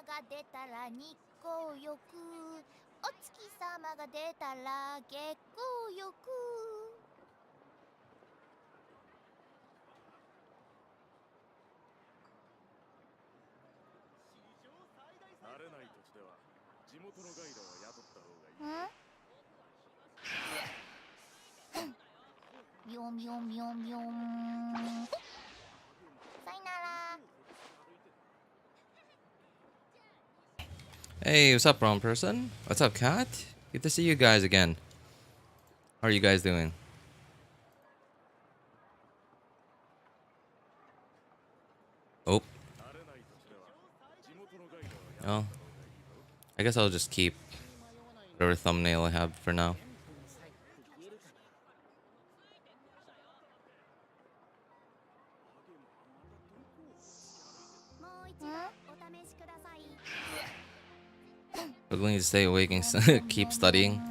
が出たら日光浴、お月様が出たら月光浴。慣れない土地では地元のガイドを雇った方がいい。ビョンビョンビョンビョン。さよなら。 Hey, what's up, wrong person? What's up, cat? Good to see you guys again. How are you guys doing? Oh. Oh. I guess I'll just keep whatever thumbnail I have for now. We're going to stay awake and keep studying.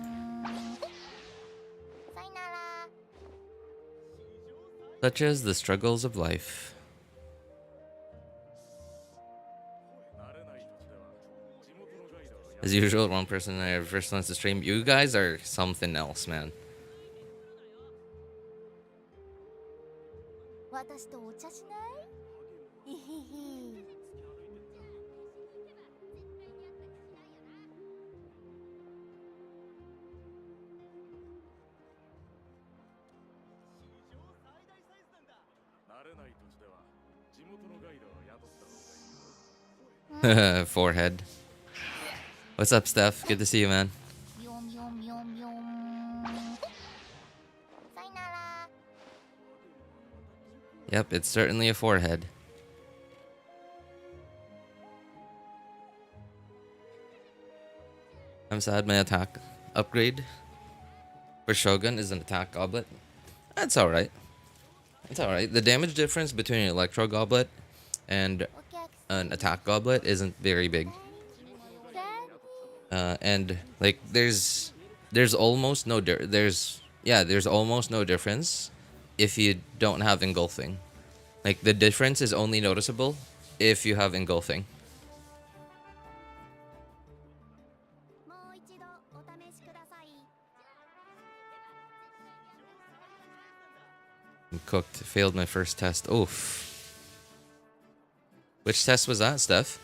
Such as the struggles of life. As usual, wrong person I ever first wants to stream. You guys are something else, man. 私とお茶しない？へへへ。Forehead. What's up, Steph? Good to see you, man. Yep, it's certainly a forehead. I'm sad my attack upgrade for Shogun is an attack goblet. That's alright. It's alright. The damage difference between an Electro Goblet and an attack goblet isn't very big. And like there's almost no there's almost no difference if you don't have Engulfing. Like the difference is only noticeable if you have Engulfing. I'm cooked. Failed my first test. Oof. Which test was that, Steph?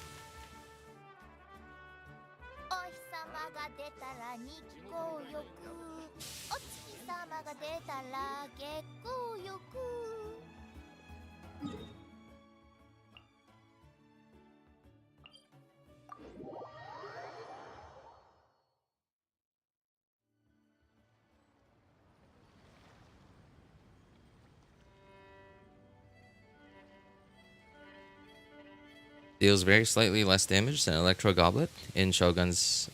Deals very slightly less damage than Electro Goblet in Shogun's...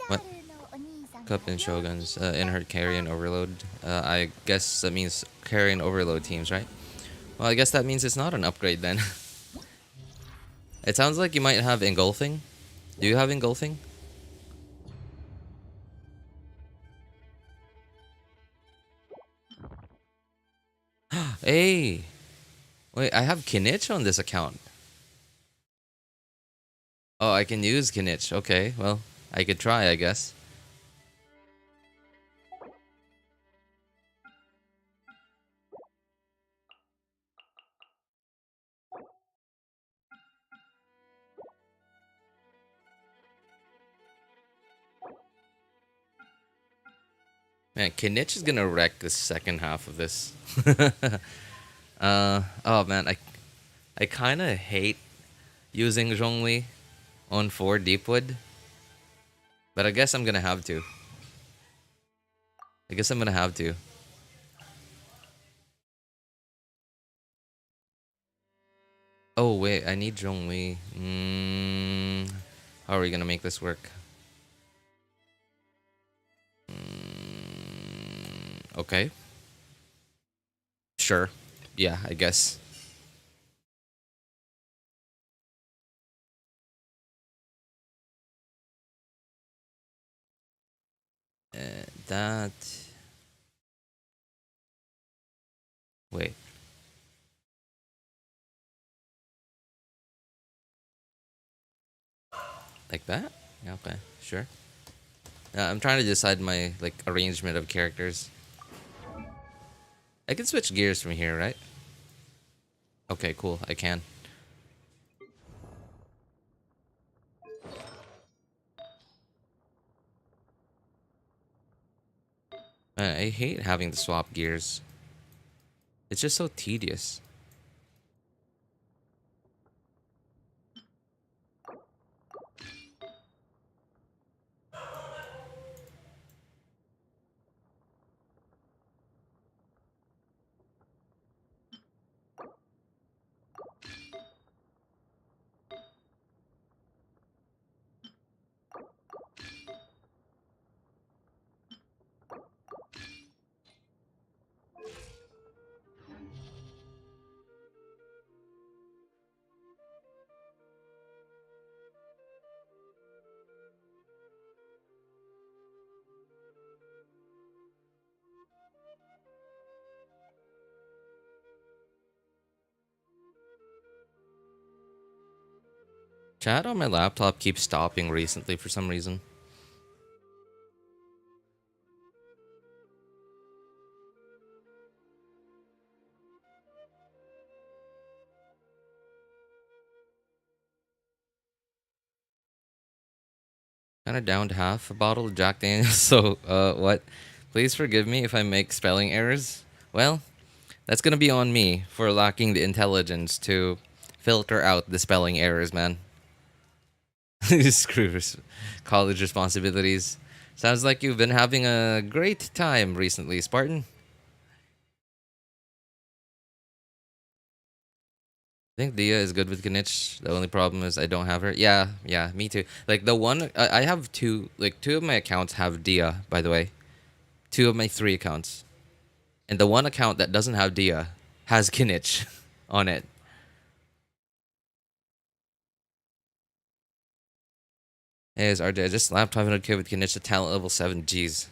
What? Cup in Shogun's Inherent Carry and Overload. I guess that means Carry and Overload teams, right? Well, I guess that means it's not an upgrade then. It sounds like you might have Engulfing. Do you have Engulfing? Hey! Wait, I have Kinich on this account. Oh, I can use Kinich. Okay, well, I could try, I guess. Man, Kinich is gonna wreck the second half of this. Oh man, I kind of hate using Zhongli on 4 Deepwood, but I guess I'm gonna have to. I guess I'm gonna have to. Oh wait, I need Zhongli. How are we gonna make this work? Okay. Sure. Yeah, I guess. That... Wait. Like that? Yeah, okay, sure. I'm trying to decide my like arrangement of characters. I can switch gears from here, right? Okay, cool. I can. I hate having to swap gears. It's just so tedious. Chat on my laptop keeps stopping recently for some reason. Kinda downed half a bottle of Jack Daniels, so, what? Please forgive me if I make spelling errors. Well, that's gonna be on me for lacking the intelligence to filter out the spelling errors, man. Screw college responsibilities. Sounds like you've been having a great time recently, Spartan. I think Dia is good with Kinich. The only problem is I don't have her. Yeah, me too. Like the one I have two of my accounts have Dia, by the way. Two of my three accounts. And the one account that doesn't have Dia has Kinich on it. Hey, it's RJ. I just slapped 500k with Kinich to talent level 7. Jeez.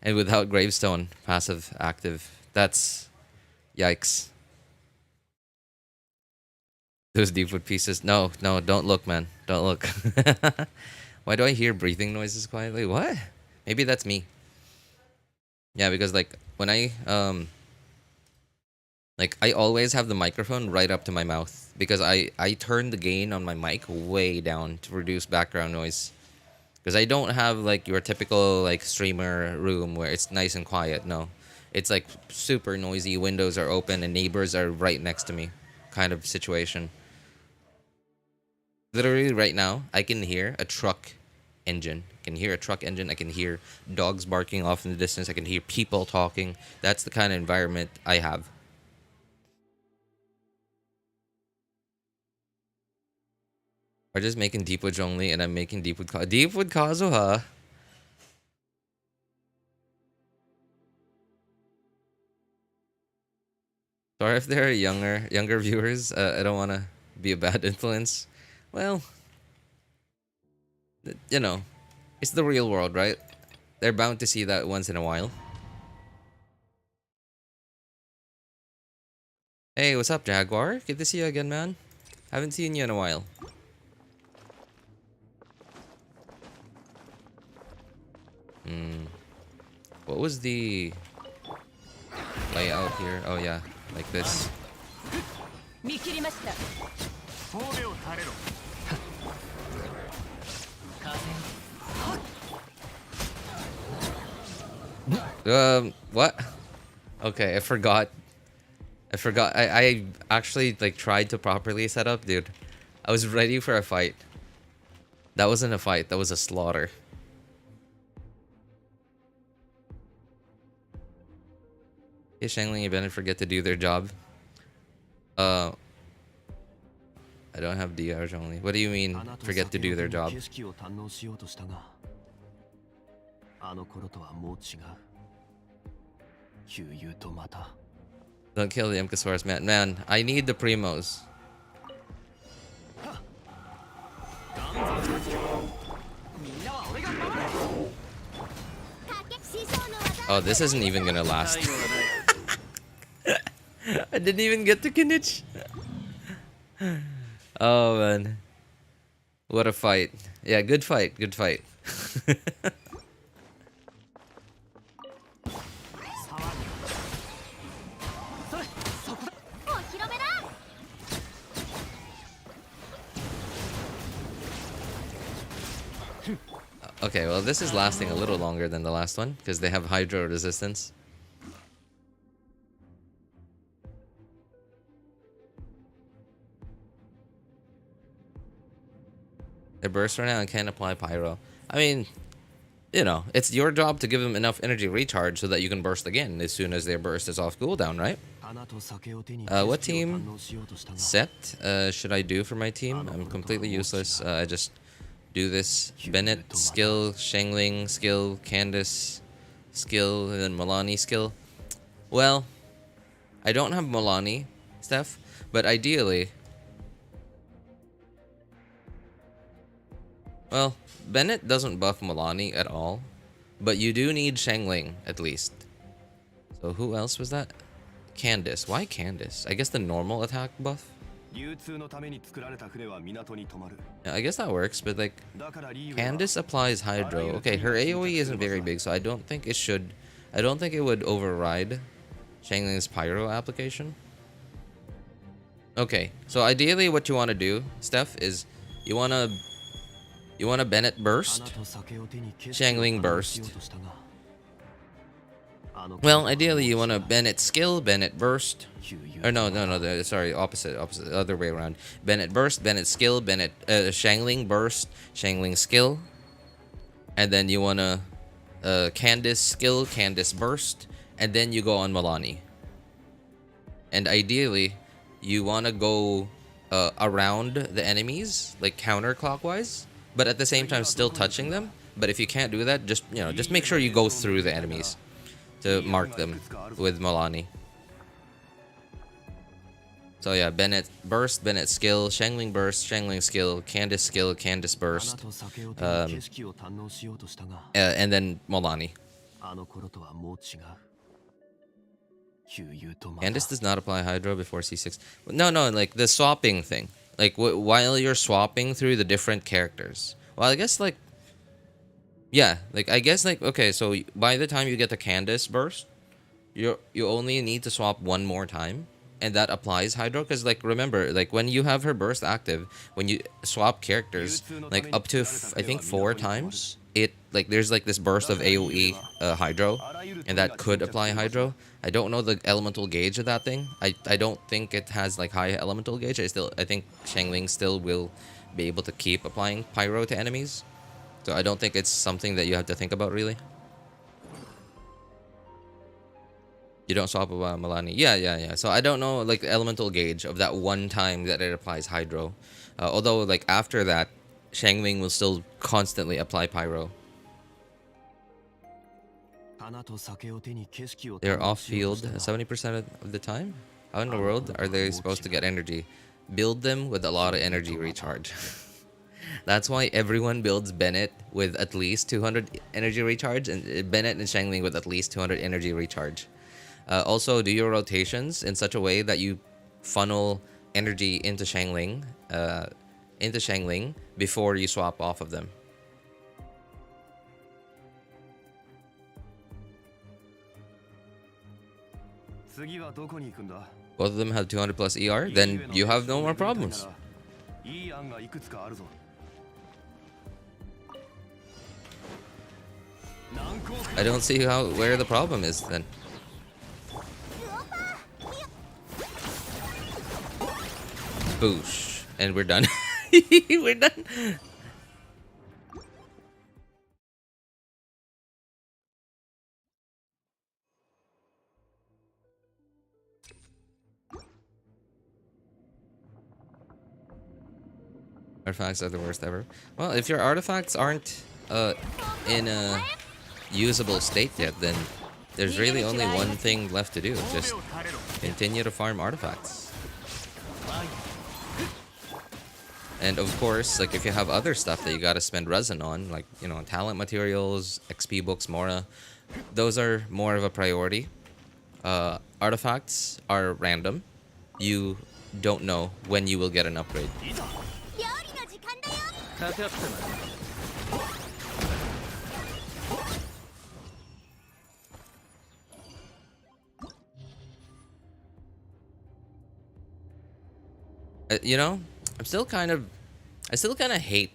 And without Gravestone, passive active. That's yikes. Those deepwood pieces. No, don't look, man. Don't look. Why do I hear breathing noises quietly? What? Maybe that's me. Yeah, because like when I always have the microphone right up to my mouth because I turn the gain on my mic way down to reduce background noise. Because I don't have like your typical like streamer room where it's nice and quiet. No. It's like super noisy, windows are open and neighbors are right next to me kind of situation. Literally right now, I can hear a truck engine. I can hear a truck engine. I can hear dogs barking off in the distance. I can hear people talking. That's the kind of environment I have. We're just making Deepwood only, and I'm making Deepwood Kazuha. Sorry if there are younger viewers. I don't want to be a bad influence. Well, you know, it's the real world, right? They're bound to see that once in a while. Hey, what's up, Jaguar? Good to see you again, man. Haven't seen you in a while. What was the layout here? Oh yeah, like this. What? Okay, I forgot. I actually like tried to properly set up, dude. I was ready for a fight. That wasn't a fight, that was a slaughter. Hey, Shangling and Bennett forget to do their job. I don't have DRs only. What do you mean, forget to do their job? Don't kill the Imcasaurus, man. Man, I need the Primos. Oh, this isn't even gonna last. I didn't even get to Kinich. Oh, man. What a fight. Yeah, good fight. Good fight. Okay, well, this is lasting a little longer than the last one because they have hydro resistance. They burst right now and can't apply pyro. I mean, you know, it's your job to give them enough energy recharge so that you can burst again as soon as their burst is off cooldown, right? What team set should I do for my team? I'm completely useless. I just do this. Bennett, skill, Shangling, skill, Candace, skill, and then Mualani, skill. Well, I don't have Mualani, Steph, but ideally... Well, Bennett doesn't buff Mualani at all, but you do need Shangling, at least. So who else was that? Candace. Why Candace? I guess the normal attack buff? Yeah, I guess that works, but like, Candace applies Hydro. Okay, her AoE isn't very big, so I don't think it should... I don't think it would override Shangling's Pyro application. Okay, so ideally what you want to do, Steph, is you want to Bennett burst, Shangling burst. Well, ideally you want to Bennett skill, Bennett burst. Or no, sorry, opposite, other way around. Bennett burst, Bennett skill, Bennett Shangling burst, Shangling skill. And then you want to Candace skill, Candace burst, and then you go on Mualani. And ideally, you want to go around the enemies, like counterclockwise, but at the same time still touching them. But if you can't do that, just make sure you go through the enemies to mark them with Mualani. So yeah, Bennett burst, Bennett skill, Shangling burst, Shangling skill, Candace burst, and then Mualani. Candace does not apply Hydro before C6. No, like the swapping thing. Like while you're swapping through the different characters. Well, I guess like... Yeah, like I guess like... Okay, so by the time you get the Candace burst, you only need to swap one more time. And that applies Hydro. Because like remember, like when you have her burst active, when you swap characters, like up to I think 4 times, it like there's like this burst of AoE Hydro. And that could apply Hydro. I don't know the elemental gauge of that thing. I don't think it has like high elemental gauge. I think Shangling still will be able to keep applying Pyro to enemies. So I don't think it's something that you have to think about really. You don't swap about Mualani. Yeah. So I don't know like the elemental gauge of that one time that it applies Hydro. Although like after that, Shangling will still constantly apply Pyro. They're off field 70% of the time? How in the world are they supposed to get energy? Build them with a lot of energy recharge. That's why everyone builds Bennett with at least 200 energy recharge, and Bennett and Shangling with at least 200 energy recharge. Also, do your rotations in such a way that you funnel energy into Shangling before you swap off of them. Both of them have 200 plus ER, then you have no more problems. I don't see where the problem is then. Boosh. And we're done. We're done. Artifacts are the worst ever. Well, if your artifacts aren't in a usable state yet, then there's really only one thing left to do. Just continue to farm artifacts. And of course, like if you have other stuff that you gotta spend resin on, like, talent materials, XP books, Mora, those are more of a priority. Artifacts are random. You don't know when you will get an upgrade. You know, I still kind of hate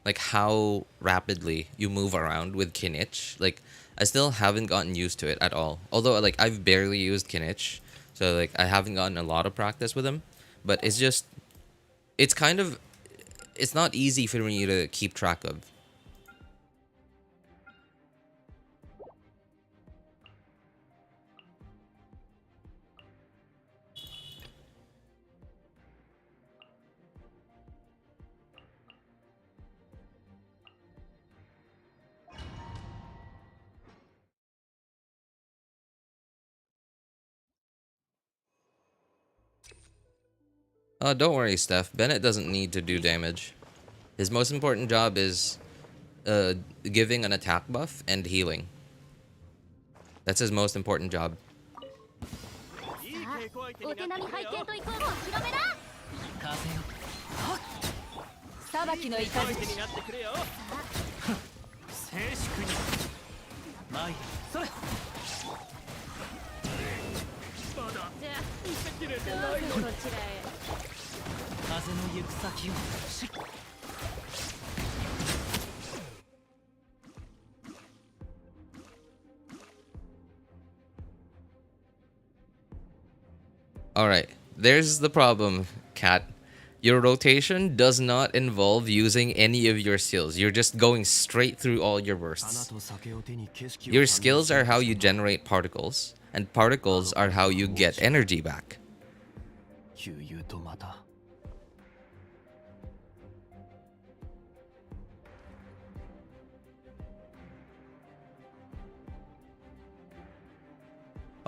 like how rapidly you move around with Kinich. Like, I still haven't gotten used to it at all. Although, like, I've barely used Kinich, so like I haven't gotten a lot of practice with him. But it's just, it's kind of, it's not easy for me to keep track of. Don't worry, Steph. Bennett doesn't need to do damage. His most important job is giving an attack buff and healing. That's his most important job. お手並み拝見といこう。お披露目だ。風よ裁きの雷になってくれよ静粛に前へそれまだじゃあ見せきれてどうないぞこちらへ。風の行く先をしっ Alright, there's the problem, Cat. Your rotation does not involve using any of your skills. You're just going straight through all your bursts. Your skills are how you generate particles, and particles are how you get energy back.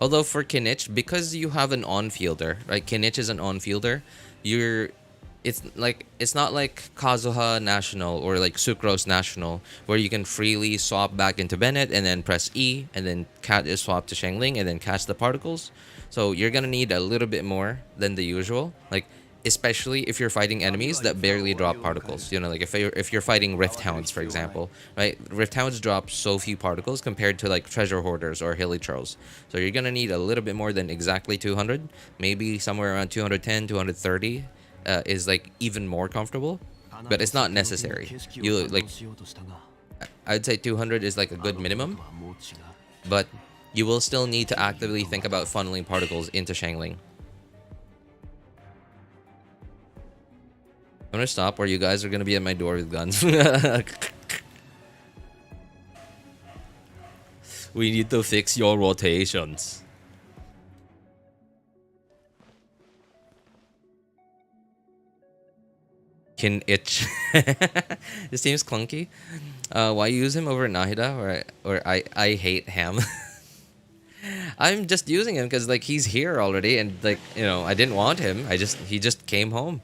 Although for Kinich, because you have an on-fielder, right? Kinich is an on-fielder. It's not like Kazuha National or like Sucrose National, where you can freely swap back into Bennett and then press E, and then Cat is swapped to Shangling and then catch the particles. So you're gonna need a little bit more than the usual, like especially if you're fighting enemies that barely drop particles. You know, like if you're fighting Rift Hounds, for example, right? Rift Hounds drop so few particles compared to like Treasure Hoarders or Hilichurls. So you're gonna need a little bit more than exactly 200, maybe somewhere around 210, 230 is like even more comfortable, but it's not necessary. You like, I'd say 200 is like a good minimum, but you will still need to actively think about funneling particles into Shangling. I'm gonna stop or you guys are gonna be at my door with guns. We need to fix your rotations. Kinich. It seems clunky. Why use him over Nahida? Or I hate Ham. I'm just using him because like he's here already, and like, you know, I didn't want him. He just came home.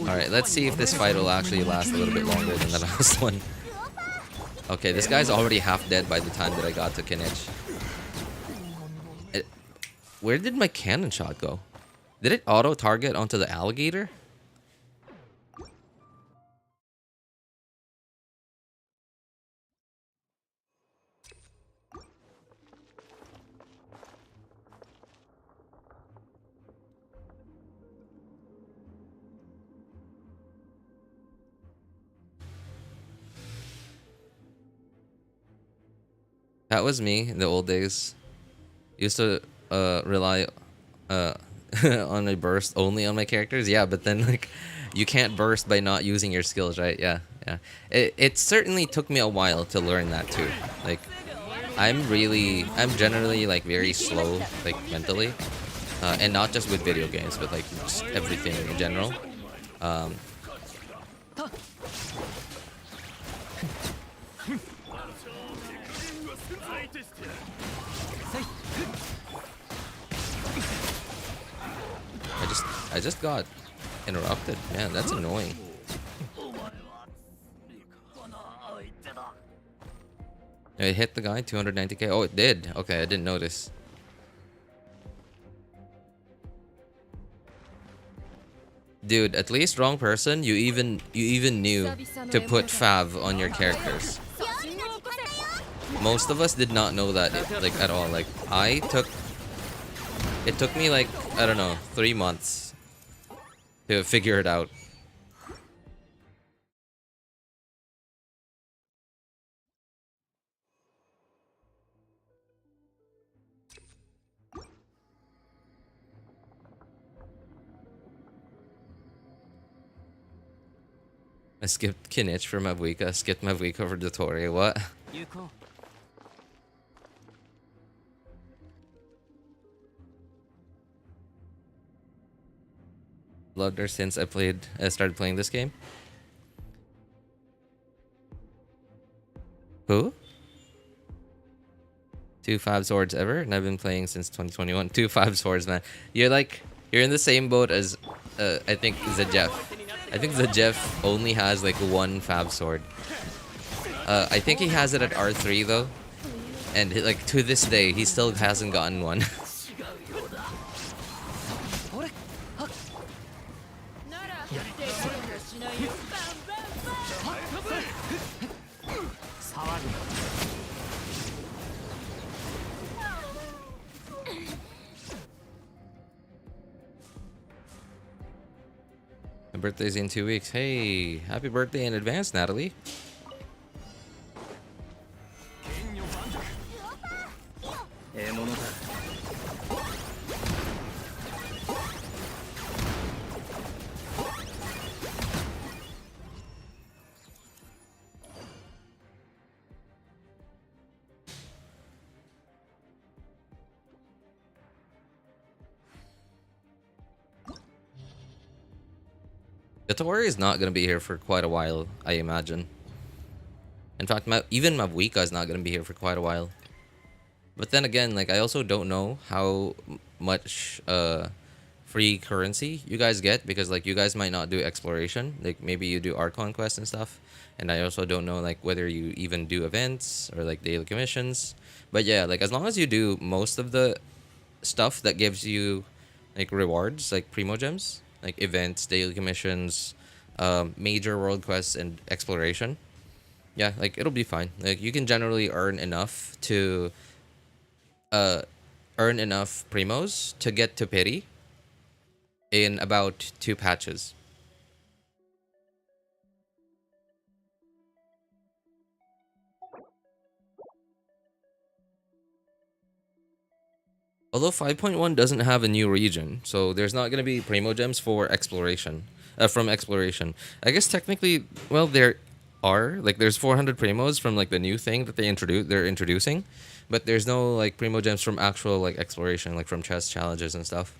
Alright, let's see if this fight will actually last a little bit longer than the last one. Okay, this guy's already half dead by the time that I got to Kinich. Where did my cannon shot go? Did it auto-target onto the alligator? That was me in the old days. Used to rely on a burst only on my characters. Yeah, but then like you can't burst by not using your skills, right? Yeah. It certainly took me a while to learn that too. Like I'm generally like very slow, like mentally, and not just with video games, but like just everything in general. I just got interrupted. Man, that's annoying. It hit the guy, 290k. Oh, it did. Okay, I didn't notice. Dude, at least wrong person. You even knew to put Fav on your characters. Most of us did not know that like at all. Like it took me like, I don't know, 3 months to figure it out. I skipped Kinich for Mabuika, skipped Mabuika for Dotori. What? 行こう Loved her since I started playing this game. Who? 2 5 swords ever, and I've been playing since 2021. 2 5 swords, man. You're in the same boat as I think Zajef. I think Zajef only has like 1 Fab sword. I think he has it at R3 though, and like to this day he still hasn't gotten one. My birthday's in 2 weeks. Hey, happy birthday in advance, Natalie. Yatori is not going to be here for quite a while, I imagine. In fact, even Mabuika is not going to be here for quite a while. But then again, like, I also don't know how much free currency you guys get, because like you guys might not do exploration. Like maybe you do Archon quests and stuff. And I also don't know like whether you even do events or like daily commissions. But yeah, like as long as you do most of the stuff that gives you like rewards, like Primogems, like events, daily commissions, major world quests, and exploration. Yeah, like it'll be fine. Like you can generally earn enough to earn enough primos to get to pity in about 2 patches. Although 5.1 doesn't have a new region, so there's not going to be Primogems for exploration. From exploration. I guess technically, well, there are. Like, there's 400 Primos from, like, the new thing that they're introducing. But there's no, like, Primogems from actual, like, exploration, like, from chess challenges and stuff.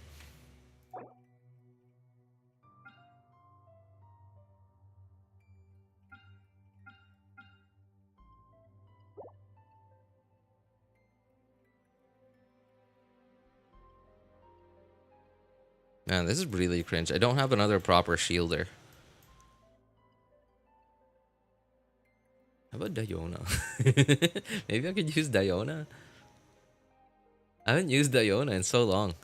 Man, this is really cringe. I don't have another proper shielder. How about Diona? Maybe I could use Diona. I haven't used Diona in so long.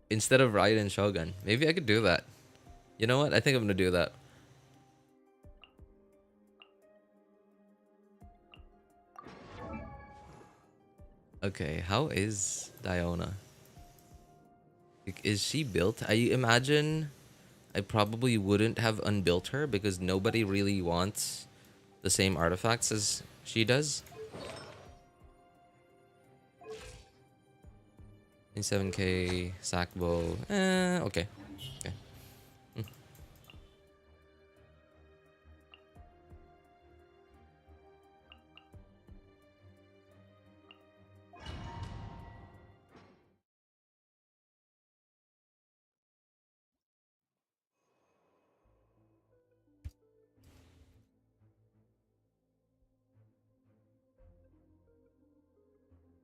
Instead of Raiden and Shogun. Maybe I could do that. You know what? I think I'm gonna do that. Okay, how is Diona? Is she built? I imagine I probably wouldn't have unbuilt her because nobody really wants the same artifacts as she does. 7k Sackbow. Okay. Okay.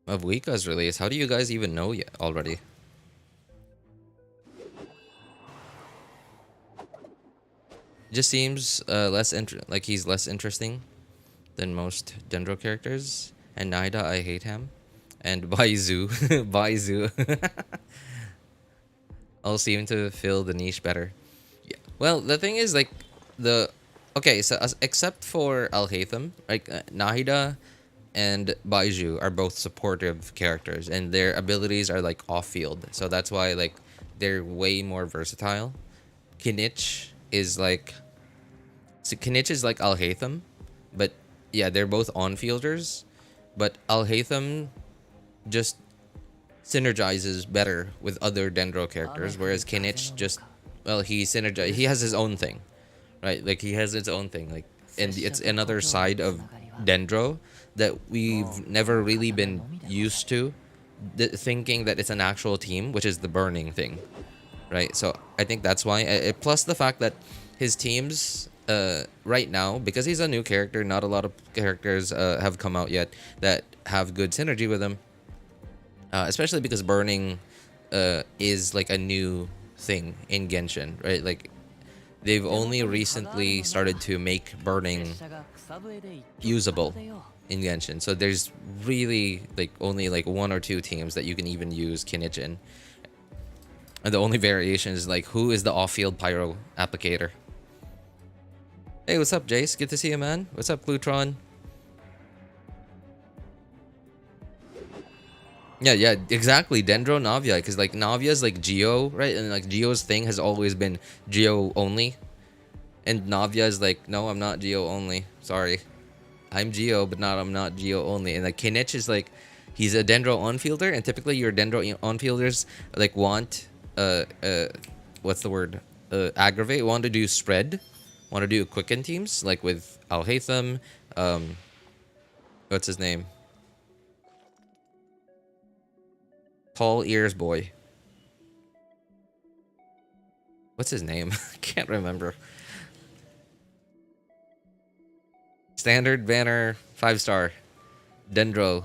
Mabuika's release. How do you guys even know yet already? Just seems like he's less interesting than most Dendro characters. And Nahida, I hate him. And Baizu, Baizu, all seem to fill the niche better. Well, the thing is, like, the okay, so except for Al-Haytham, like Nahida and Baiju are both supportive characters, and their abilities are like off-field, so that's why like they're way more versatile. Kinich is like, Kinich is like Al-Haytham, but yeah, they're both on-fielders, but Al-Haytham just synergizes better with other Dendro characters, whereas Kinich just, well, he has his own thing, right? Like he has his own thing, like, and it's another side of Dendro that we've never really been used to, thinking that it's an actual team, which is the burning thing, right? So I think that's why. Plus the fact that his teams, right now, because he's a new character, not a lot of characters have come out yet that have good synergy with him. Especially because burning is like a new thing in Genshin, right? Like they've only recently started to make burning usable in Genshin. So there's really like only like 1 or 2 teams that you can even use Kinich in. And the only variation is like, who is the off-field pyro applicator? Hey, what's up, Jace? Good to see you, man. What's up, Plutron? Yeah, exactly. Dendro, Navia, because like Navia's like Geo, right? And like Geo's thing has always been Geo only. And Navia is like, no, I'm not Geo only. Sorry. I'm Geo, but I'm not Geo only. And like Kinich is like, he's a Dendro on-fielder, and typically your Dendro on-fielders like want what's the word? Aggravate, want to do spread, want to do quicken teams, like with Al-Haytham, what's his name? Tall Ears Boy. What's his name? I can't remember. Standard banner 5-star. Dendro.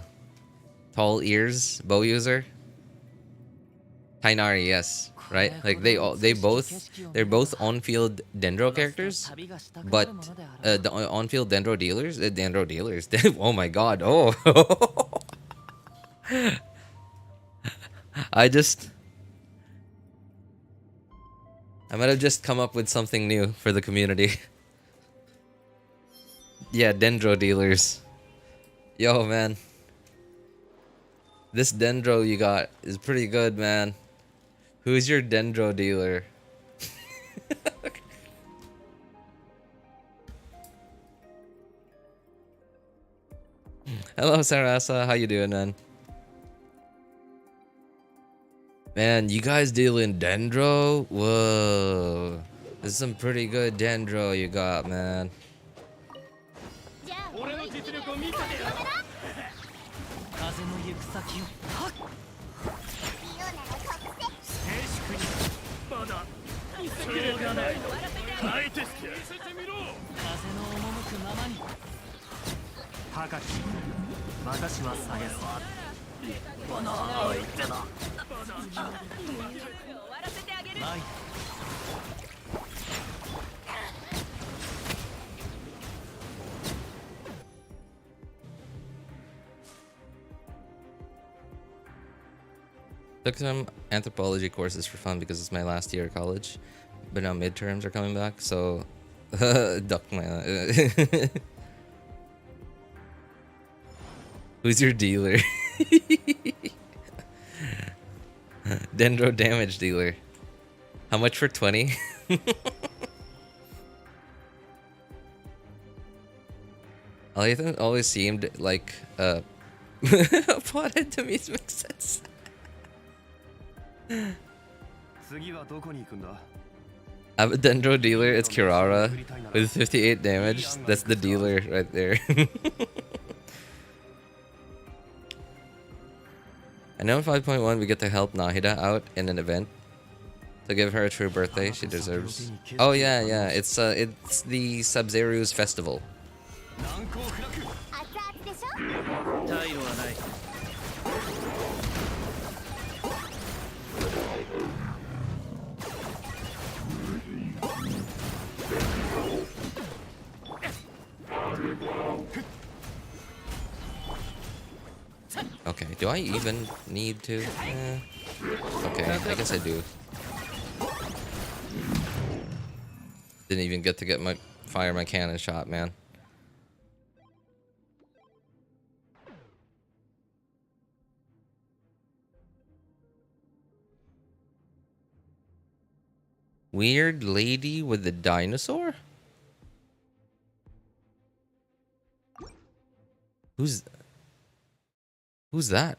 Tall Ears bow user. Tainari, yes. Right? Like they're both on-field Dendro characters, but the on-field Dendro dealers, oh my god. Oh. I might have just come up with something new for the community. Yeah, Dendro dealers. Yo, man. This Dendro you got is pretty good, man. Who's your Dendro dealer? Hello, Sarasa. How you doing, man? Man, you guys dealing Dendro? Whoa. This is some pretty good Dendro you got, man. Took some anthropology courses for fun because it's my last year of college, but now midterms are coming back, so duck my. Who's your dealer? Dendro damage dealer. How much for 20? Alathan always seemed like pothead to me makes sense. I have a Dendro dealer, it's Kirara with 58 damage. That's the dealer right there. I know in 5.1 we get to help Nahida out in an event to give her a true birthday she deserves. Oh yeah, it's the Sub-Zero's festival. Okay, do I even need to? Okay, I guess I do. Didn't even get to get my fire my cannon shot, man. Weird lady with the dinosaur? Who's that?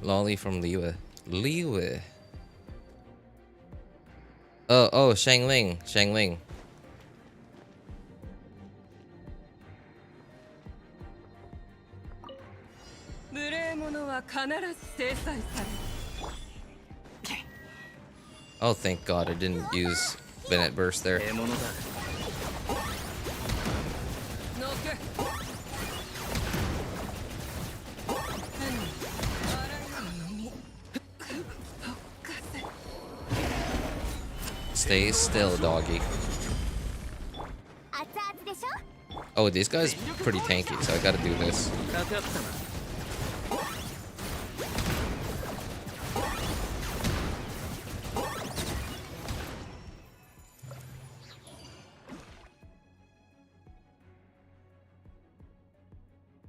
Lolly from Liwe. Liwe. Oh, Shangling. Shangling. Oh, thank God I didn't use Bennett Burst there. Stay still, doggy. Oh, this guy's pretty tanky, so I gotta do this.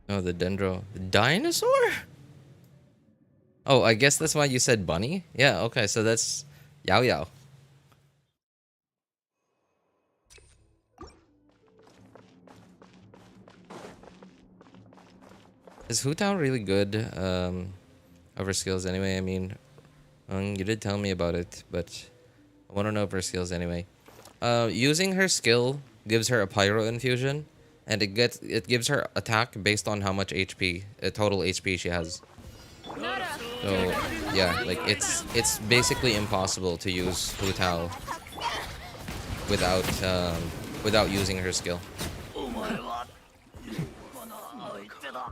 Oh, the Dendro. Dinosaur? Oh, I guess that's why you said bunny? Yeah, okay, so that's Yao Yao. Is Hutao really good of her skills anyway? I mean, you did tell me about it, but I want to know of her skills anyway. Using her skill gives her a pyro infusion, and it gives her attack based on how much HP, total HP she has. So yeah, like it's basically impossible to use Hutao without using her skill.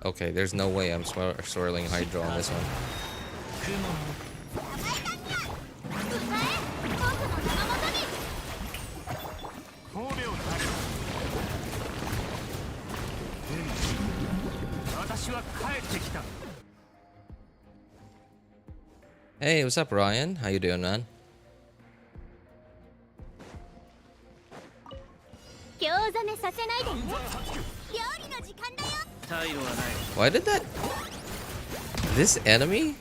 Okay, there's no way I'm swirling Hydro on this one. Hey, what's up, Ryan? How you doing, man? Why did that... This enemy?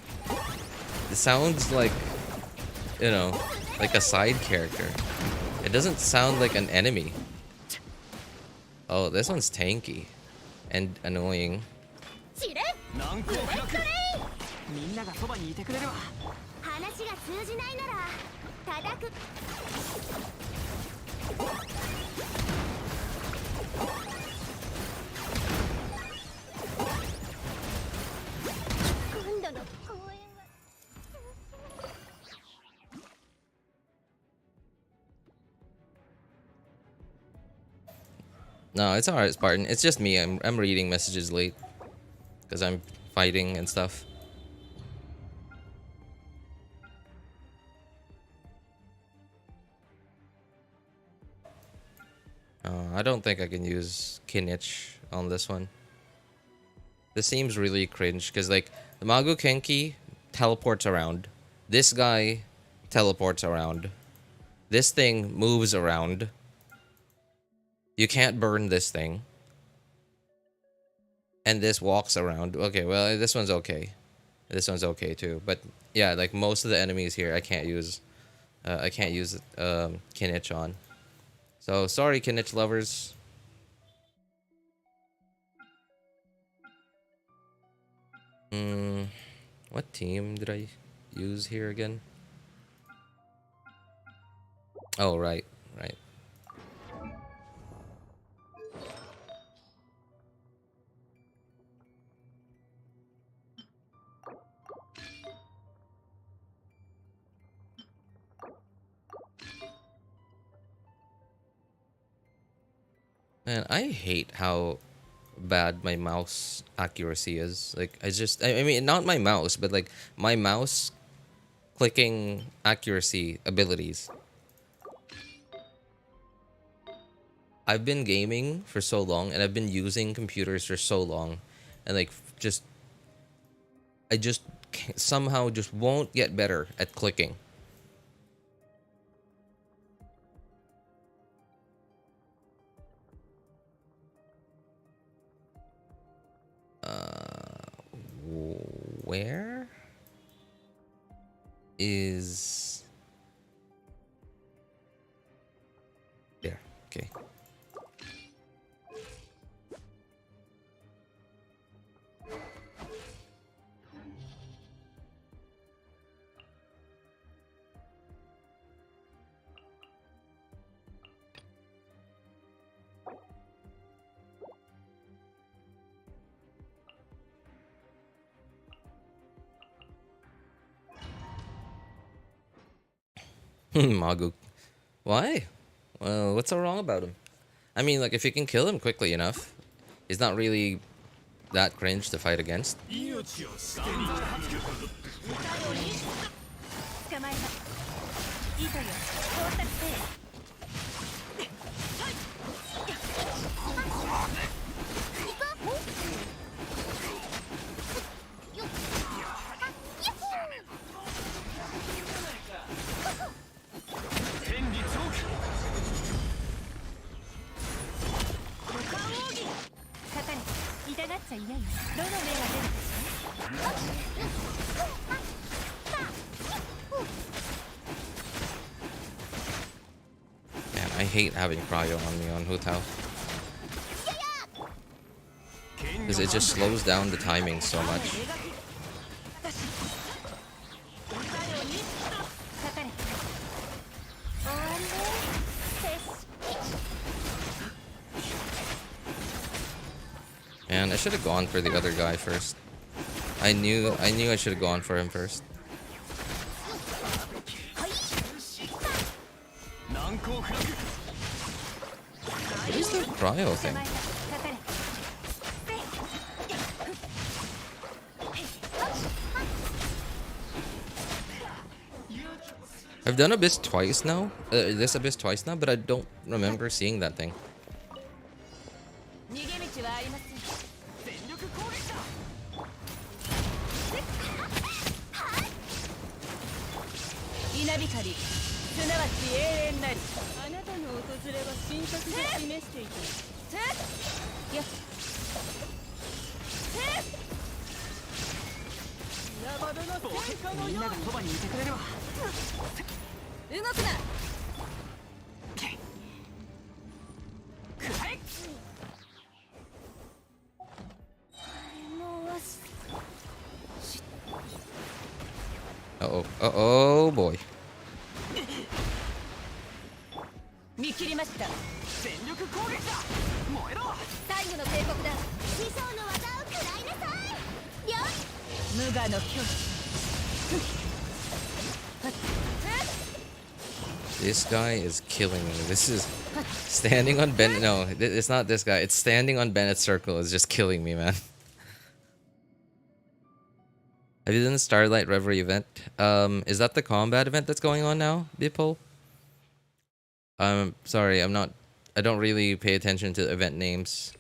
It sounds like, you know, like a side character. It doesn't sound like an enemy. Oh, this one's tanky. And annoying. No, it's alright, Spartan. It's just me. I'm reading messages late because I'm fighting and stuff. I don't think I can use Kinich on this one. This seems really cringe because, like, the Magu Kenki teleports around. This guy teleports around. This thing moves around. You can't burn this thing. And this walks around. Okay, well, this one's okay. This one's okay too. But yeah, like most of the enemies here, I can't use Kinich on. So sorry, Kinich lovers. What team did I use here again? Oh, right. Man, I hate how bad my mouse accuracy is. Like, I mean, not my mouse, but like my mouse clicking accuracy abilities. I've been gaming for so long, and I've been using computers for so long, and like I just somehow just won't get better at clicking. Where is there? Okay. Maguk. Why? Well, what's so wrong about him? I mean, like, if you can kill him quickly enough, he's not really that cringe to fight against. 捕まえた。いいとよ。工作せえ。痛がっちゃいないよ。どの目が出るかしら。 Man, I hate having cryo on me on Hutao. Because it just slows down the timing so much. Man, I should have gone for the other guy first. I knew I should have gone for him first. What is the cryo thing? I've done Abyss twice now. This Abyss twice now, but I don't remember seeing that thing. Uh-oh. Uh-oh, boy. 見切りました。全力攻撃だ。燃えろ。最後の警告だ。師匠の技を食らいなさい。よし。無我の境地。This guy is killing me. This is standing on Bennett. No, it's not this guy. It's standing on Bennett's circle is just killing me, man. Have you done the Starlight Reverie event? Is that the combat event that's going on now, Bipol? Sorry, I don't really pay attention to event names.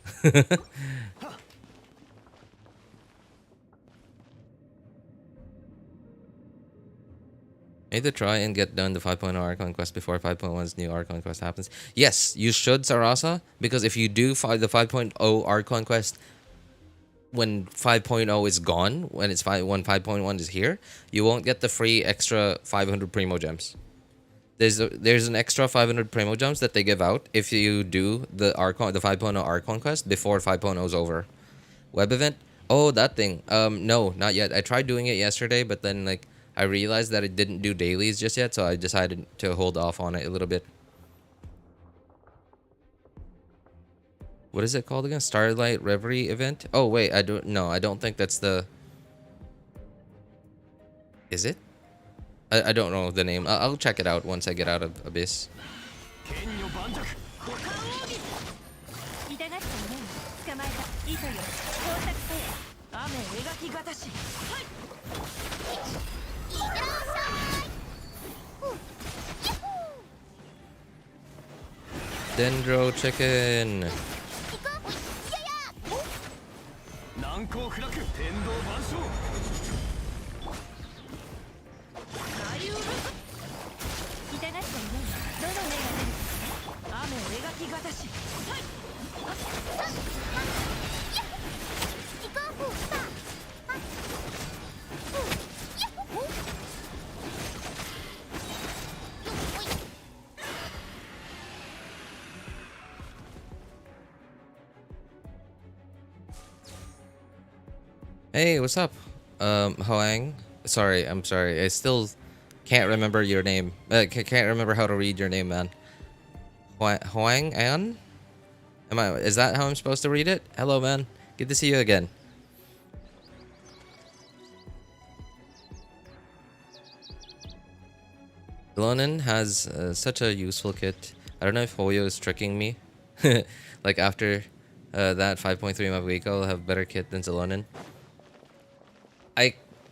I need to try and get done the 5.0 Archon quest before 5.1's new Archon quest happens. Yes, you should, Sarasa, because if you do the 5.0 Archon quest when 5.0 is gone, when 5.1 is here, you won't get the free extra 500 Primogems. There's an extra 500 Primogems that they give out if you do the 5.0 Archon quest before 5.0 is over. Web event? Oh, that thing. No, not yet. I tried doing it yesterday, but then like I realized that it didn't do dailies just yet, so I decided to hold off on it a little bit. What is it called again? Starlight Reverie event? Oh wait, I don't think that's the... Is it? I don't know the name. I'll check it out once I get out of Abyss. Dendro chicken. Hey, what's up? Hoang? Sorry, I'm sorry. I still can't remember your name. Can't remember how to read your name, man. Hoang An? Is that how I'm supposed to read it? Hello, man. Good to see you again. Xilonen has such a useful kit. I don't know if Hoyo is tricking me. Like after that 5.3 Mabuika will have better kit than Xilonen.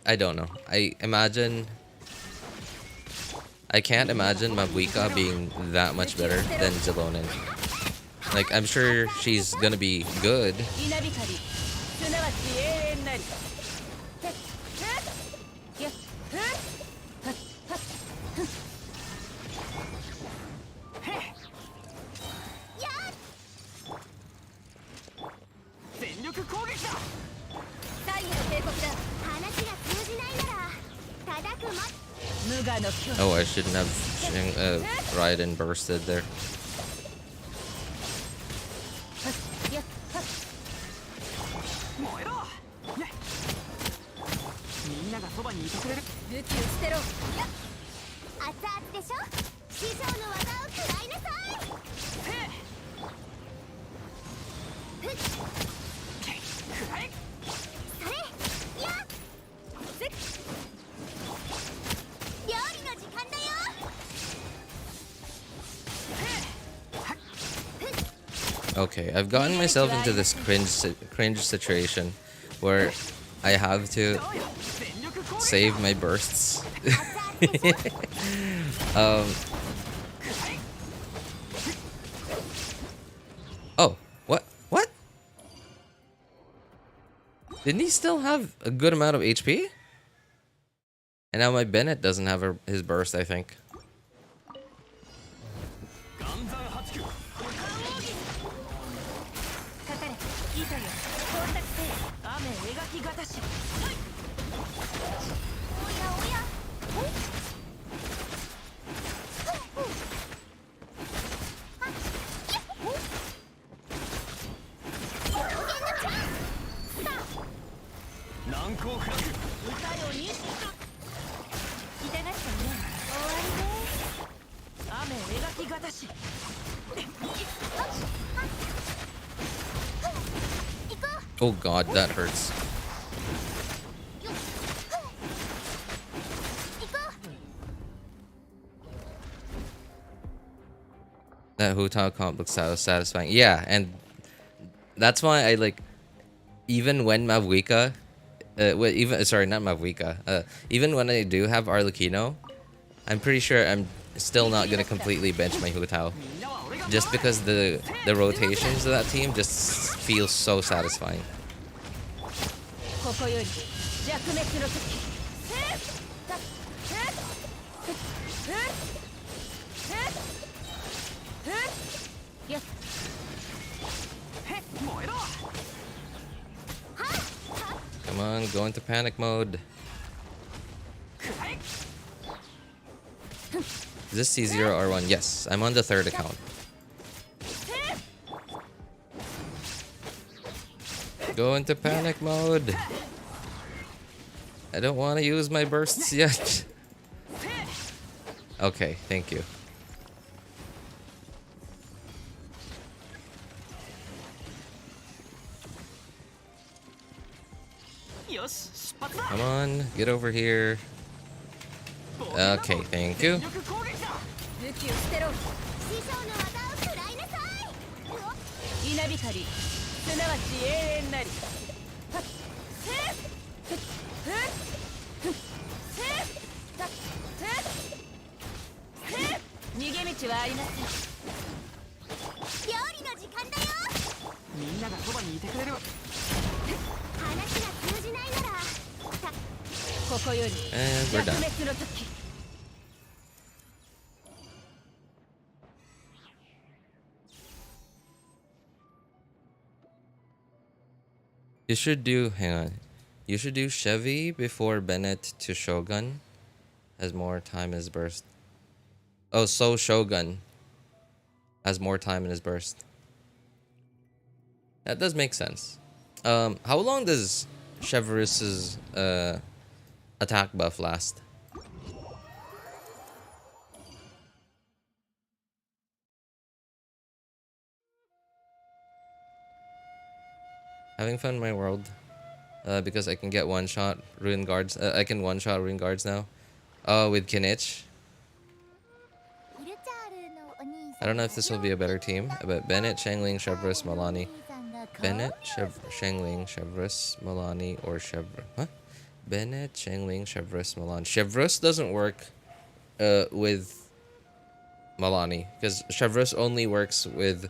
I don't know. I can't imagine Mabuika being that much better than Xilonen. Like, I'm sure she's gonna be good. Oh, I shouldn't have Raiden bursted there. Okay, I've gotten myself into this cringe situation where I have to save my bursts. Oh, what? Didn't he still have a good amount of HP? And now my Bennett doesn't have his burst, I think. Oh god, that hurts. That Hutao comp looks so satisfying. Yeah, and that's why I like, even when Mavuika, not Mavuika, even when I do have Arlecchino, I'm pretty sure I'm still not gonna completely bench my Hutao. Just because the rotations of that team just feel so satisfying. Come on, go into panic mode. Is this C0 R1? Yes, I'm on the third account. Go into panic mode. I don't want to use my bursts yet. Okay, thank you. Come on, get over here. Okay, thank you. 武器を捨てろ。師匠の技を食らいなさい。稲光、すなわち永遠なり。はっ、せっ、ふっ、ふっ、ふっ、せっ、たっ、せっ、せっ。逃げ道はありません。料理の時間だよ。みんながそばにいてくれる。話が通じないなら。ここより And we're done. 滅の時。You should do, hang on. You should do Chevy before Bennett to Shogun. Has more time in his burst. Oh, so Shogun has more time in his burst. That does make sense. How long does Cheverus's attack buff last? Having fun in my world. Because I can get one-shot Ruin Guards. I can one-shot Ruin Guards now. Oh, with Kinich. I don't know if this will be a better team, but Bennett, Xiangling, Chevrus, Mualani. Bennett, Xiangling, Chevrus, Mualani, or Chevrus. Huh? Bennett, Xiangling, Chevrus, Mualani. Chevrus doesn't work with Mualani, because Chevrus only works with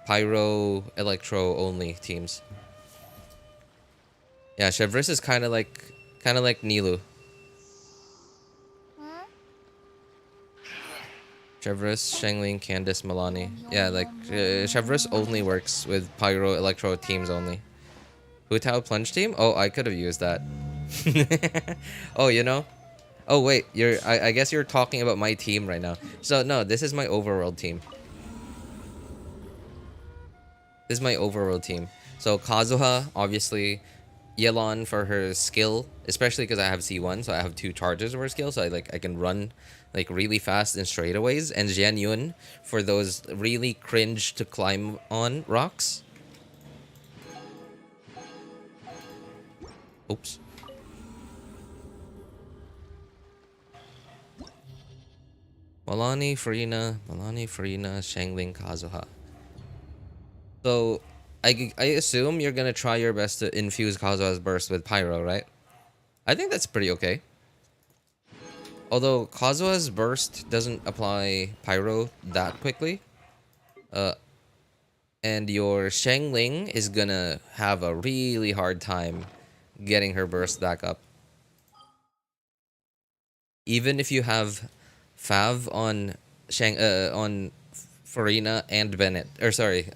Pyro, Electro only teams. Yeah, Chevrus is kind of like Nilu. Chevrus, Xiangling, Candice, Mualani. Yeah, like Chevrus only works with Pyro, Electro teams only. Hutao plunge team? Oh, I could have used that. Oh, you know? Oh wait, I guess you're talking about my team right now. So no, this is my overworld team. This is my overworld team. So Kazuha, obviously. Yelan for her skill, especially because I have C1, so I have 2 charges of her skill, so I can run like really fast and straightaways. And Jian Yun for those really cringe to climb on rocks. Oops. Mualani, Furina, Xiangling, Kazuha. So I assume you're gonna try your best to infuse Kazuha's burst with Pyro, right? I think that's pretty okay. Although Kazuha's burst doesn't apply Pyro that quickly. And your Xiangling is gonna have a really hard time getting her burst back up. Even if you have Fav on Furina and Bennett, or sorry,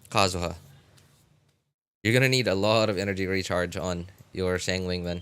Kazuha. You're gonna need a lot of energy recharge on your Xiangling then.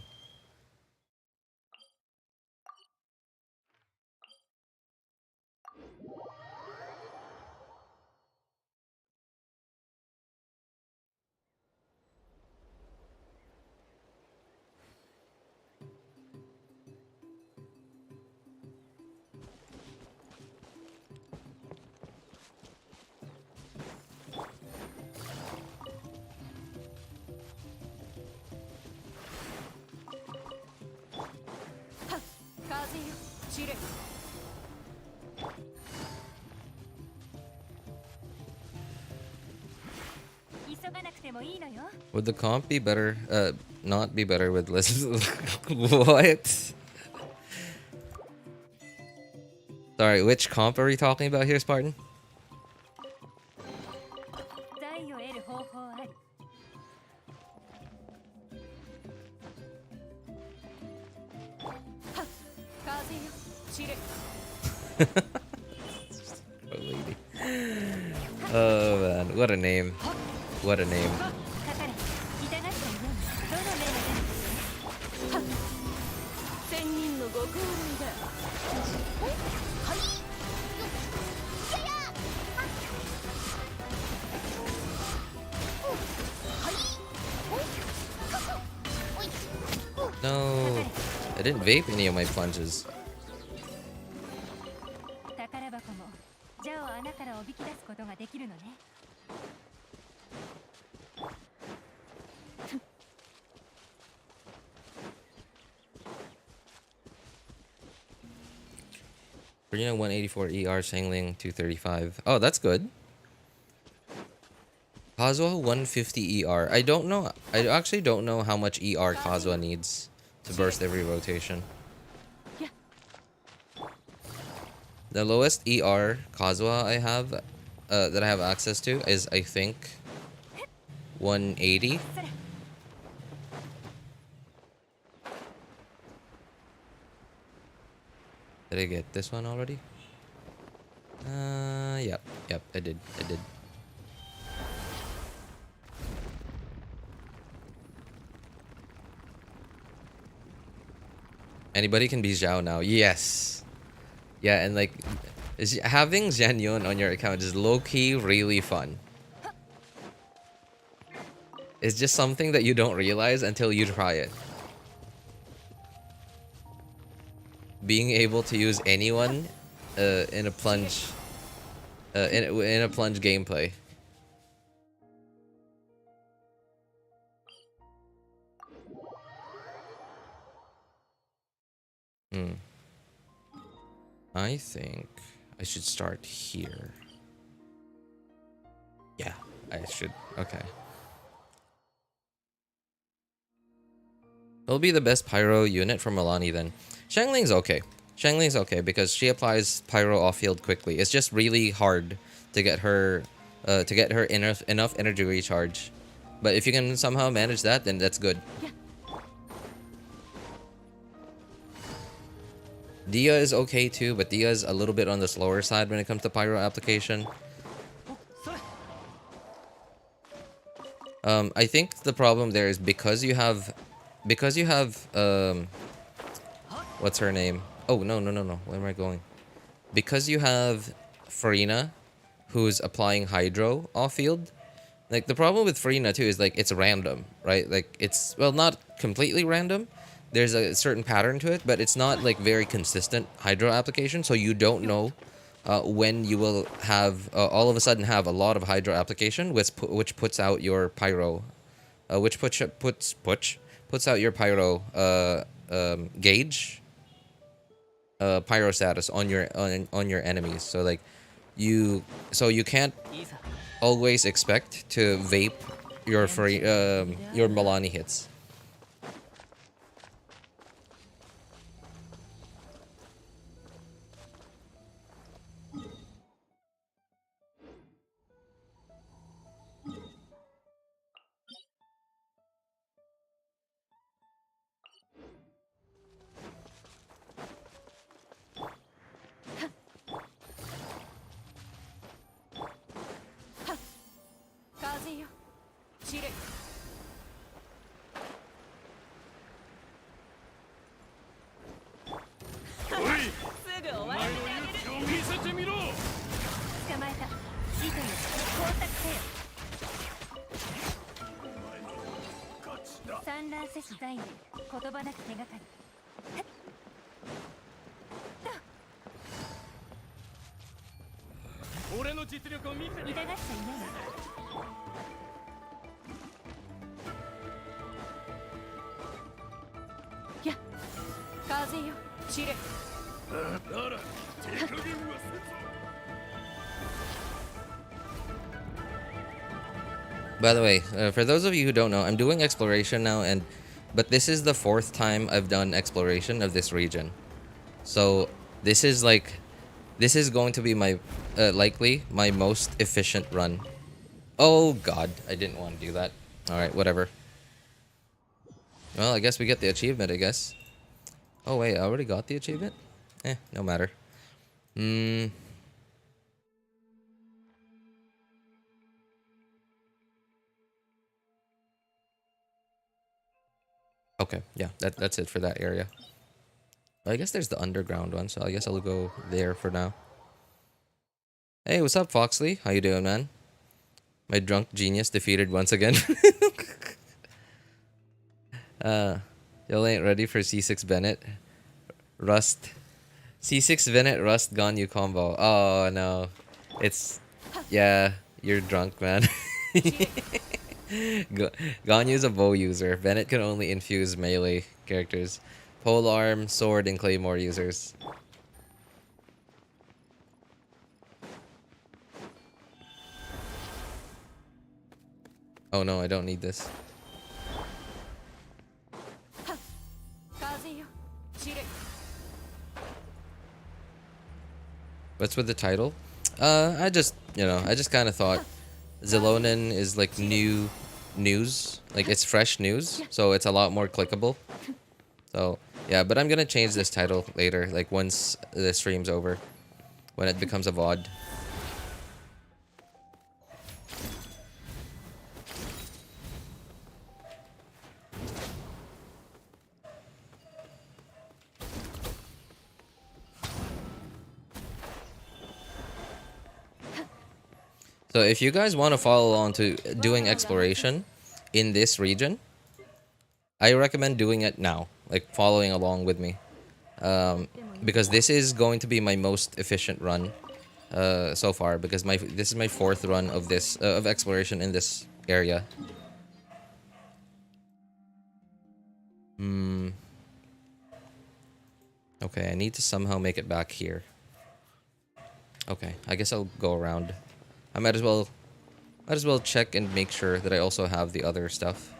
Would the comp be better? Not be better with less. What? Sorry, which comp are we talking about here, Spartan? Lady. Oh man, what a name. What a name. No, I didn't vape any of my plunges. 宝箱もジャを穴からおびき出すことができるのね。Brina 184 ER, Sangling 235. Oh, that's good. Kazuha 150 ER. I don't know. I actually don't know how much ER Kazuha needs to burst every rotation. The lowest ER Kazuha I have, that I have access to is, I think, 180. Did I get this one already? Yep, I did. Anybody can be Zhao now. Yes. Yeah, and like having Zhan Yun on your account is low-key really fun. It's just something that you don't realize until you try it. Being able to use anyone in a plunge in a plunge gameplay. I think I should start here. Yeah, I should. Okay. It'll be the best pyro unit from Mualani then. Shangling's okay. Shangling's okay because she applies pyro off-field quickly. It's just really hard to get her enough energy recharge. But if you can somehow manage that, then that's good. Dia is okay too, but Dia is a little bit on the slower side when it comes to pyro application. I think the problem there is because you have what's her name? Oh no. Where am I going? Because you have Farina, who's applying hydro off field. Like the problem with Farina too is like it's random, right? Like it's, well, not completely random. There's a certain pattern to it, but it's not like very consistent hydro application, so you don't know when you will have all of a sudden have a lot of hydro application, which puts out your pyro, which puts out your pyro gauge, pyro status on your enemies. So like you can't always expect to vape your Mualani hits. By the way, for those of you who don't know, I'm doing exploration now, but this is the 4th time I've done exploration of this region. So this is going to be my likely my most efficient run. Oh god, I didn't want to do that. All right, whatever. Well, I guess we get the achievement, I guess. Oh wait, I already got the achievement? No matter. Okay, yeah, that's it for that area. Well, I guess there's the underground one, so I guess I'll go there for now. Hey, what's up, Foxley? How you doing, man? My drunk genius defeated once again. Y'all ain't ready for C6 Bennett. Rust. C6 Bennett Rust Ganyu combo. Oh no. It's... Yeah, you're drunk, man. Ganyu's a bow user. Bennett can only infuse melee characters. Polearm, sword, and claymore users. Oh no, I don't need this. What's with the title? I just kind of thought Xilonen is like new news. Like it's fresh news, so it's a lot more clickable. So, yeah, but I'm gonna change this title later, like once the stream's over. When it becomes a VOD. So if you guys want to follow on to doing exploration in this region, I recommend doing it now, like following along with me, because this is going to be my most efficient run so far. Because this is my 4th run of this of exploration in this area. Okay, I need to somehow make it back here. Okay, I guess I'll go around. I might as well check and make sure that I also have the other stuff.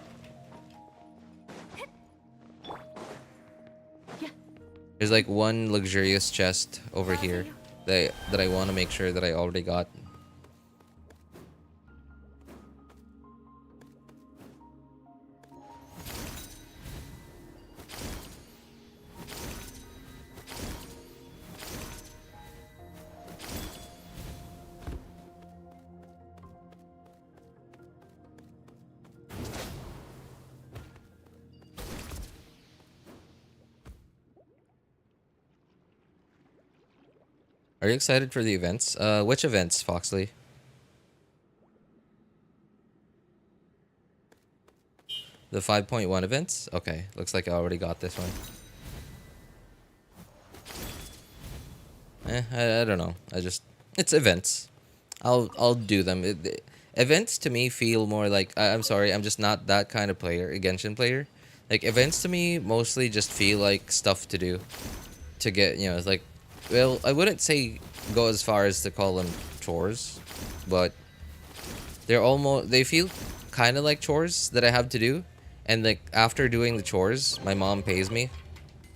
There's like one luxurious chest over here that I want to make sure that I already got. Are you excited for the events? Which events, Foxley? The 5.1 events? Okay, looks like I already got this one. I don't know. It's events. I'll do them. Events to me feel more like I'm sorry, I'm just not that kind of player, a Genshin player. Like events to me mostly just feel like stuff to do to get, you know, it's like, well, I wouldn't say go as far as to call them chores, but they feel kind of like chores that I have to do, and like after doing the chores, my mom pays me,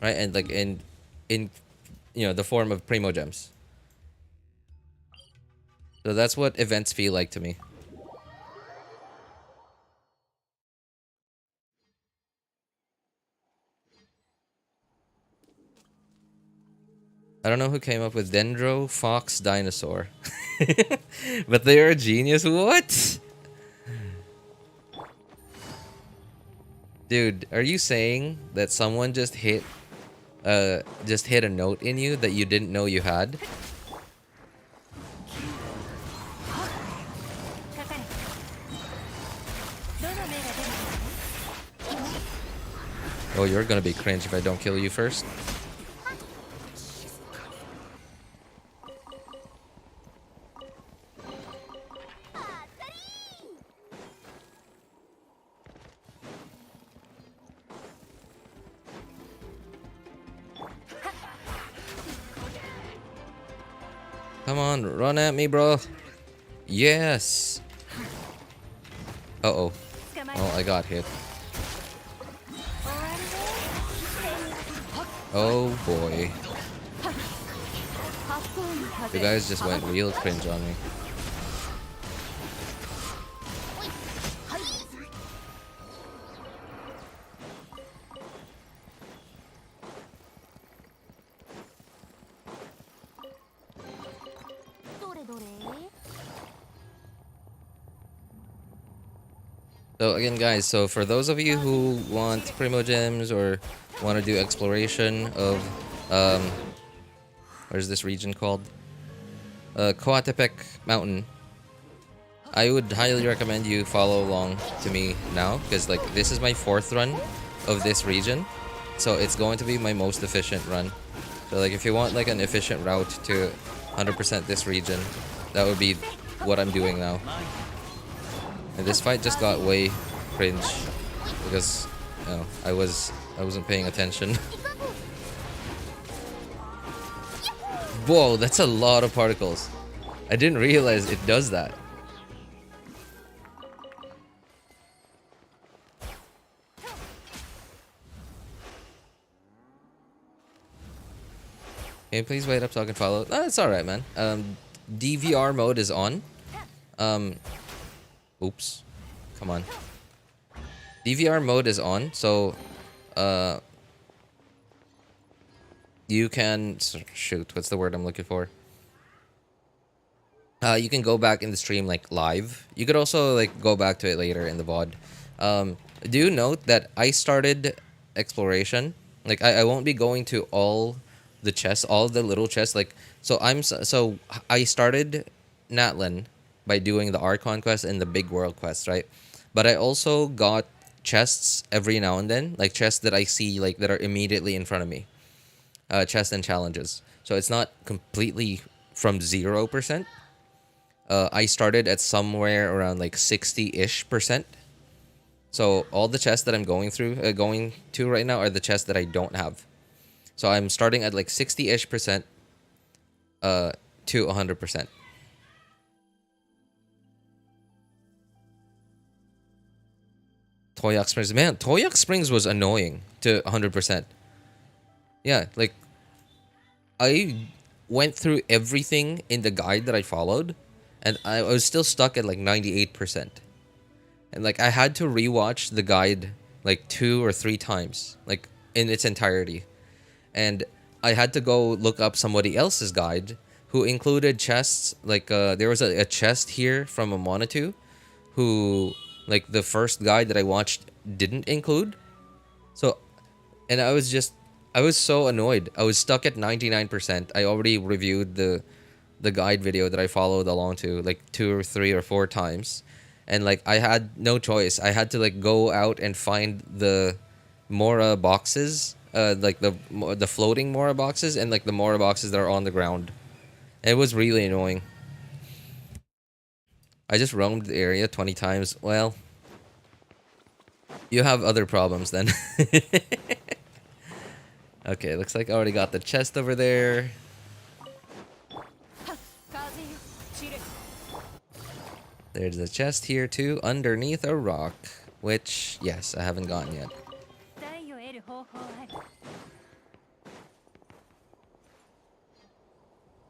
right? And like in you know, the form of Primogems. So that's what events feel like to me. I don't know who came up with Dendro Fox Dinosaur. But they are a genius. What? Dude, are you saying that someone just hit a note in you that you didn't know you had? Oh, you're gonna be cringe if I don't kill you first. Come on, run at me, bro. Yes. Uh-oh. Oh, I got hit. Oh, boy. You guys just went real cringe on me. So again, guys, so for those of you who want Primogems or want to do exploration of, where's this region called? Coatepec Mountain. I would highly recommend you follow along to me now, because like this is my 4th run of this region, so it's going to be my most efficient run. So like if you want like an efficient route to 100% this region, that would be what I'm doing now. And this fight just got way cringe because I wasn't paying attention. Whoa, that's a lot of particles. I didn't realize it does that. Can you please wait up so I can follow? Oh, it's alright, man. DVR mode is on. Oops. Come on. DVR mode is on, so you can shoot, what's the word I'm looking for? You can go back in the stream like live. You could also like go back to it later in the VOD. Do note that I started exploration. Like I won't be going to all the chests, all the little chests. Like so I started Natlan by doing the Archon quest and the big world quest, right? But I also got chests every now and then, like chests that I see like that are immediately in front of me. Chests and challenges. So it's not completely from 0%. I started at somewhere around like 60-ish%. So all the chests that I'm going to right now are the chests that I don't have. So I'm starting at like 60-ish% to 100%. Toyak Springs, man, Toyak Springs was annoying to 100%. Yeah, like I went through everything in the guide that I followed, and I was still stuck at like 98%. And like I had to rewatch the guide like 2 or 3 times, like in its entirety. And I had to go look up somebody else's guide who included chests. Like there was a chest here from a Monitu who like the first guide that I watched didn't include. So, and I was so annoyed. I was stuck at 99%. I already reviewed the guide video that I followed along to like 2 or 3 or 4 times. And like I had no choice. I had to like go out and find the Mora boxes, like the floating Mora boxes and like the Mora boxes that are on the ground. It was really annoying. I just roamed the area 20 times. Well, you have other problems then. Okay, looks like I already got the chest over there. There's a chest here too, underneath a rock. Which, yes, I haven't gotten yet.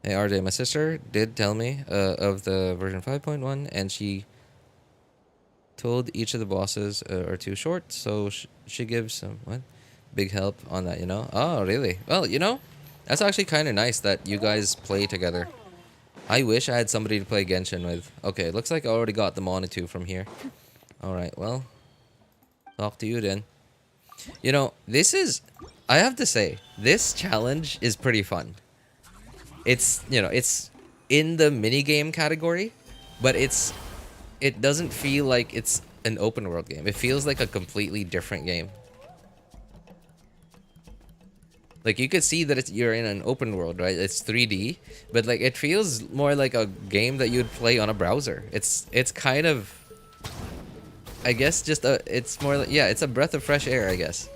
Hey RJ, my sister did tell me of the version 5.1, and she told each of the bosses are too short, so she gives some big help on that, you know? Oh, really? Well, you know, that's actually kind of nice that you guys play together. I wish I had somebody to play Genshin with. Okay, looks like I already got the Monitu from here. Alright, well, talk to you then. You know, I have to say, this challenge is pretty fun. It's, you know, it's in the minigame category, but it doesn't feel like it's an open world game. It feels like a completely different game. Like you could see that you're in an open world, right? It's 3D, but like it feels more like a game that you'd play on a browser. It's kind of, I guess, it's more like, yeah, it's a breath of fresh air, I guess.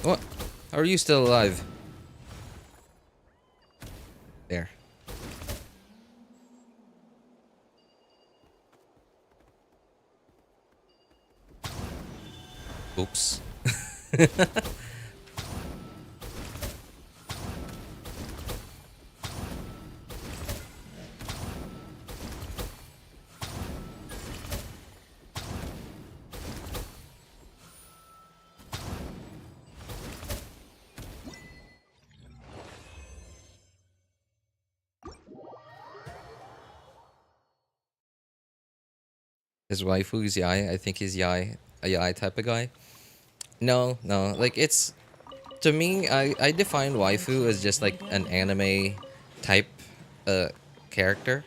What? How are you still alive? There. Oops. his waifu is Yai. I think he's Yai, a Yai type of guy. No, no. Like, it's... To me, I define waifu as just like an anime type character.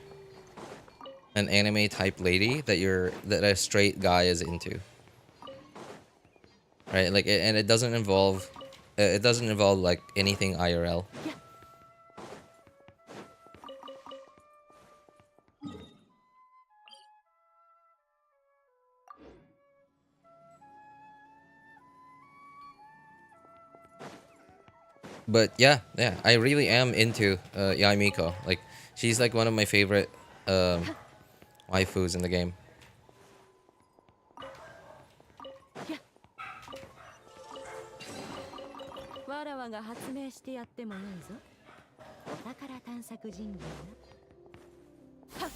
An anime type lady that a straight guy is into. Right? Like, and it doesn't involve like anything IRL. But yeah, I really am into Yai Miko. Like, she's like one of my favorite waifus in the game. わらわが発明してやってもよいぞ。お宝探索人類な。はっ、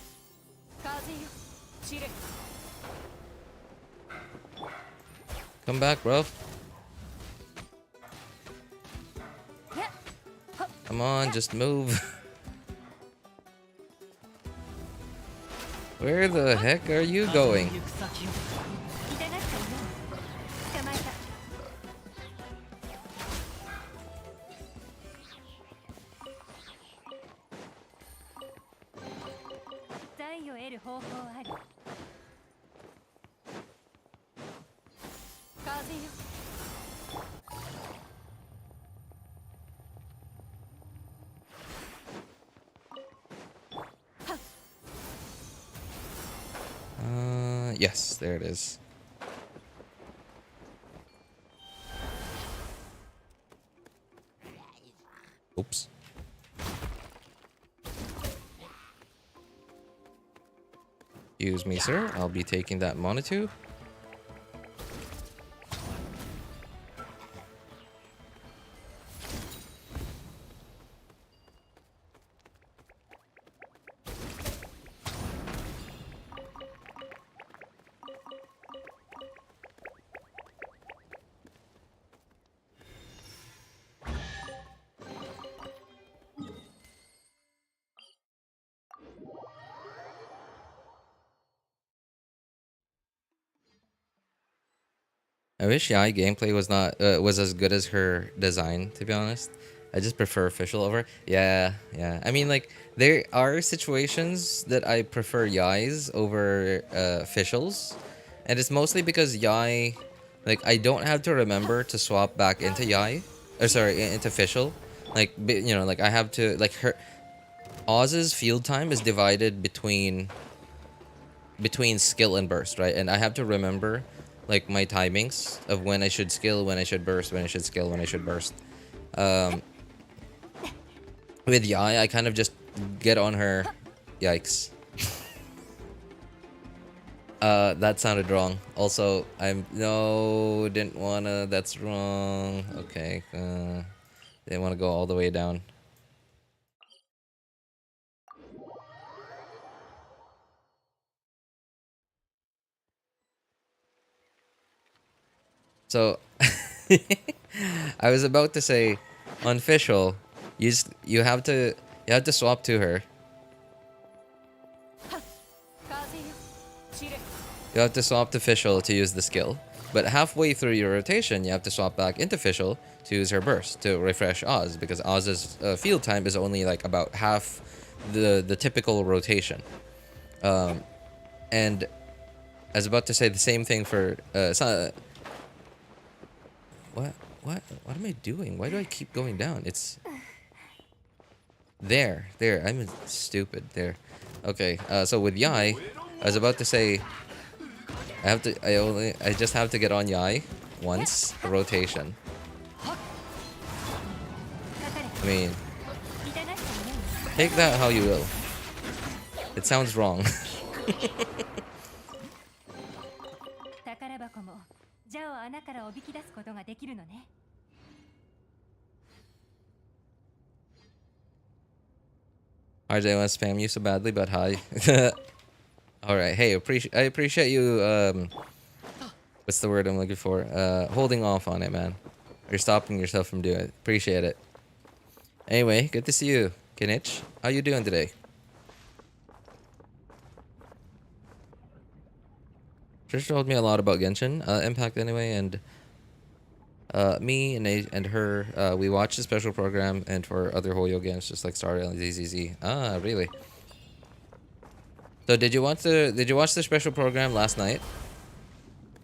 風よ、散れ。Come back, bro. Come on, just move. Where the heck are you going? Yes, there it is. Oops. Excuse me, sir. I'll be taking that Monitou. I wish Yai gameplay was as good as her design, to be honest. I just prefer official over. Yeah. I mean, like, there are situations that I prefer Yai's over officials, and it's mostly because Yai, like, I don't have to remember to swap back into Yai, or sorry, into official. Like, you know, like I have to, like, her Oz's field time is divided between skill and burst, right? And I have to remember, like, my timings of when I should skill, when I should burst, when I should skill, when I should burst. With Yai, I kind of just get on her. Yikes. That sounded wrong. Also, didn't wanna, that's wrong. Okay, didn't wanna go all the way down. So, I was about to say, on official, you have to swap to her. You have to swap to official to use the skill, but halfway through your rotation, you have to swap back into official to use her burst to refresh Oz, because Oz's field time is only like about half the typical rotation. And I was about to say the same thing for What am I doing? Why do I keep going down? It's there. I'm stupid. There. Okay. So with Yai, I was about to say I just have to get on Yai once a rotation. I mean, take that how you will. It sounds wrong. RJ wants to spam you so badly, but hi. Alright, hey, I appreciate you, what's the word I'm looking for? Holding off on it, man. You're stopping yourself from doing it. Appreciate it. Anyway, good to see you, Kinich. How you doing today? Trish told me a lot about Genshin Impact anyway, and me and her, we watched the special program, and for other Hoyo games just like Starlight and ZZZ. Ah, really? So did you watch the special program last night?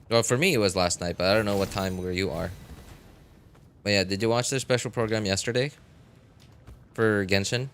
Well, for me it was last night, but I don't know what time where you are. But yeah, did you watch the special program yesterday for Genshin?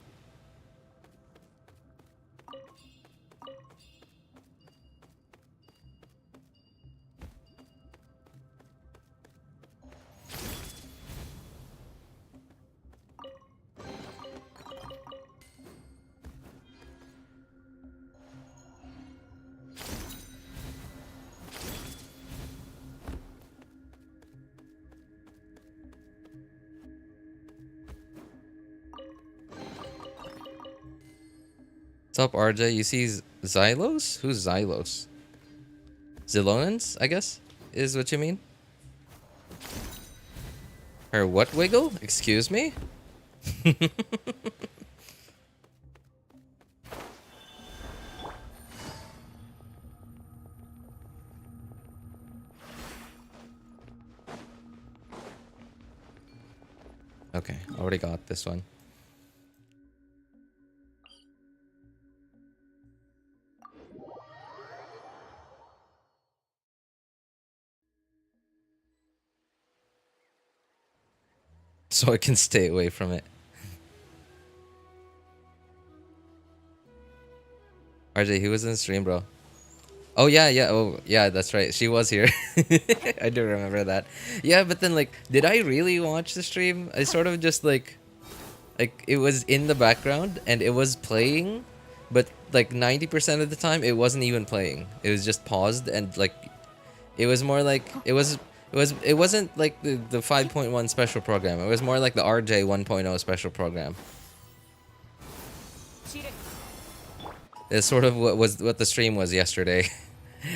What's up, RJ? You see Xylos? Who's Xylos? Xilonens, I guess, is what you mean? Her what wiggle? Excuse me? Okay, already got this one. So I can stay away from it. RJ, who was in the stream, bro? Oh yeah, oh yeah, that's right. She was here. I do remember that. Yeah, but then like, did I really watch the stream? I sort of just like it was in the background and it was playing, but like 90% of the time it wasn't even playing. It was just paused, and like it was more like it wasn't like the 5.1 special program. It was more like the RJ 1.0 special program. It's sort of what the stream was yesterday.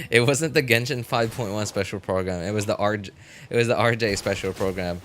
It wasn't the Genshin 5.1 special program. It was the RJ special program.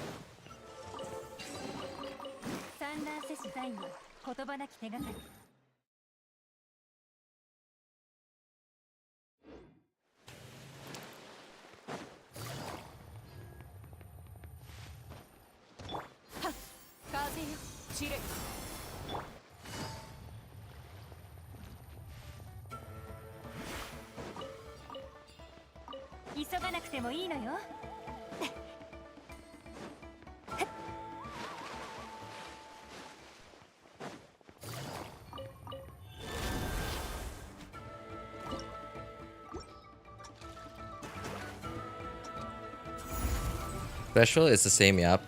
Special? It's the same yap.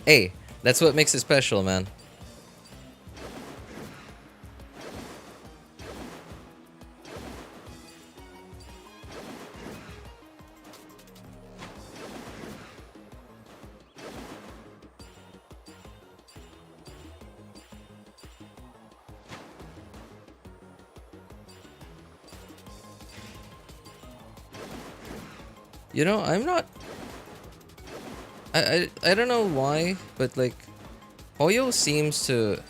Hey, that's what makes it special, man. You know, I'm not... I don't know why, but like, Hoyo seems to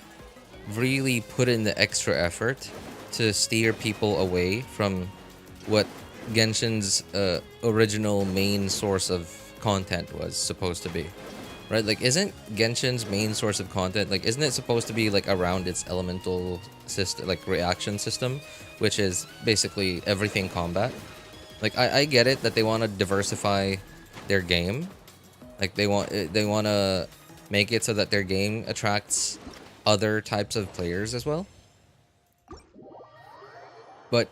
really put in the extra effort to steer people away from what Genshin's original main source of content was supposed to be. Right? Like, isn't Genshin's main source of content, like, isn't it supposed to be like around its elemental system, like reaction system, which is basically everything combat? Like, I get it that they want to diversify their game. Like, they want to make it so that their game attracts other types of players as well. But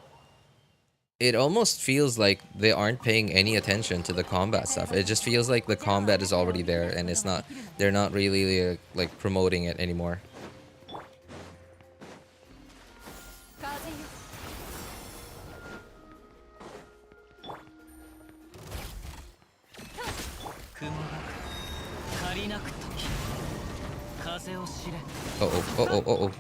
it almost feels like they aren't paying any attention to the combat stuff. It just feels like the combat is already there, and it's not. They're not really like promoting it anymore. Oh.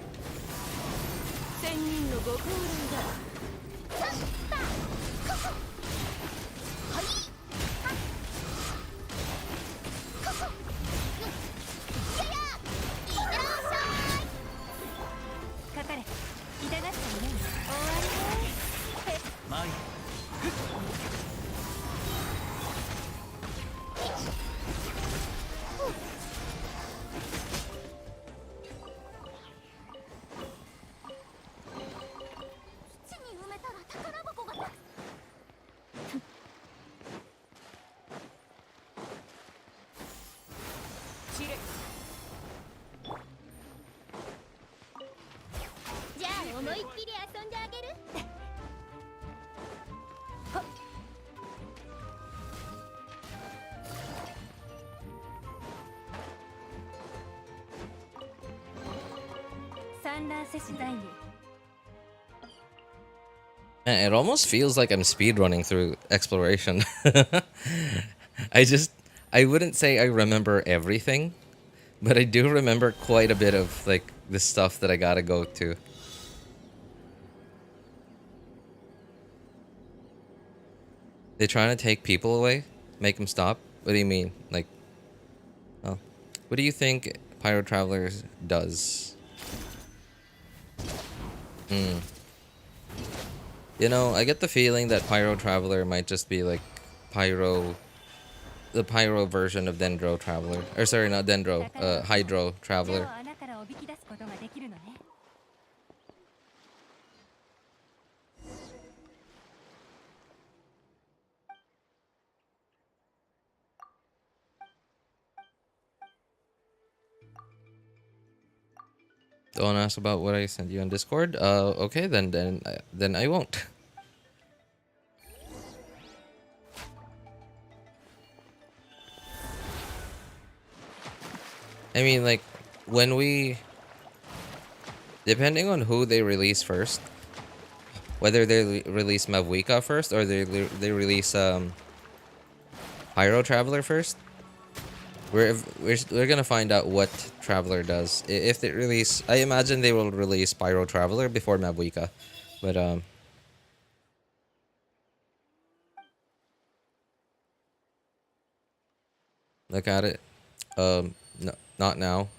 遊んであげる。産卵接種第二。 Man, it almost feels like I'm speedrunning through exploration. I wouldn't say I remember everything, but I do remember quite a bit of like the stuff that I gotta go to. They trying to take people away? Make them stop? What do you mean? Like, oh, what do you think Pyro Traveler does? You know, I get the feeling that Pyro Traveler might just be like the Pyro version of Dendro Traveler. Or sorry, not Dendro, Hydro Traveler. Don't ask about what I sent you on Discord. Okay, then I won't. I mean, like, when we, depending on who they release first, whether they release Mavuika first or they release Pyro Traveler first, we're gonna find out what Traveler does. If they release, I imagine they will release Pyro Traveler before Mavuika, but look at it. No, not now.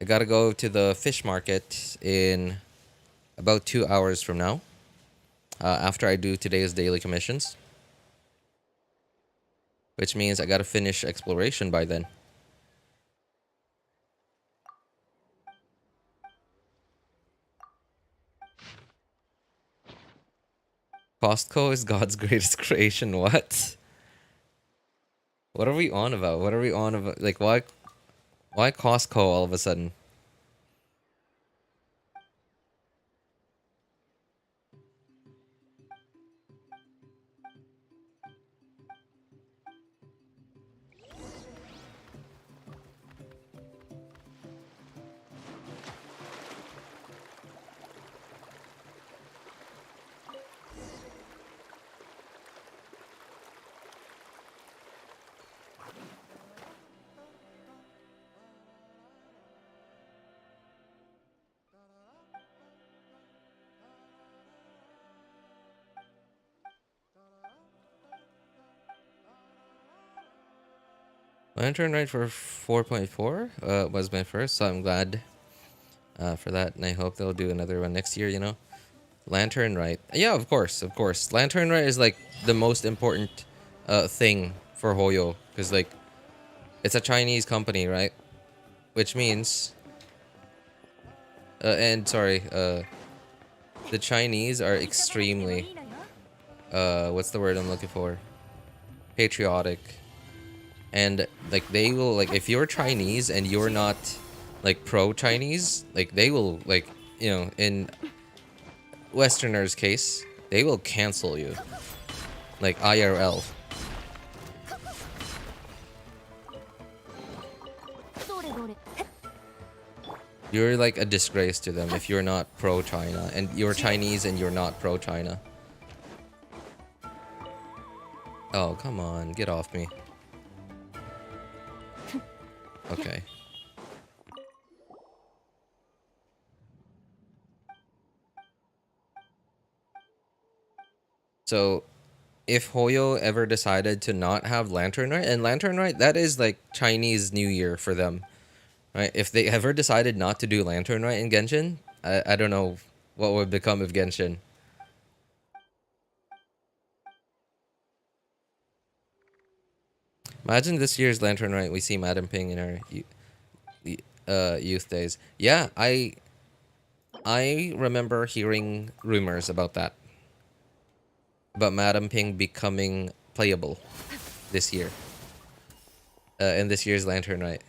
I gotta go to the fish market in about 2 hours from now. After I do today's daily commissions. Which means I gotta finish exploration by then. Costco is God's greatest creation. What? What are we on about? What are we on about? Like, why Costco all of a sudden? Lantern Rite for 4.4 was my first, so I'm glad for that, and I hope they'll do another one next year, you know? Lantern Rite. Yeah, of course, of course. Lantern Rite is like the most important thing for Hoyo, because like, it's a Chinese company, right? Which means... the Chinese are extremely... what's the word I'm looking for? Patriotic. And like they will, like, if you're Chinese and you're not like pro-Chinese, like they will, like, you know, in Westerners' case, they will cancel you, like IRL. You're like a disgrace to them if you're not pro-China, and you're Chinese and you're not pro-China. Oh, come on, get off me. Okay. So, if Hoyo ever decided to not have Lantern Rite, and Lantern Rite, that is like Chinese New Year for them, right? If they ever decided not to do Lantern Rite in Genshin, I don't know what would become of Genshin. Imagine this year's Lantern Rite, we see Madam Ping in her youth days. Yeah, I remember hearing rumors about that. About Madam Ping becoming playable this year. In this year's Lantern Rite.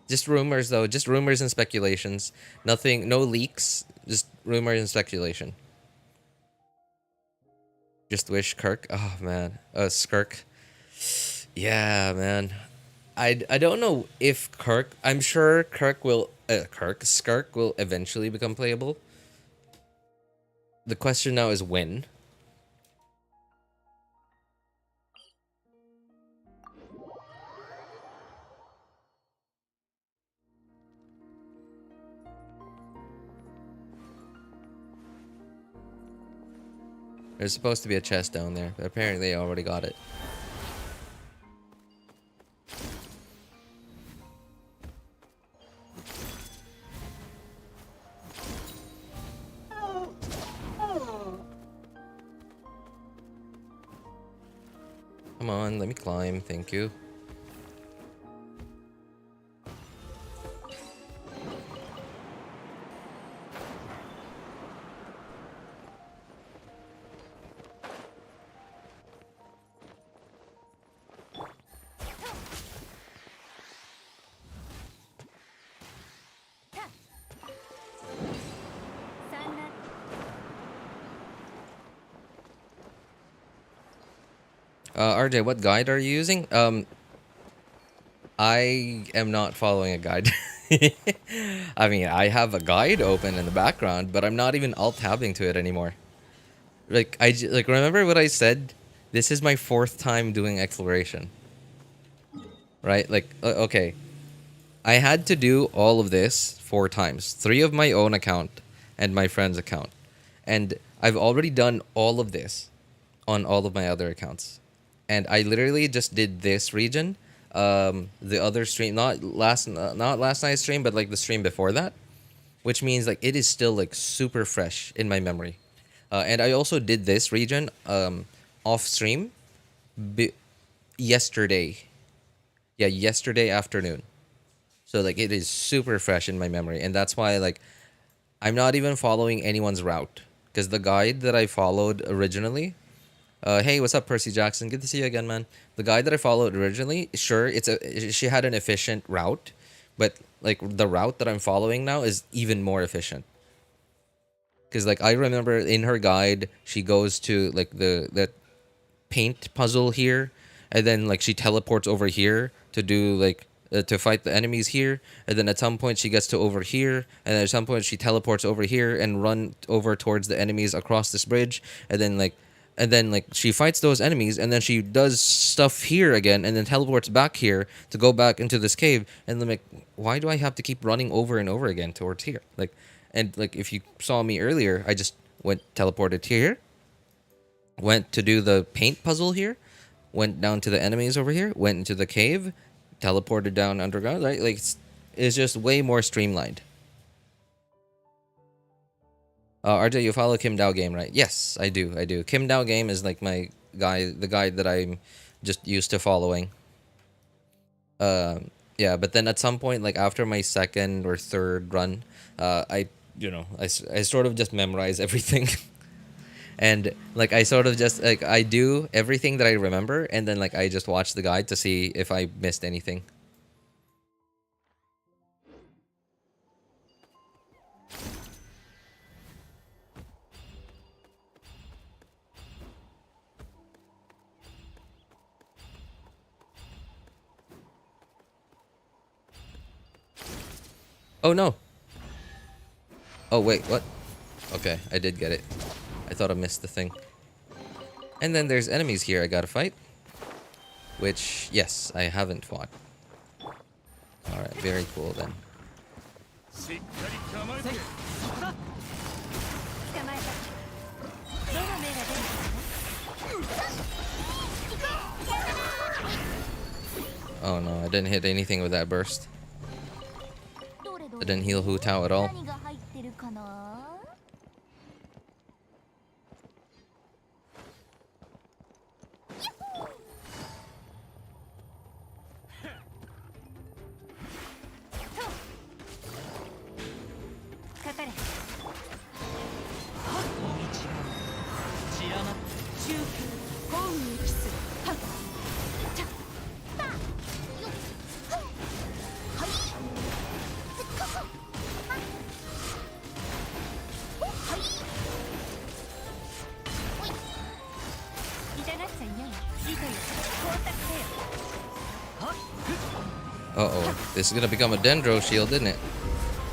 Just rumors though, just rumors and speculations. Nothing, no leaks, just rumors and speculation. Just wish Kirk. Oh man, Skirk. Yeah, man. I don't know if Kirk. I'm sure Skirk will eventually become playable. The question now is when. There's supposed to be a chest down there, but apparently I already got it. Come on, let me climb, thank you. RJ, what guide are you using? I am not following a guide. I mean, I have a guide open in the background, but I'm not even alt-tabbing to it anymore. Like, remember what I said? This is my 4th time doing exploration. Right? Like, okay. I had to do all of this 4 times. 3 of my own account and my friend's account. And I've already done all of this on all of my other accounts. And I literally just did this region, the other stream, not last night's stream, but like the stream before that, which means like it is still like super fresh in my memory. And I also did this region off stream yesterday. Yeah, yesterday afternoon. So like it is super fresh in my memory, and that's why like I'm not even following anyone's route, because the guide that I followed originally. Hey, what's up, Percy Jackson? Good to see you again, man. The guide that I followed originally, sure, she had an efficient route, but like the route that I'm following now is even more efficient. Because like I remember in her guide, she goes to like the paint puzzle here, and then like she teleports over here to do like to fight the enemies here, and then at some point she gets to over here, and then at some point she teleports over here and run over towards the enemies across this bridge, and then like she fights those enemies, and then she does stuff here again, and then teleports back here to go back into this cave. And then like, why do I have to keep running over and over again towards here? Like, and like if you saw me earlier, I just teleported here, went to do the paint puzzle here, went down to the enemies over here, went into the cave, teleported down underground. Right, like it's just way more streamlined. RJ, you follow Kim Dao Game, right? Yes, I do. Kim Dao Game is like my the guide that I'm just used to following. Yeah, but then at some point, like after my 2nd or 3rd run, I sort of just memorize everything. And like I sort of just like I do everything that I remember, and then like I just watch the guide to see if I missed anything. Oh no. Oh wait, what? Okay, I did get it. I thought I missed the thing. And then there's enemies here I gotta fight. Which, yes, I haven't fought. Alright, very cool then. Oh no, I didn't hit anything with that burst. I didn't heal Hutao at all. Uh-oh. This is gonna become a Dendro shield, isn't it?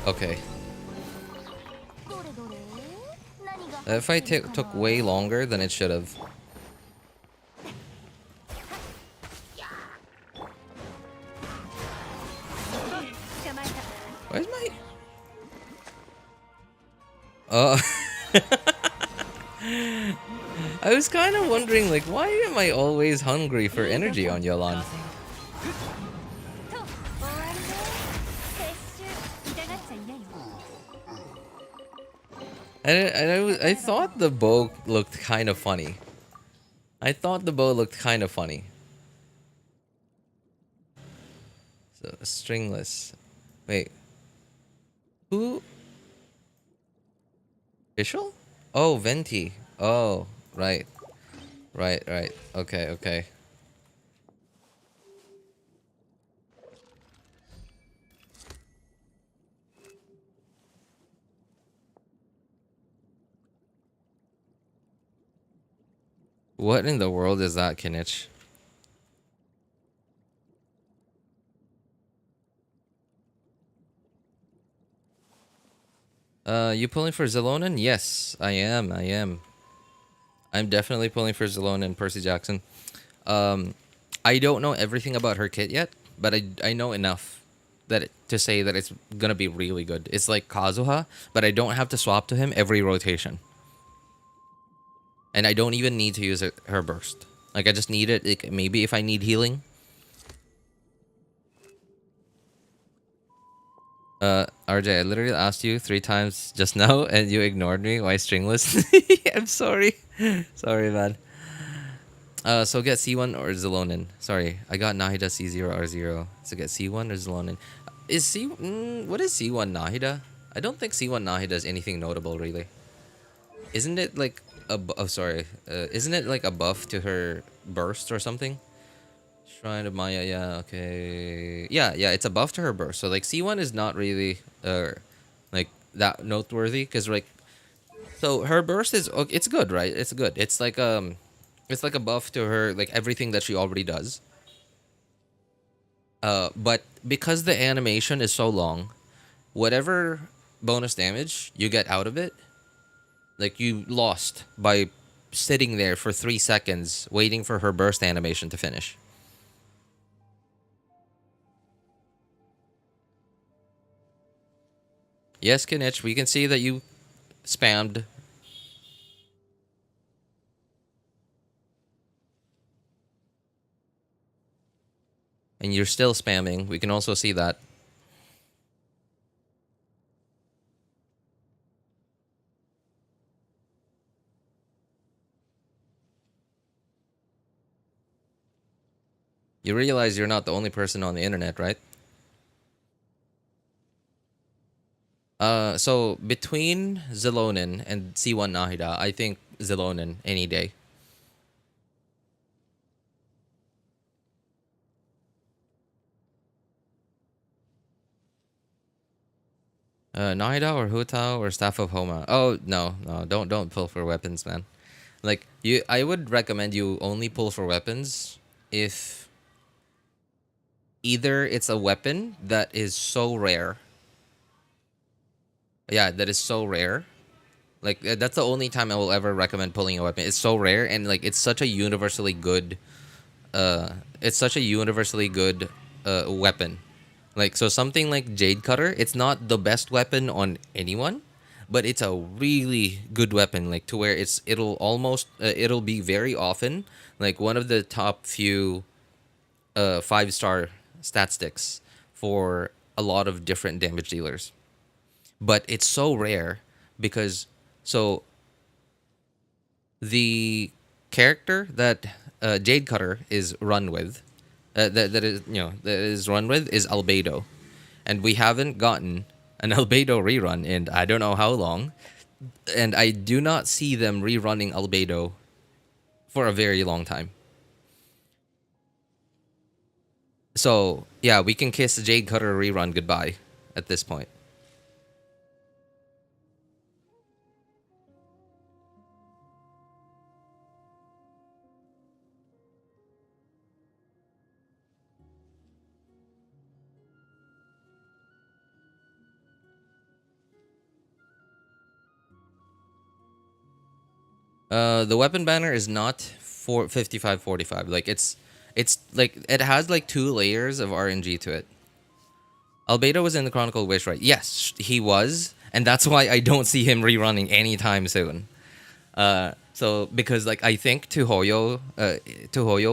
Okay. That fight took way longer than it should have. Where's my... I was kind of wondering, like, why am I always hungry for energy on Yolan? I thought the bow looked kind of funny. So, stringless. Wait. Who? Official? Oh, Venti. Oh, right. Right. Okay. What in the world is that, Kinich? You pulling for Xilonen? Yes, I am. I'm definitely pulling for Xilonen, Percy Jackson. I don't know everything about her kit yet, but I know enough to say that it's gonna be really good. It's like Kazuha, but I don't have to swap to him every rotation. And I don't even need to use her burst. Like, I just need it, like, maybe if I need healing. RJ, I literally asked you 3 times just now, and you ignored me. Why stringless? I'm sorry. Sorry, man. So get C1 or Xilonen. Sorry, I got Nahida C0 R0. So get C1 or Xilonen. What is C1 Nahida? I don't think C1 Nahida is anything notable, really. Isn't it like isn't it like a buff to her burst or something? Shrine of Maya, yeah, okay. Yeah, it's a buff to her burst. So like C1 is not really like that noteworthy, because like, so her burst is, it's good, right? It's good. It's like a buff to her, like everything that she already does. But because the animation is so long, whatever bonus damage you get out of it, like, you lost by sitting there for 3 seconds waiting for her burst animation to finish. Yes, Kinich, we can see that you spammed. And you're still spamming. We can also see that. You realize you're not the only person on the internet, right? So between Xilonen and C1 Nahida, I think Xilonen any day. Nahida or Hutao or Staff of Homa. Oh no, don't pull for weapons, man. Like, I would recommend you only pull for weapons if either it's a weapon that is so rare. Yeah, that is so rare. Like, that's the only time I will ever recommend pulling a weapon. It's so rare, and like, it's such a universally good weapon. Like, so something like Jade Cutter, it's not the best weapon on anyone, but it's a really good weapon, like, to where it'll be very often like one of the top few 5-star stat sticks for a lot of different damage dealers. But it's so rare because, so the character that Jade Cutter is run with, that is run with, is Albedo, and we haven't gotten an Albedo rerun in I don't know how long, and I do not see them rerunning Albedo for a very long time. So yeah, we can kiss Jade Cutter rerun goodbye at this point. The weapon banner is not for 55-45. Like it's like it has like 2 layers of RNG to it. Albedo was in the Chronicle Wish, right? Yes, he was, and that's why I don't see him rerunning anytime soon. So because like I think to Hoyo,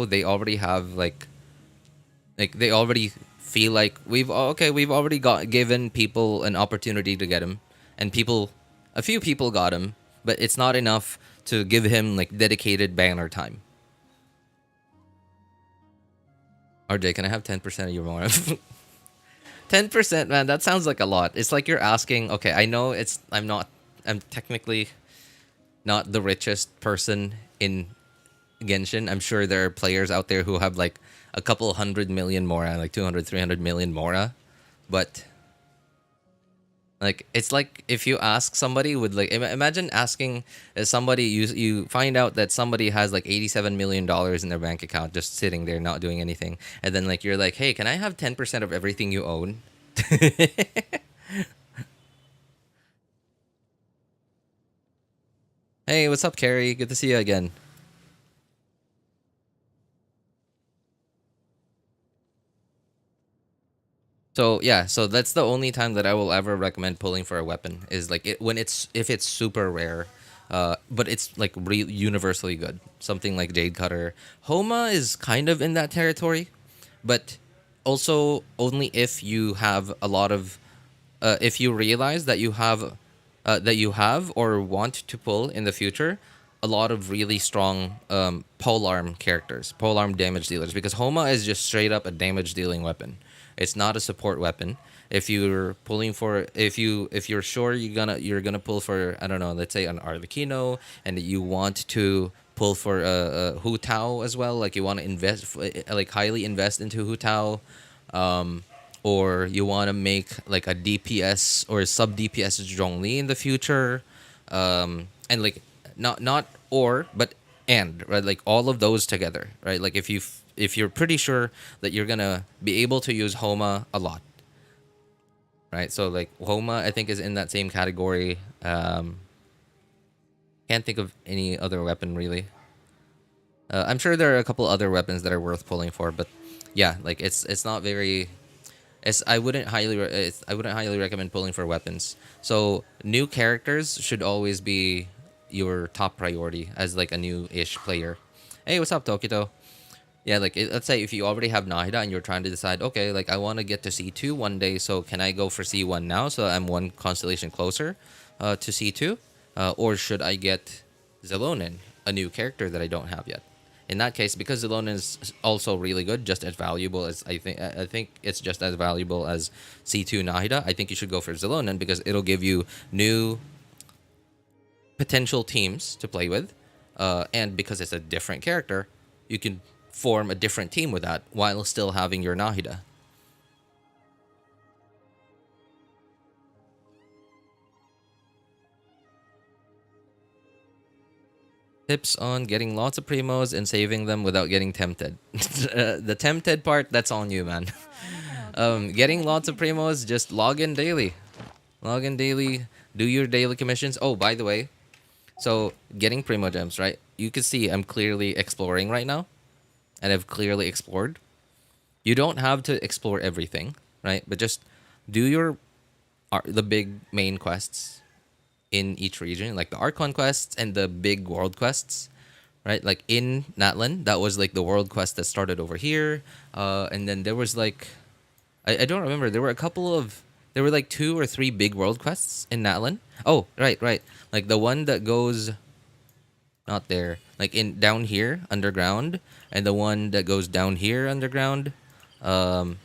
they already have like they already feel like we've already given people an opportunity to get him, and a few people got him, but it's not enough to give him like dedicated banner time. RJ, can I have 10% of your more? 10%, man, that sounds like a lot. It's like you're asking, okay, I know I'm technically not the richest person in Genshin. I'm sure there are players out there who have like a couple 100 million mora, like 200, 300 million mora. But like, it's like if you ask somebody with like, imagine asking somebody, you find out that somebody has like $87 million in their bank account just sitting there not doing anything. And then like, you're like, hey, can I have 10% of everything you own? Hey, what's up, Carrie? Good to see you again. So yeah, so that's the only time that I will ever recommend pulling for a weapon is like if it's super rare, but it's like universally good. Something like Jade Cutter. Homa is kind of in that territory, but also only if you have a lot of, if you realize that you have or want to pull in the future a lot of really strong polearm characters, polearm damage dealers, because Homa is just straight up a damage dealing weapon. It's not a support weapon. If you're pulling for, if you're sure you're gonna pull for, I don't know, let's say an Arlecchino, and you want to pull for a Hutao as well, like you want to invest, like highly invest into Hutao, or you want to make like a DPS or sub DPS Zhongli in the future, and like not or but and right, like all of those together, right? Like if you're pretty sure that you're gonna be able to use Homa a lot, right? So like Homa, I think, is in that same category. Can't think of any other weapon really. I'm sure there are a couple other weapons that are worth pulling for, but yeah, like it's not very. I wouldn't highly recommend pulling for weapons. So new characters should always be your top priority as like a new-ish player. Hey, what's up, Tokito? Yeah, like let's say if you already have Nahida and you're trying to decide, okay, like I want to get to C2 one day, so can I go for C1 now so I'm one constellation closer to C2, or should I get Xilonen, a new character that I don't have yet? In that case, because Xilonen is also really good, just as valuable as I think it's just as valuable as C2 Nahida, I think you should go for Xilonen because it'll give you new potential teams to play with, and because it's a different character, you can form a different team with that while still having your Nahida. Tips on getting lots of primos and saving them without getting tempted. The tempted part, that's on you, man. Getting lots of primos, just log in daily. Log in daily, do your daily commissions. Oh, by the way, so getting Primogems, right? You can see I'm clearly exploring right now, and I've clearly explored. You don't have to explore everything, right? But just do the big main quests in each region, like the Archon quests and the big world quests, right? Like in Natlan, that was like the world quest that started over here, and then there was like, I don't remember. There were like 2 or 3 big world quests in Natlan. Oh, right. Like the one that goes, not there, like in down here underground, and the one that goes down here underground. I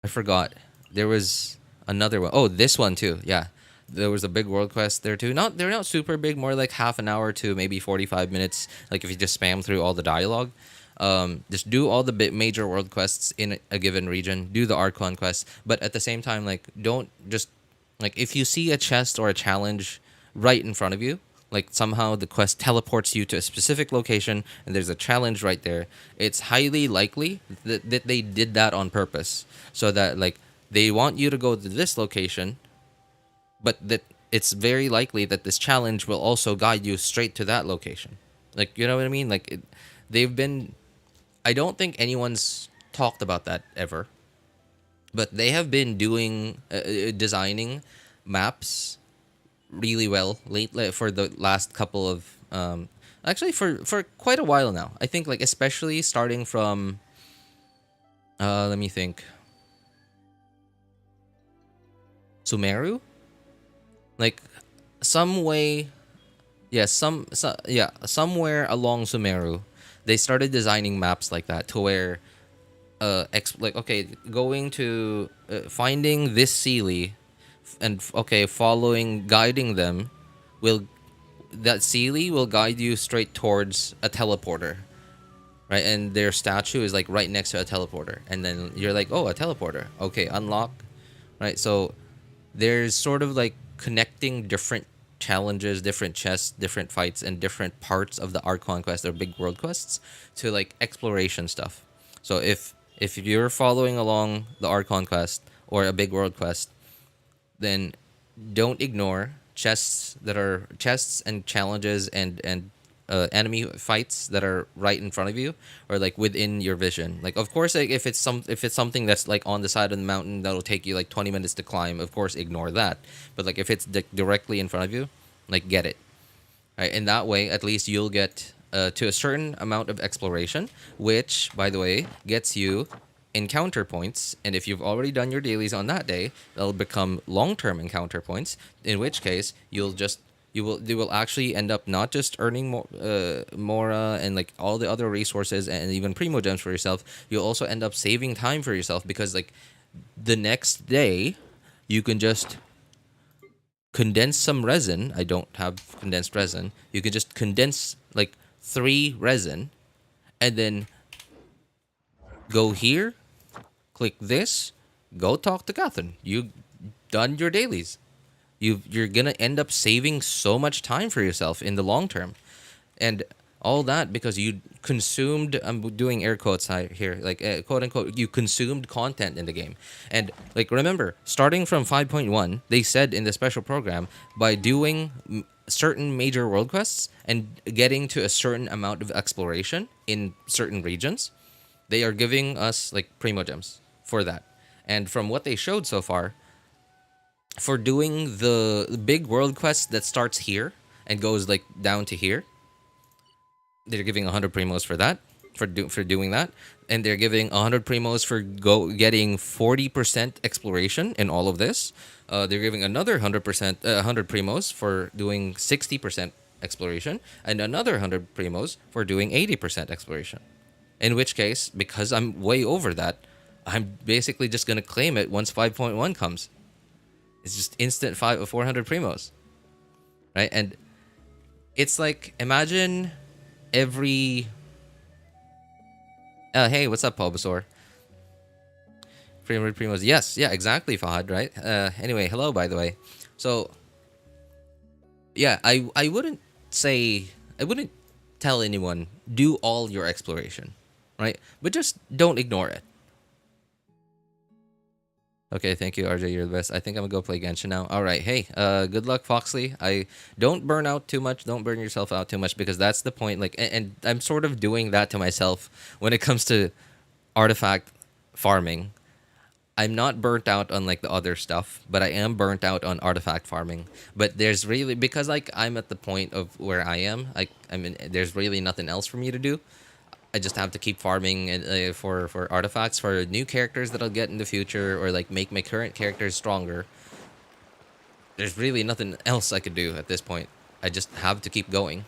forgot. There was another one. Oh, this one too. Yeah. There was a big world quest there too. They're not super big, more like half an hour to maybe 45 minutes. Like if you just spam through all the dialogue. Just do all the major world quests in a given region. Do the Archon quests, but at the same time, like don't just like if you see a chest or a challenge right in front of you, like somehow the quest teleports you to a specific location and there's a challenge right there. It's highly likely that they did that on purpose, so that like they want you to go to this location, but that it's very likely that this challenge will also guide you straight to that location. Like, you know what I mean? Like, they've been. I don't think anyone's talked about that ever, but they have been doing designing maps really well for the last couple of actually for quite a while now. I think, like, especially starting from let me think, Sumeru, like some way, yeah, somewhere along Sumeru, they started designing maps like that to where like, okay, going to finding this Sealy and okay, following, guiding them will, that Sealy will guide you straight towards a teleporter, right? And their statue is like right next to a teleporter, and then you're like, oh, a teleporter, okay, unlock, right? So there's sort of like connecting different challenges, different chests, different fights, and different parts of the Archon quest or big world quests to like exploration stuff. So if you're following along the Archon quest or a big world quest, then don't ignore chests and challenges and enemy fights that are right in front of you or like within your vision. Like, of course, like if it's something that's like on the side of the mountain that'll take you like 20 minutes to climb, of course ignore that. But like if it's directly in front of you, like get it. Right? And that way at least you'll get to a certain amount of exploration, which, by the way, gets you encounter points. And if you've already done your dailies on that day, they'll become long-term encounter points, in which case they will actually end up not just earning more Mora and like all the other resources and even Primogems for yourself. You'll also end up saving time for yourself, because like the next day you can just condense some resin. I don't have condensed resin. You can just condense like 3 resin and then go here, click this, go talk to Catherine. You done your dailies. You're gonna end up saving so much time for yourself in the long term, and all that because you consumed. I'm doing air quotes here, like quote unquote. You consumed content in the game, and like remember, starting from 5.1, they said in the special program, by doing certain major world quests and getting to a certain amount of exploration in certain regions, they are giving us like Primogems for that. And from what they showed so far, for doing the big world quest that starts here and goes like down to here, they're giving 100 primos for that, for doing that, and they're giving 100 primos for getting 40% exploration in all of this. They're giving another 100 primos for doing 60% exploration, and another 100 primos for doing 80% exploration. In which case, because I'm way over that, I'm basically just gonna claim it once 5.1 comes. It's just instant 400 primos, right? And it's like, imagine every... hey, what's up, Bulbasaur? 300 primos. Yes, yeah, exactly, Fahad, right? Anyway, hello, by the way. So, yeah, I wouldn't tell anyone, do all your exploration, right? But just don't ignore it. Okay, thank you, RJ. You're the best. I think I'm gonna go play Genshin now. All right, hey, good luck, Foxley. I don't burn out too much. Don't burn yourself out too much, because that's the point. Like, and I'm sort of doing that to myself when it comes to artifact farming. I'm not burnt out on like the other stuff, but I am burnt out on artifact farming. But there's really, because like I'm at the point of where I am, like I mean, there's really nothing else for me to do. I just have to keep farming for artifacts for new characters that I'll get in the future, or like make my current characters stronger. There's really nothing else I could do at this point. I just have to keep going.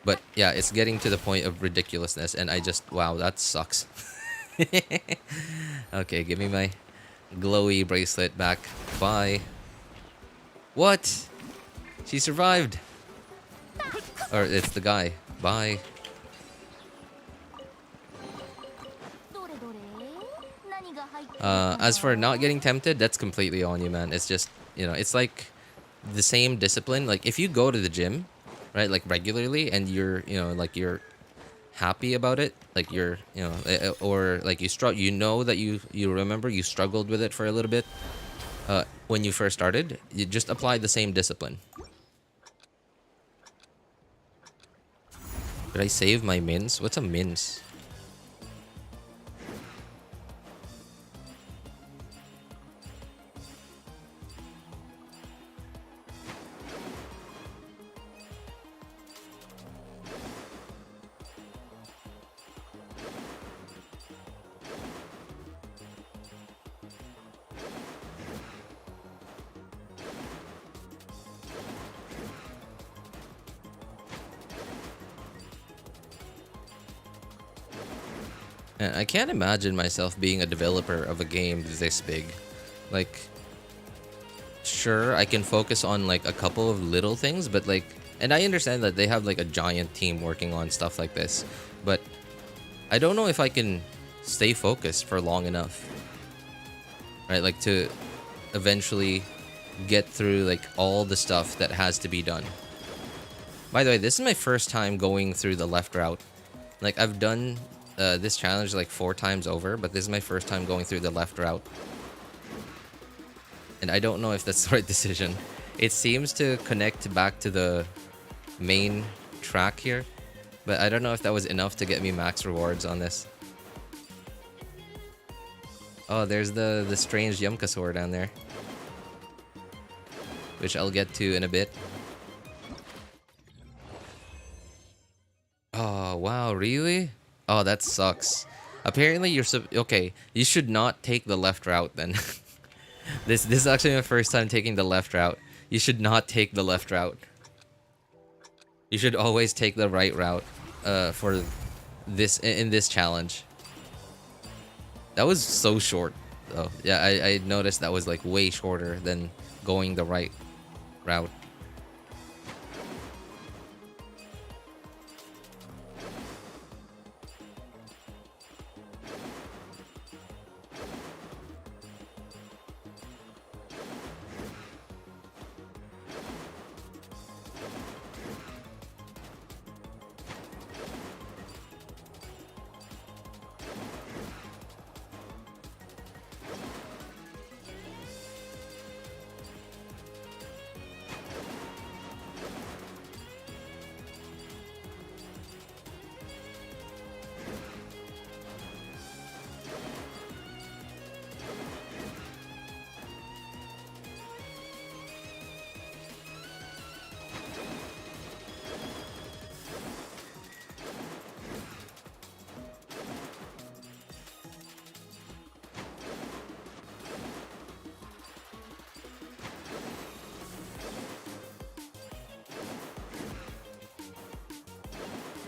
But yeah, it's getting to the point of ridiculousness, and I just, wow, that sucks. Okay, give me my glowy bracelet back. Bye. What? She survived. Or it's the guy. Bye. As for not getting tempted, that's completely on you, man. It's just, you know, it's like the same discipline. Like if you go to the gym, right, like regularly, and you're, you know, like you're happy about it, like you're, you know, or like you know that you remember you struggled with it for a little bit, when you first started, you just apply the same discipline. Did I save my mins? What's a mins? And I can't imagine myself being a developer of a game this big. Like, sure, I can focus on like a couple of little things, but like, and I understand that they have like a giant team working on stuff like this, but I don't know if I can stay focused for long enough, right? Like to eventually get through like all the stuff that has to be done. By the way, this is my first time going through the left route. Like, I've done this challenge like 4 times over, but this is my first time going through the left route. And I don't know if that's the right decision. It seems to connect back to the main track here, but I don't know if that was enough to get me max rewards on this. Oh, there's the strange Yumkasaur down there, which I'll get to in a bit. Oh, wow, really? Oh, that sucks. Apparently you're okay, you should not take the left route then. This is actually my first time taking the left route. You should not take the left route. You should always take the right route for this in this challenge. That was so short though. Yeah, I noticed that was like way shorter than going the right route.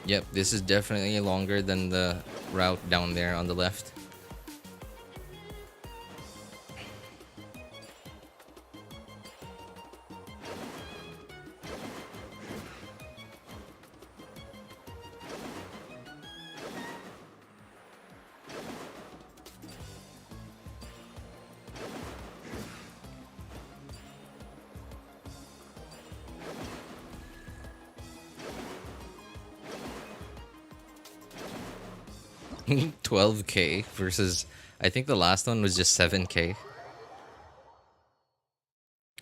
Yep, this is definitely longer than the route down there on the left. $12K versus, I think the last one was just $7K.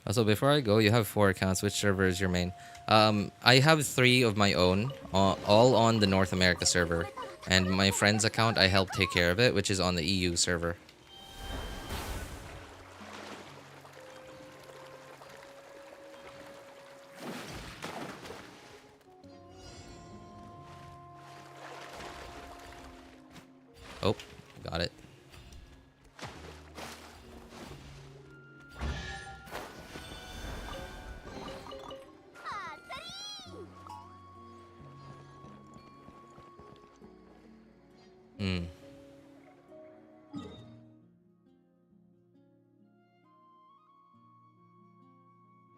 Also, before I go, you have 4 accounts. Which server is your main? I have 3 of my own, all on the North America server. And my friend's account, I help take care of it, which is on the EU server. Oh, got it.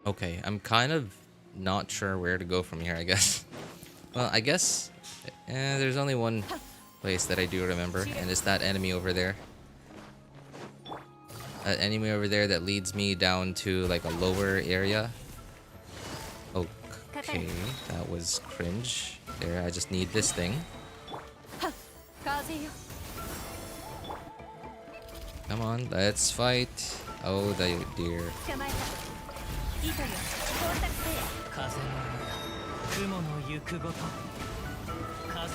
Okay, I'm kind of not sure where to go from here, I guess. Well, I guess there's only one place that I do remember, and it's that enemy over there. That enemy over there that leads me down to like a lower area. Okay, that was cringe. There, I just need this thing. Come on, let's fight. Oh, the dear. 捕まえた糸よ到達せよ風の雲の行くごと風の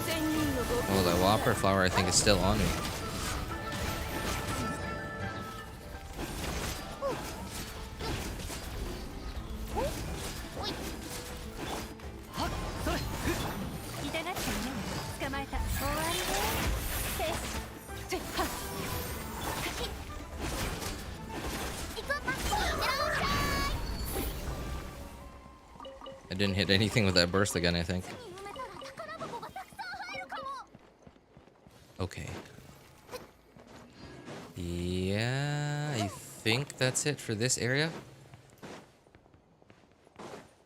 仙人のご Oh, the Whopper flower I think is still on me. それ痛がってるね捕まえた終わりねよしせっはっ行こうかいってらっしゃ I didn't hit anything with that burst again, I think. い埋めたら宝箱がたくさん入るかも Okay. Yeah, I think that's it for this area.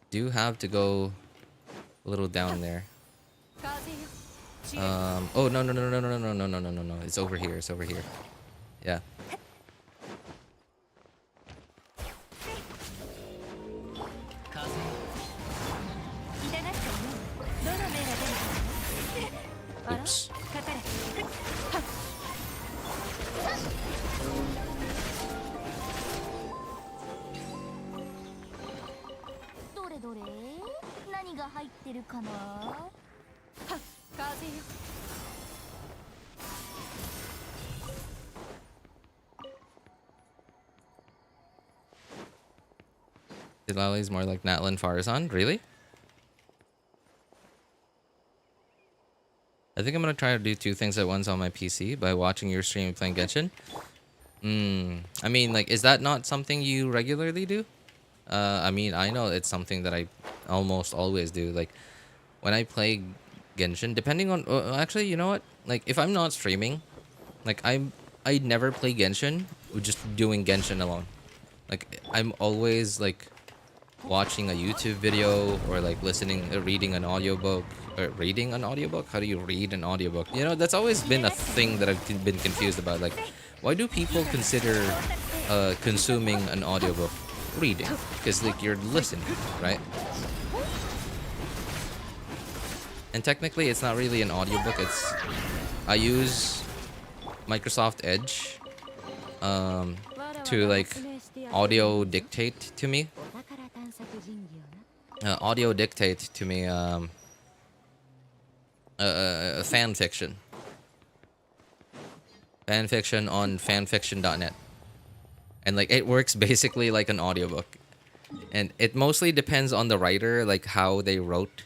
Do have to go a little down there. 風よ Oh no no no no no no no no no no no! It's over here. It's over here. Yeah. 風痛がってるねどの目が出るかあら Oops. かかれはっどれどれ何が入ってるかなはっ風よ Dailies more like Natlan Farazan. Really? I think I'm gonna try to do two things at once on my PC by watching your stream and playing Genshin. I mean, like, is that not something you regularly do? I mean, I know it's something that I almost always do. Like, when I play Genshin, depending on... actually, you know what? Like, if I'm not streaming, like, I never play Genshin with just doing Genshin alone. Like, I'm always, like, watching a YouTube video or, like, reading an audiobook. Or reading an audiobook? How do you read an audiobook? You know, that's always been a thing that I've been confused about. Like, why do people consider consuming an audiobook reading? Because, like, you're listening, right? And technically, it's not really an audiobook. I use Microsoft Edge to, like, audio dictate to me. Audio dictate to me fan fiction. Fan fiction on fanfiction.net. And, like, it works basically like an audiobook. And it mostly depends on the writer, like, how they wrote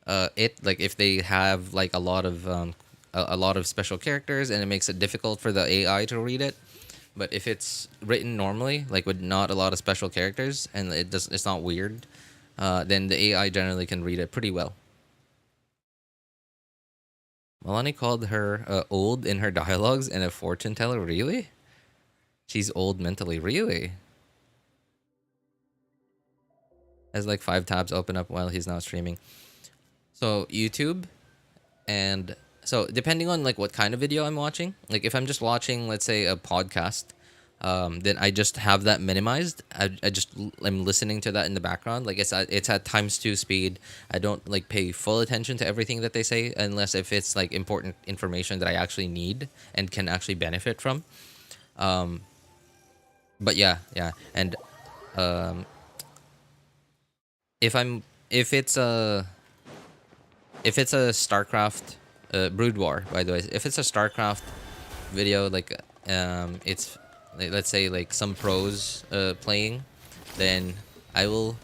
it. Like, if they have, like, a lot of special characters and it makes it difficult for the AI to read it. But if it's written normally, like, with not a lot of special characters and it's not weird, then the AI generally can read it pretty well. Mualani called her old in her dialogues and a fortune teller. Really? She's old mentally. Really? Has like 5 tabs open up while he's not streaming. So YouTube, and so depending on like what kind of video I'm watching, like if I'm just watching, let's say, a podcast, then I just have that minimized. I'm listening to that in the background. Like it's at ×2 speed. I don't like pay full attention to everything that they say unless if it's like important information that I actually need and can actually benefit from. But yeah, and if it's a StarCraft Brood War, by the way, if it's a StarCraft video, like it's like, let's say like some pros playing, then I will.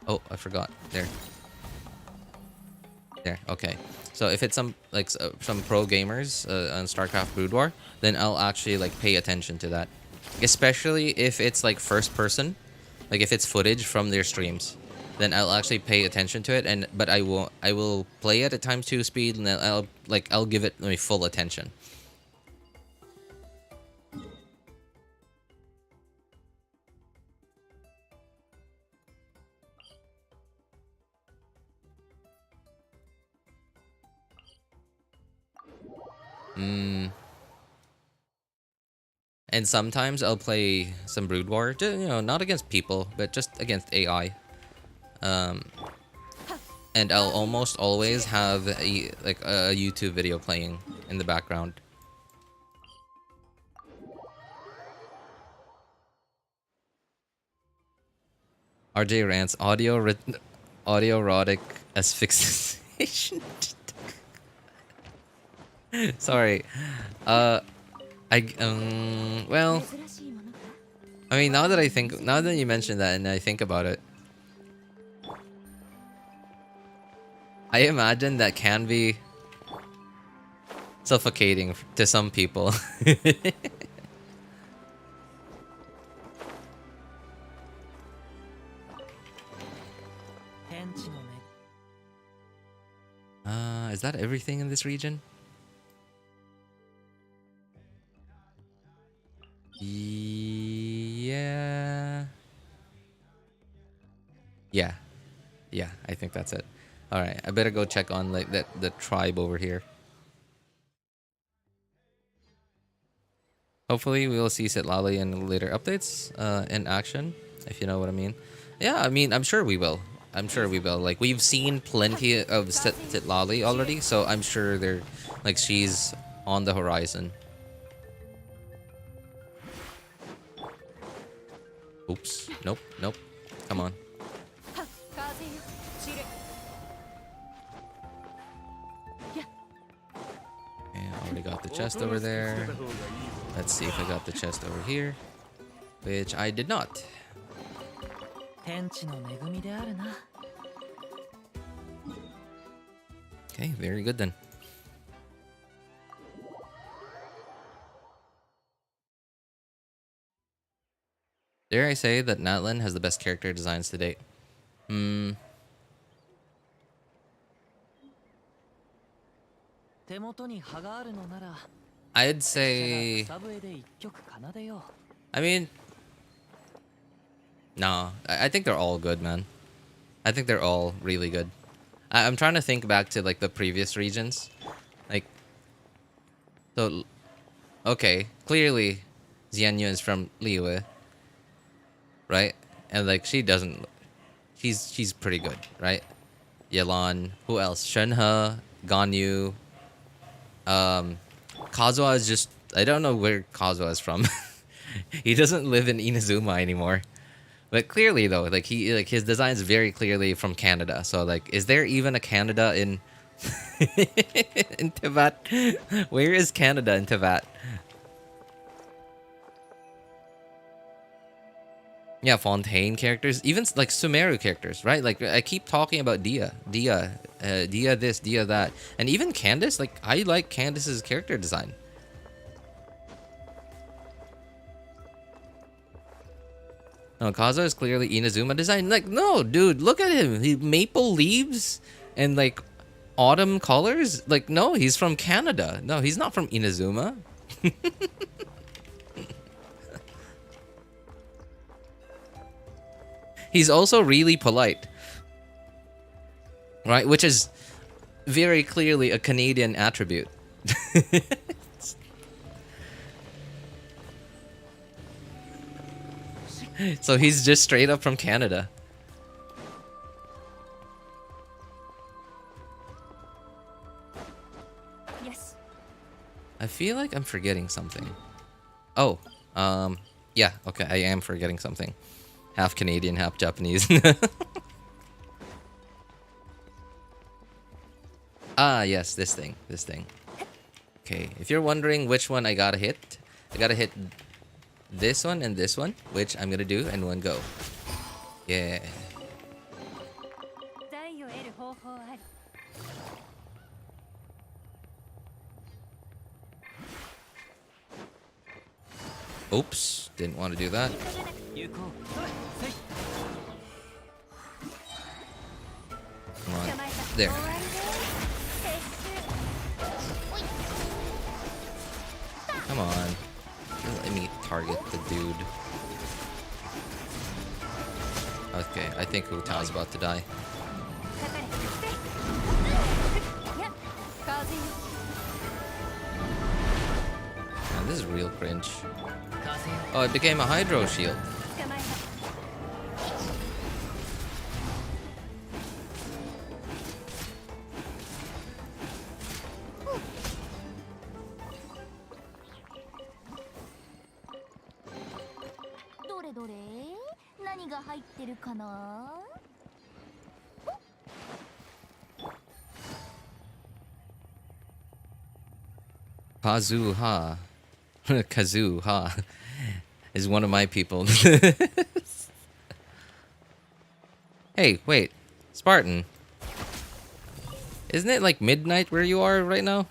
Oh, I forgot. There. Okay. So if it's some like some pro gamers on StarCraft Brood War, then I'll actually like pay attention to that, especially if it's like first person, like if it's footage from their streams, then I'll actually pay attention to it. But I will play it at ×2 speed, and then I'll give it my full attention. And sometimes I'll play some Brood War, you know, not against people, but just against AI. and I'll almost always have like a YouTube video playing in the background. RJ rants audio erotic asphyxiation. Sorry. Well, I mean, now that you mention that and I think about it, I imagine that can be suffocating to some people. Is that everything in this region? Yeah. Yeah, I think that's it. All right, I better go check on like the tribe over here. Hopefully, we will see Sitlali in later updates in action, if you know what I mean. Yeah, I mean, I'm sure we will. I'm sure we will. Like, we've seen plenty of Sitlali already, so I'm sure they're like she's on the horizon. Oops. Nope. Come on. Okay, I already got the chest over there. Let's see if I got the chest over here, which I did not. Okay, very good then. Dare I say that Natlan has the best character designs to date? I'd say... I mean... No, I think they're all good, man. I think they're all really good. I'm trying to think back to like the previous regions. Like... So... Okay, clearly Xianyu is from Liyue. Right? And like she doesn't... She's pretty good, right? Yelan. Who else? Shenhe, Ganyu. Kazuha is just... I don't know where Kazuha is from. He doesn't live in Inazuma anymore. But clearly though, like his design is very clearly from Canada. So like, is there even a Canada in in Tibet? Where is Canada in Tibet? Yeah, Fontaine characters, even like Sumeru characters, right? Like I keep talking about Dia this, Dia that, and even Candace. Like I like Candace's character design. No, Kazuha is clearly Inazuma design. Like no, dude, look at him. He maple leaves and like autumn colors. Like no, he's from Canada. No, he's not from Inazuma. He's also really polite, right? Which is very clearly a Canadian attribute. So he's just straight up from Canada. Yes. I feel like I'm forgetting something. Oh, yeah, okay, I am forgetting something. Half Canadian, half Japanese. Ah, yes, this thing. Okay, if you're wondering which one I gotta hit this one and this one, which I'm gonna do in one go. Yeah. Oops, didn't want to do that. Come on. There. Come on. Let me target the dude. Okay, I think Hutao's about to die. Man, this is real cringe. Oh, it became a Hydro Shield. どれ何が入ってるかな Kazuha. Kazuha is one of my people. Hey, wait. Spartan. Isn't it like midnight where you are right now?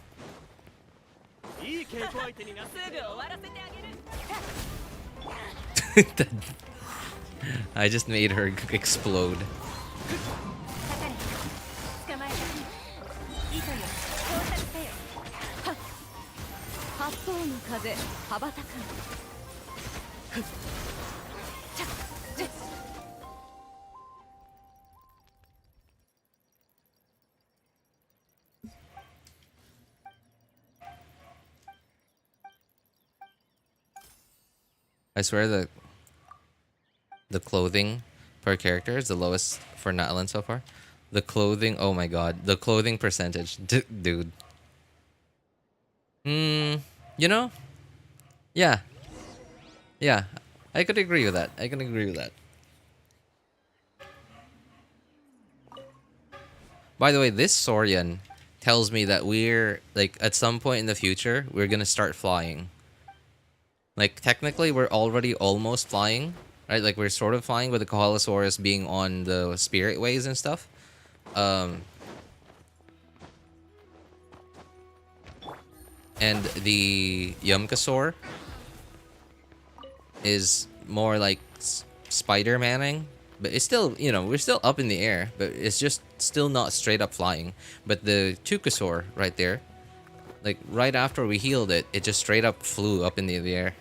いい稽古相手になってすぐ終わらせてあげる I just made her explode. 捕まえた糸よ到達せよはっ八方の風羽ばたくふっちゃっじゃ I swear the clothing per character is the lowest for Natlan so far. The clothing, oh my god, the clothing percentage, dude. You know, yeah, I could agree with that. I can agree with that. By the way, this Saurian tells me that we're like at some point in the future we're gonna start flying. Like, technically, we're already almost flying, right? Like, we're sort of flying with the Kohalosaurus being on the spirit ways and stuff. And the Yumkasaur is more like Spider-Manning. But it's still, you know, we're still up in the air. But it's just still not straight up flying. But the Tukasaur right there, like, right after we healed it, it just straight up flew up in the air.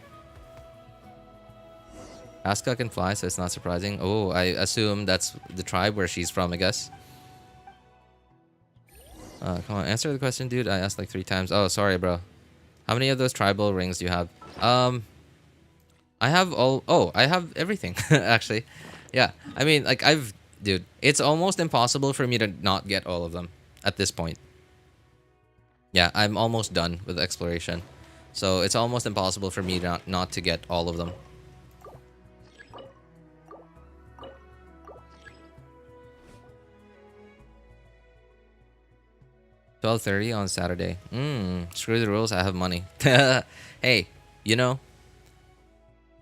Asuka can fly, so it's not surprising. Oh, I assume that's the tribe where she's from, I guess. Come on, answer the question, dude. I asked like 3 times. Oh, sorry, bro. How many of those tribal rings do you have? I have all... Oh, I have everything, actually. Yeah, I mean, like, Dude, it's almost impossible for me to not get all of them at this point. Yeah, I'm almost done with exploration. So it's almost impossible for me not to get all of them. 12:30 on Saturday. Screw the rules, I have money. Hey, you know,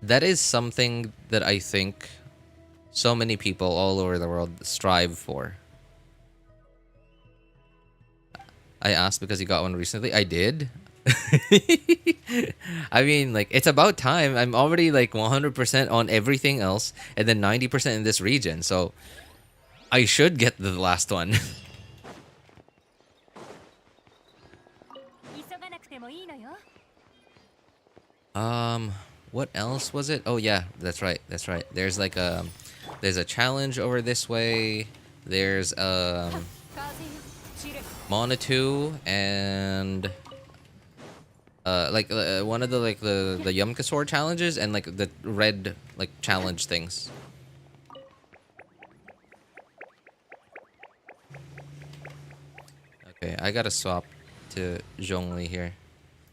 that is something that I think so many people all over the world strive for. I asked because you got one recently. I did. I mean, like, it's about time. I'm already like 100% on everything else and then 90% in this region. So I should get the last one. What else was it? Oh yeah, that's right. That's right. There's like there's a challenge over this way. There's Monitou and one of the Yumkasaur challenges and like the red like challenge things. Okay, I gotta swap to Zhongli here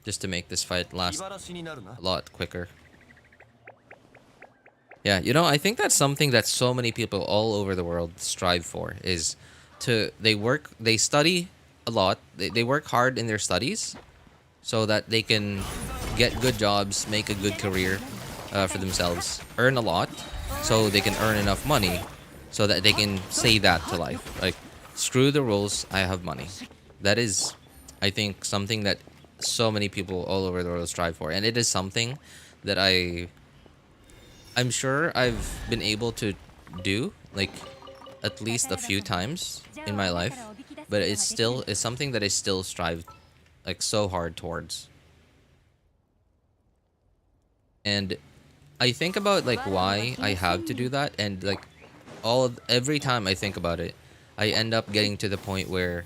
just to make this fight last a lot quicker. Yeah, you know, I think that's something that so many people all over the world strive for is they study a lot, they work hard in their studies so that they can get good jobs, make a good career for themselves, earn a lot so they can earn enough money so that they can say that to life. Like, screw the rules, I have money. That is, I think, something that so many people all over the world strive for. And it is something that I'm sure I've been able to do, like, at least a few times in my life. But it's something that I still strive, like, so hard towards. And I think about, like, why I have to do that. And, like, every time I think about it, I end up getting to the point where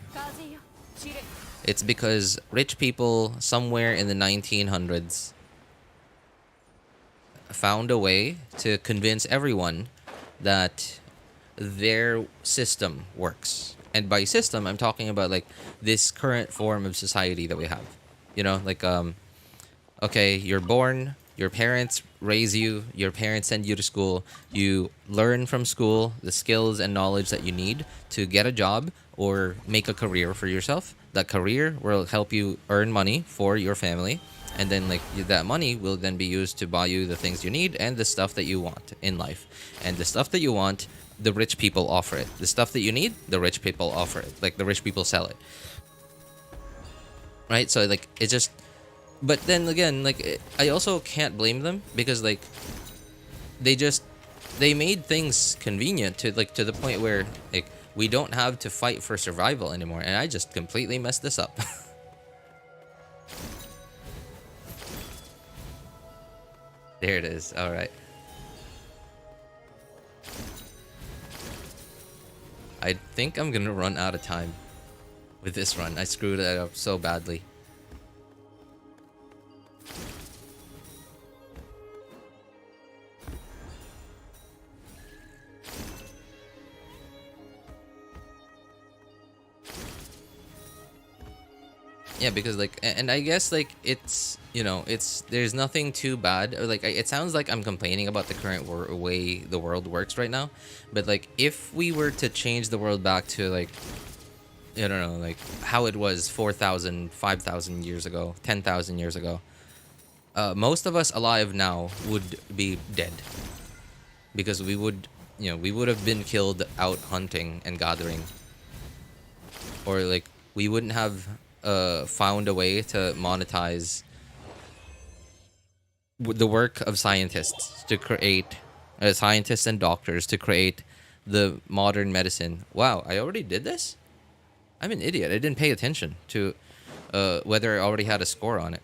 it's because rich people somewhere in the 1900s found a way to convince everyone that their system works. And by system, I'm talking about like this current form of society that we have. You know, like okay, you're born, Your parents raise you, your parents send you to school, you learn from school the skills and knowledge that you need to get a job or make a career for yourself. That career will help you earn money for your family, and then like that money will then be used to buy you the things you need and the stuff that you want in life. And the stuff that you want, the rich people offer it. The stuff that you need, the rich people offer it. Like the rich people sell it. Right? So like it's just, but then again, like I also can't blame them because like they made things convenient to like to the point where like we don't have to fight for survival anymore, and I just completely messed this up. There it is. All right. I think I'm gonna run out of time with this run. I screwed it up so badly. Yeah, because like, and I guess like it's, you know, it's, there's nothing too bad. Or like, it sounds like I'm complaining about the current way the world works right now. But like, if we were to change the world back to like, I don't know, like how it was 4,000, 5,000 years ago, 10,000 years ago, most of us alive now would be dead. Because we would, you know, we would have been killed out hunting and gathering. Or like, we wouldn't have found a way to monetize the work of scientists to create scientists and doctors to create the modern medicine. Wow, I already did this? I'm an idiot. I didn't pay attention to whether I already had a score on it.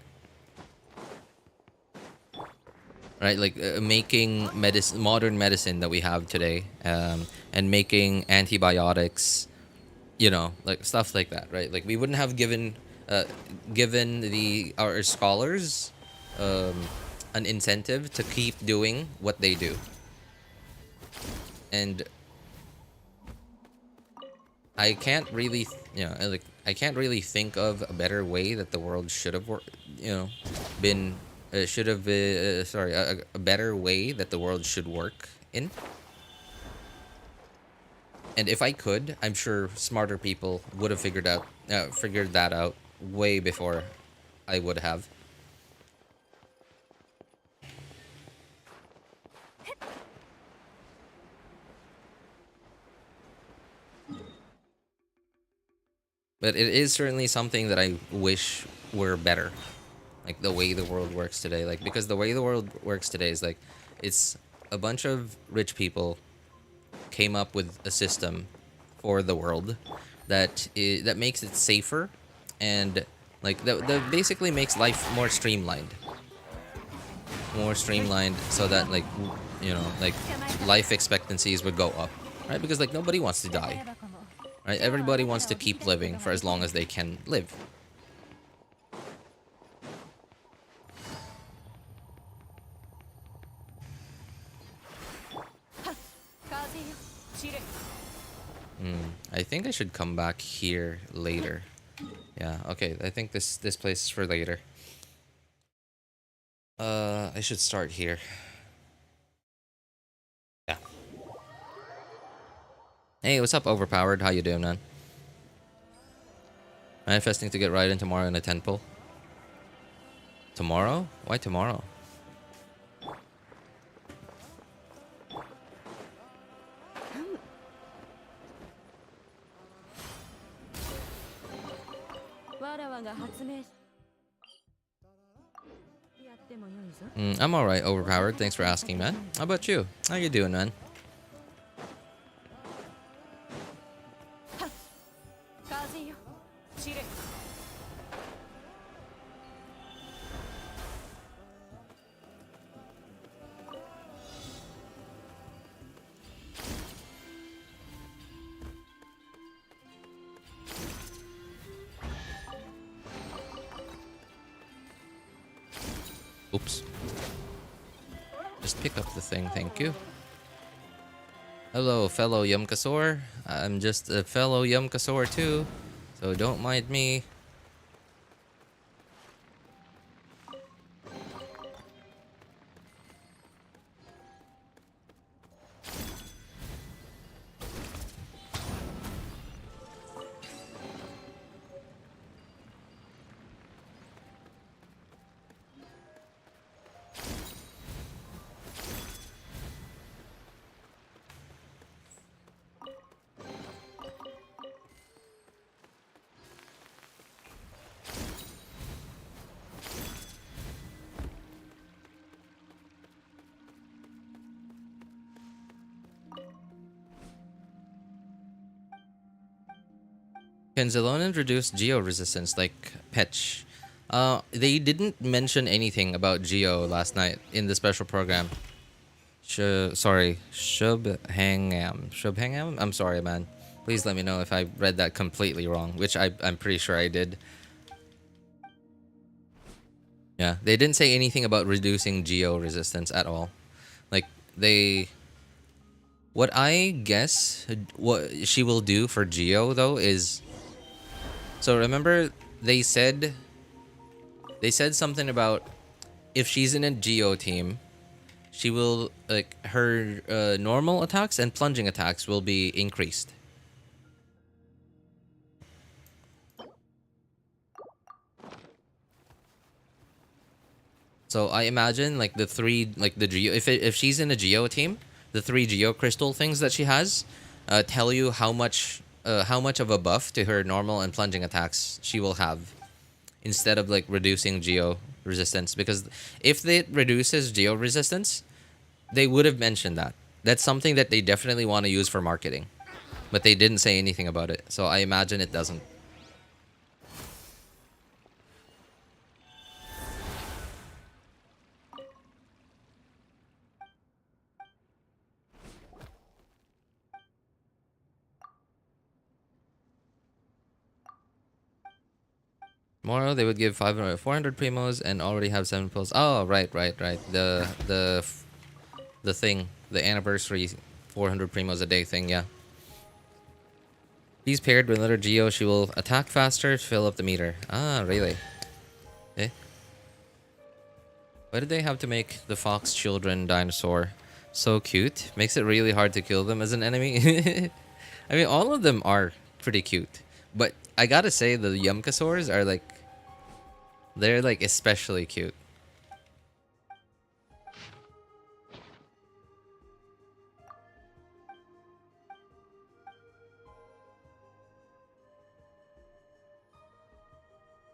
Right, like making modern medicine that we have today, and making antibiotics, you know, like stuff like that, right? Like we wouldn't have given our scholars an incentive to keep doing what they do. And I can't really, you know, like I can't really think of a better way that the world should have worked, you know, been should have sorry, a better way that the world should work in. And if I could, I'm sure smarter people would have figured that out way before I would have. But it is certainly something that I wish were better. Like the way the world works today. Like, because the way the world works today is like, it's a bunch of rich people came up with a system for the world that makes it safer, and like that basically makes life more streamlined so that like, you know, like life expectancies would go up, right? Because like nobody wants to die, right? Everybody wants to keep living for as long as they can live. I think I should come back here later. Yeah, okay. I think this place is for later. I should start here. Yeah. Hey, what's up, Overpowered? How you doing, man? Manifesting to get Raiden tomorrow in a temple. Tomorrow? Why tomorrow? I'm alright, Overpowered. Thanks for asking, man. How about you? How you doing, man? Oops. Just pick up the thing, thank you. Hello, fellow Yumkasaur. I'm just a fellow Yumkasaur too, so don't mind me. Can Xilonen reduce geo resistance like Petch? They didn't mention anything about geo last night in the special program. Sorry, Shubhangam. Shubhangam? I'm sorry, man. Please let me know if I read that completely wrong, which I'm pretty sure I did. Yeah, they didn't say anything about reducing geo resistance at all. Like, what I guess what she will do for geo though is, so remember they said something about if she's in a geo team, she will, like, her normal attacks and plunging attacks will be increased. So I imagine like the three, like the geo, if she's in a geo team, the 3 geo crystal things that she has tell you how much of a buff to her normal and plunging attacks she will have, instead of like reducing geo resistance. Because if it reduces geo resistance, they would have mentioned that. That's something that they definitely want to use for marketing, but they didn't say anything about it. So I imagine it doesn't. Tomorrow they would give 400 primos and already have 7 pills. Oh, right. The thing, the anniversary 400 primos a day thing, yeah. He's paired with another Geo, she will attack faster to fill up the meter. Ah, really? Eh? Why did they have to make the fox children dinosaur so cute? Makes it really hard to kill them as an enemy. I mean, all of them are pretty cute, but I gotta say the Yumkasaurs are like, they're like especially cute.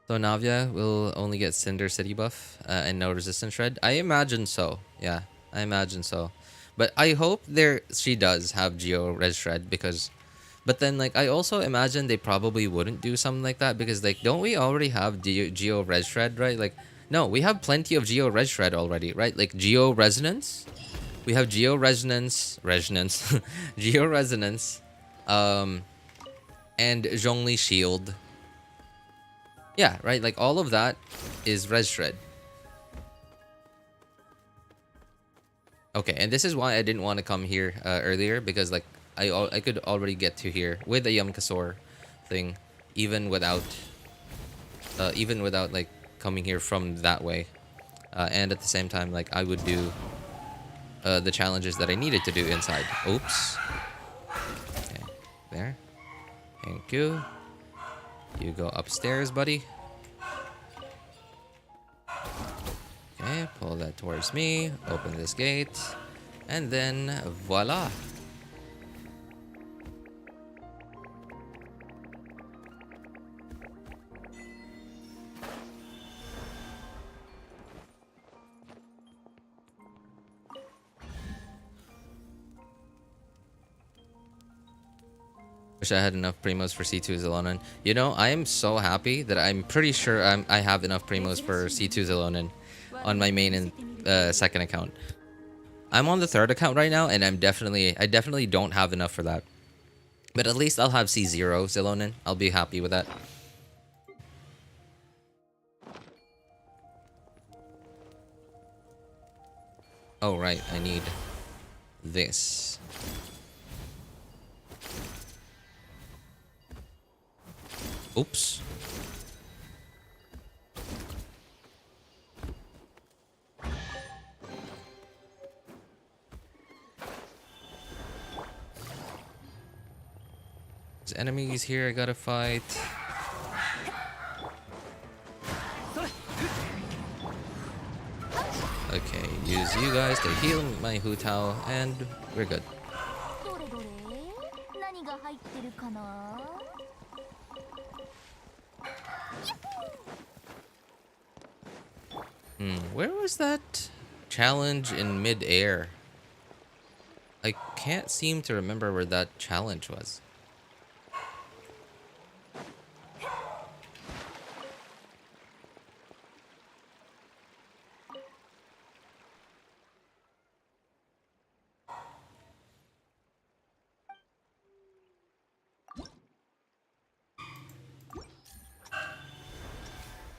So Navia will only get Cinder City buff and no resistance shred. I imagine so. Yeah, I imagine so. But I hope she does have Geo Res Shred, because, but then like I also imagine they probably wouldn't do something like that, because like, don't we already have Geo Res Shred, right? Like, no, we have plenty of Geo Res Shred already, right? Like Geo Resonance. We have Geo Resonance, Geo Resonance, and Zhongli Shield. Yeah, right, like all of that is Res Shred. Okay, and this is why I didn't want to come here earlier, because like I could already get to here with the Yumkasaur thing, even without like coming here from that way. And at the same time, like I would do the challenges that I needed to do inside. Oops. Okay, there. Thank you. You go upstairs, buddy. Okay, pull that towards me. Open this gate. And then, voila. Wish I had enough primos for C2 Xilonen. You know, I am so happy that I'm pretty sure I have enough primos for C2 Xilonen on my main and second account. I'm on the third account right now, and I definitely don't have enough for that. But at least I'll have C0 Xilonen. I'll be happy with that. Oh, right, I need this. Oops. There's enemies here I gotta fight. Okay, use you guys to heal my Hutao, and we're good. Where was that challenge in mid-air? I can't seem to remember where that challenge was.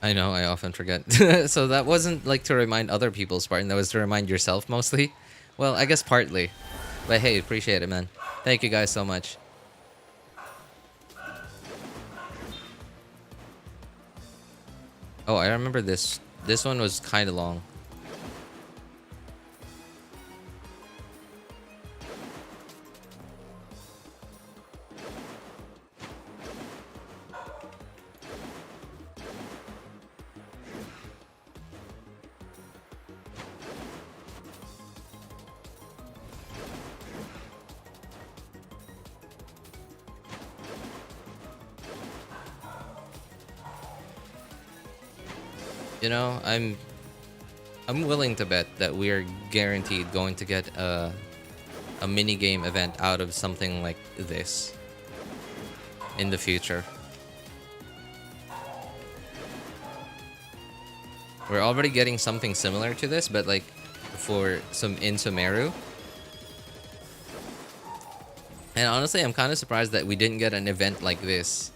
I know, I often forget. So that wasn't like to remind other people, Spartan. That was to remind yourself mostly. Well, I guess partly. But hey, appreciate it, man. Thank you guys so much. Oh, I remember this. This one was kind of long. You know, I'm willing to bet that we're guaranteed going to get a mini game event out of something like this in the future. We're already getting something similar to this, but like for some Insumeru. And honestly, I'm kind of surprised that we didn't get an event like this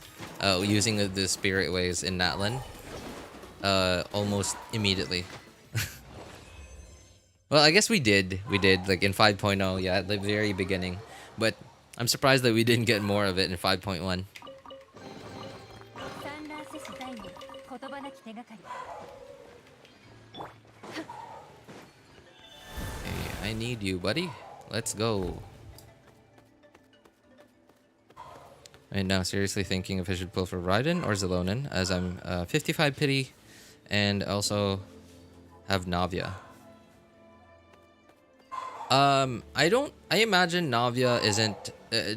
using the Spirit Waves in Natlan almost immediately. Well, I guess we did. We did, like in 5.0, yeah, at the very beginning. But I'm surprised that we didn't get more of it in 5.1. Hey, I need you, buddy. Let's go. And now seriously thinking if I should pull for Raiden or Xilonen, as I'm 55 pity and also have Navia. I imagine Navia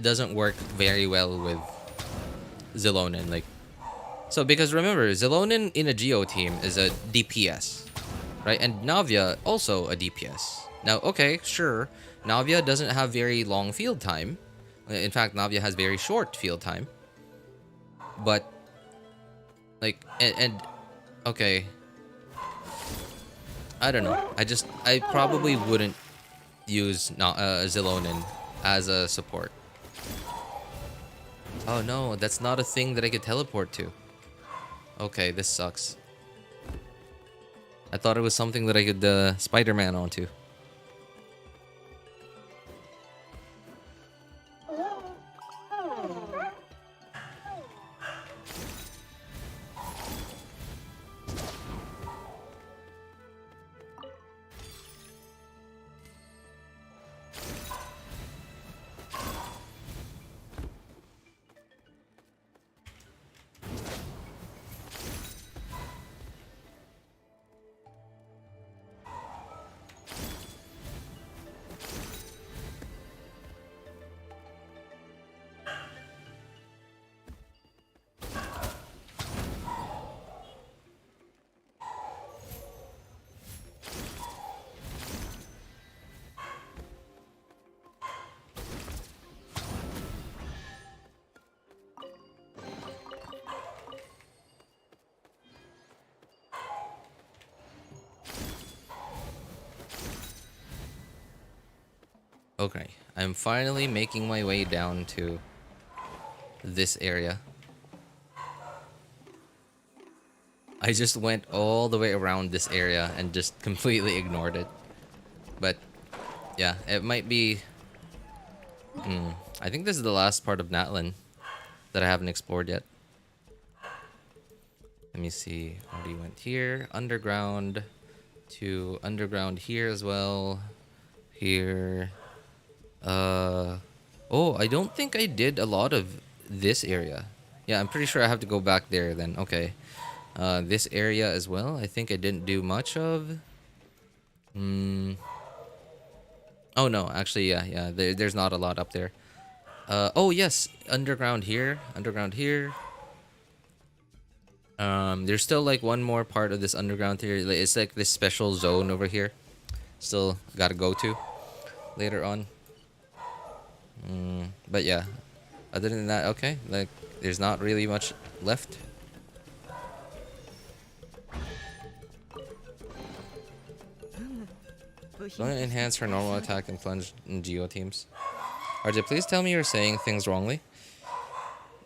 doesn't work very well with Xilonen, like, so because remember, Xilonen in a Geo team is a DPS, right? And Navia also a DPS. Now, okay, sure, Navia doesn't have very long field time. In fact, Navia has very short field time. But like, and okay, I don't know. I probably wouldn't use Xilonen as a support. Oh no, that's not a thing that I could teleport to. Okay, this sucks. I thought it was something that I could Spider-Man onto. Okay, I'm finally making my way down to this area. I just went all the way around this area and just completely ignored it. But yeah, it might be... I think this is the last part of Natlan that I haven't explored yet. Let me see. Already went here, underground, to underground here as well. Here... oh, I don't think I did a lot of this area. Yeah, I'm pretty sure I have to go back there then. Okay. This area as well, I think I didn't do much of. Oh no, actually, yeah. There's not a lot up there. Oh yes, underground here. Underground here. There's still like one more part of this underground here. It's like this special zone over here. Still gotta go to later on. But yeah, other than that, okay, like there's not really much left. Don't enhance her normal attack and plunge in Geo teams. RJ, please tell me you're saying things wrongly.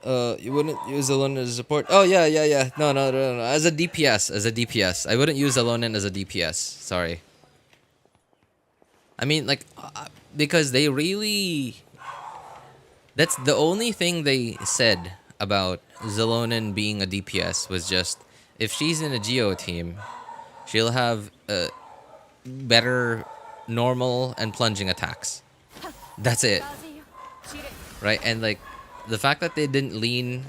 You wouldn't use Xilonen as a support. Oh yeah. No. As a DPS, I wouldn't use Xilonen as a DPS. Sorry. I mean, like, because they really. That's the only thing they said about Xilonen being a DPS was just if she's in a Geo team, she'll have better normal and plunging attacks. That's it, right? And like the fact that they didn't lean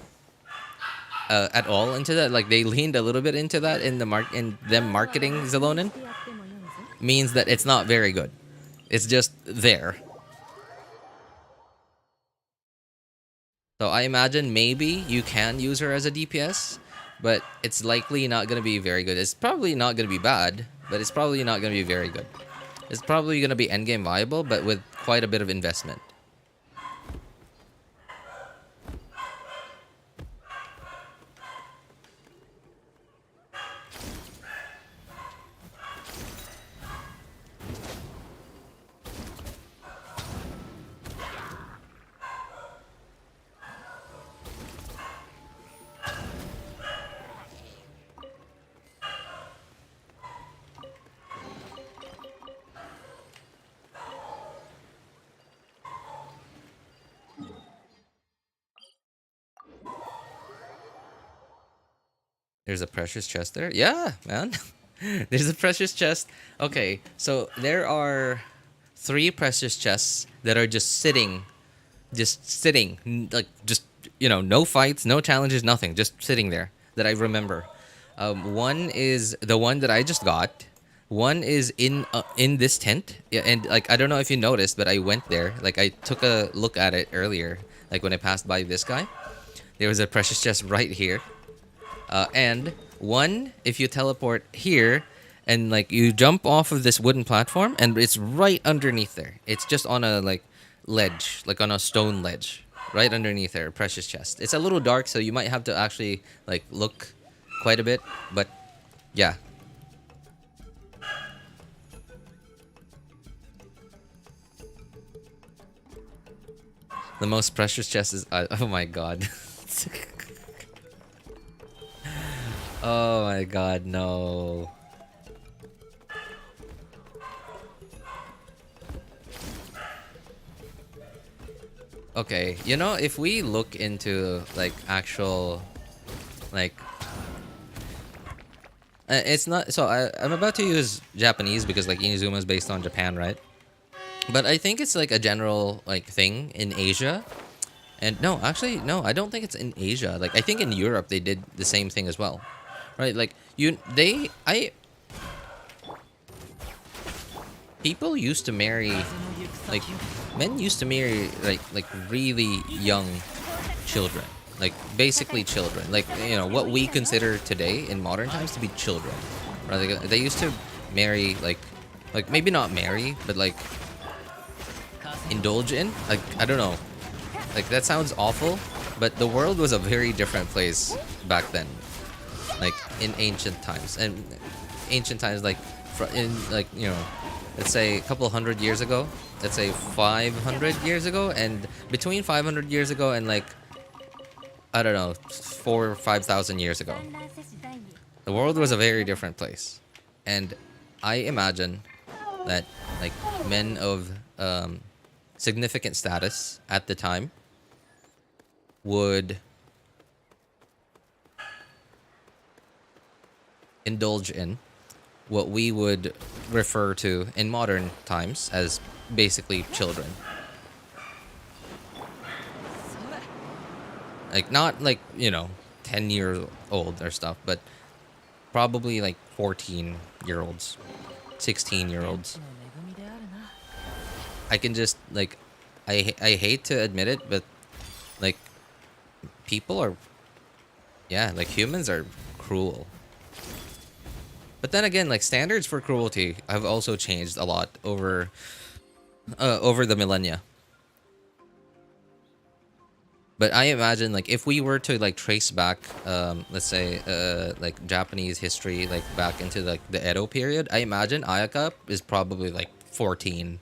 at all into that, like they leaned a little bit into that in them marketing Xilonen, means that it's not very good. It's just there. So I imagine maybe you can use her as a DPS, but it's likely not going to be very good. It's probably not going to be bad, but it's probably not going to be very good. It's probably going to be endgame viable, but with quite a bit of investment. There's a precious chest there? Yeah, man. There's a precious chest. Okay, so there are 3 precious chests that are just sitting. Like, just, no fights, no challenges, nothing. Just sitting there that I remember. One is the one that I just got. One is in this tent. Yeah, and, like, I don't know if you noticed, but I went there. Like, I took a look at it earlier. Like, when I passed by this guy. There was a precious chest right here. And one, if you teleport here and like you jump off of this wooden platform and it's right underneath there. It's just on a like ledge, like on a stone ledge, right underneath there, precious chest. It's a little dark, so you might have to actually like look quite a bit, but yeah. The most precious chest is oh my god. Oh my god, no. Okay, if we look into like actual like it's not so I'm about to use Japanese because like Inazuma is based on Japan, right? But I think it's like a general like thing in Asia. And no, actually no, I don't think it's in Asia. Like I think in Europe they did the same thing as well. Right, like people used to marry, like men used to marry like really young children, like basically children, like what we consider today in modern times to be children. Right, like, they used to marry like maybe not marry, but like indulge in, like I don't know, like that sounds awful, but the world was a very different place back then. Like in ancient times, and ancient times like in like let's say a couple hundred years ago, let's say 500 years ago, and between 500 years ago and like I don't know 4,000 or 5,000 years ago, the world was a very different place. And I imagine that like men of significant status at the time would indulge in what we would refer to in modern times as basically children. Like not like 10 years old or stuff, but probably like 14-year-olds, 16-year-olds. I can just like I hate to admit it, but like people are like humans are cruel. But then again, like standards for cruelty have also changed a lot over the millennia. But I imagine like if we were to like trace back, let's say like Japanese history, like back into like the Edo period, I imagine Ayaka is probably like 14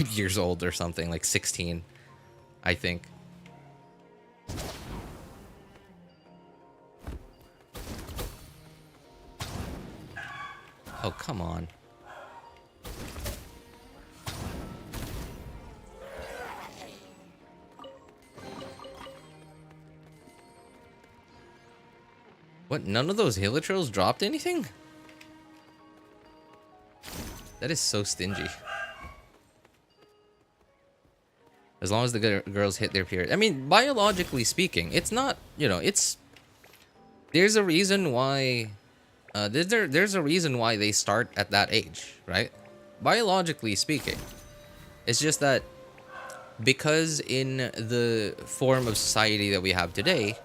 years old or something, like 16, I think. Oh, come on. What? None of those Hilichurls dropped anything? That is so stingy. As long as the girls hit their period. I mean, biologically speaking, it's not, you know, it's... There's a reason why... there's a reason why they start at that age, right? Biologically speaking. It's just that because in the form of society that we have today,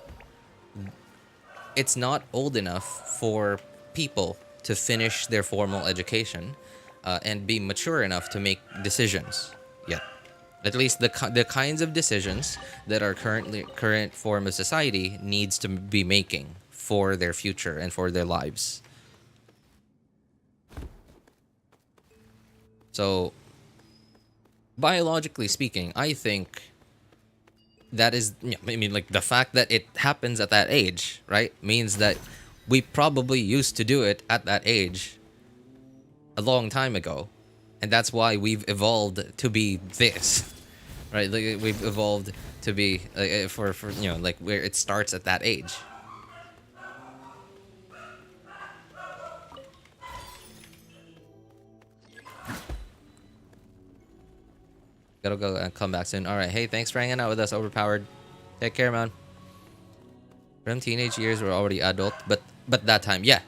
it's not old enough for people to finish their formal education and be mature enough to make decisions yet. At least the kinds of decisions that our current form of society needs to be making for their future and for their lives. So, biologically speaking, I think that is, I mean, like, the fact that it happens at that age, right, means that we probably used to do it at that age a long time ago. And that's why we've evolved to be this, right? Like, we've evolved to be, for you know, like, where it starts at that age. Gotta go and come back soon. Alright, hey, thanks for hanging out with us, Overpowered. Take care, man. From teenage years, we're already adult, but that time, yeah.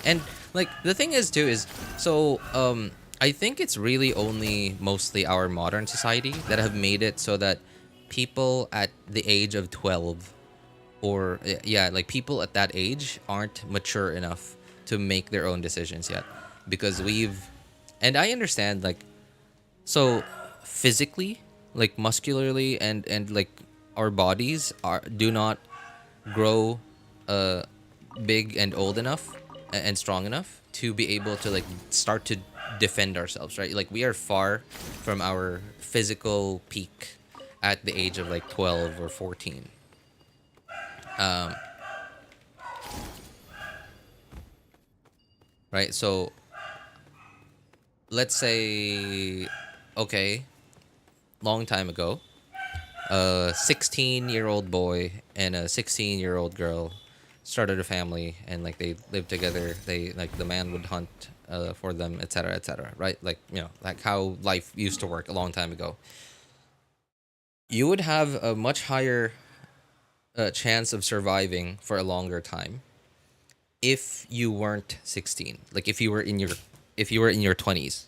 And, like, the thing is, too, is, so, I think it's really only mostly our modern society that have made it so that people at the age of 12, or, yeah, like, people at that age aren't mature enough to make their own decisions yet. Because and I understand, like, so... physically, like muscularly, and like our bodies do not grow big and old enough and strong enough to be able to like start to defend ourselves, right? Like, we are far from our physical peak at the age of like 12 or 14. Right, so let's say, okay, long time ago, a 16-year-old boy and a 16-year-old girl started a family, and like they lived together. They, like, the man would hunt for them, etc., right? Like, you know, like how life used to work a long time ago. You would have a much higher chance of surviving for a longer time if you weren't 16. Like, if you were in your 20s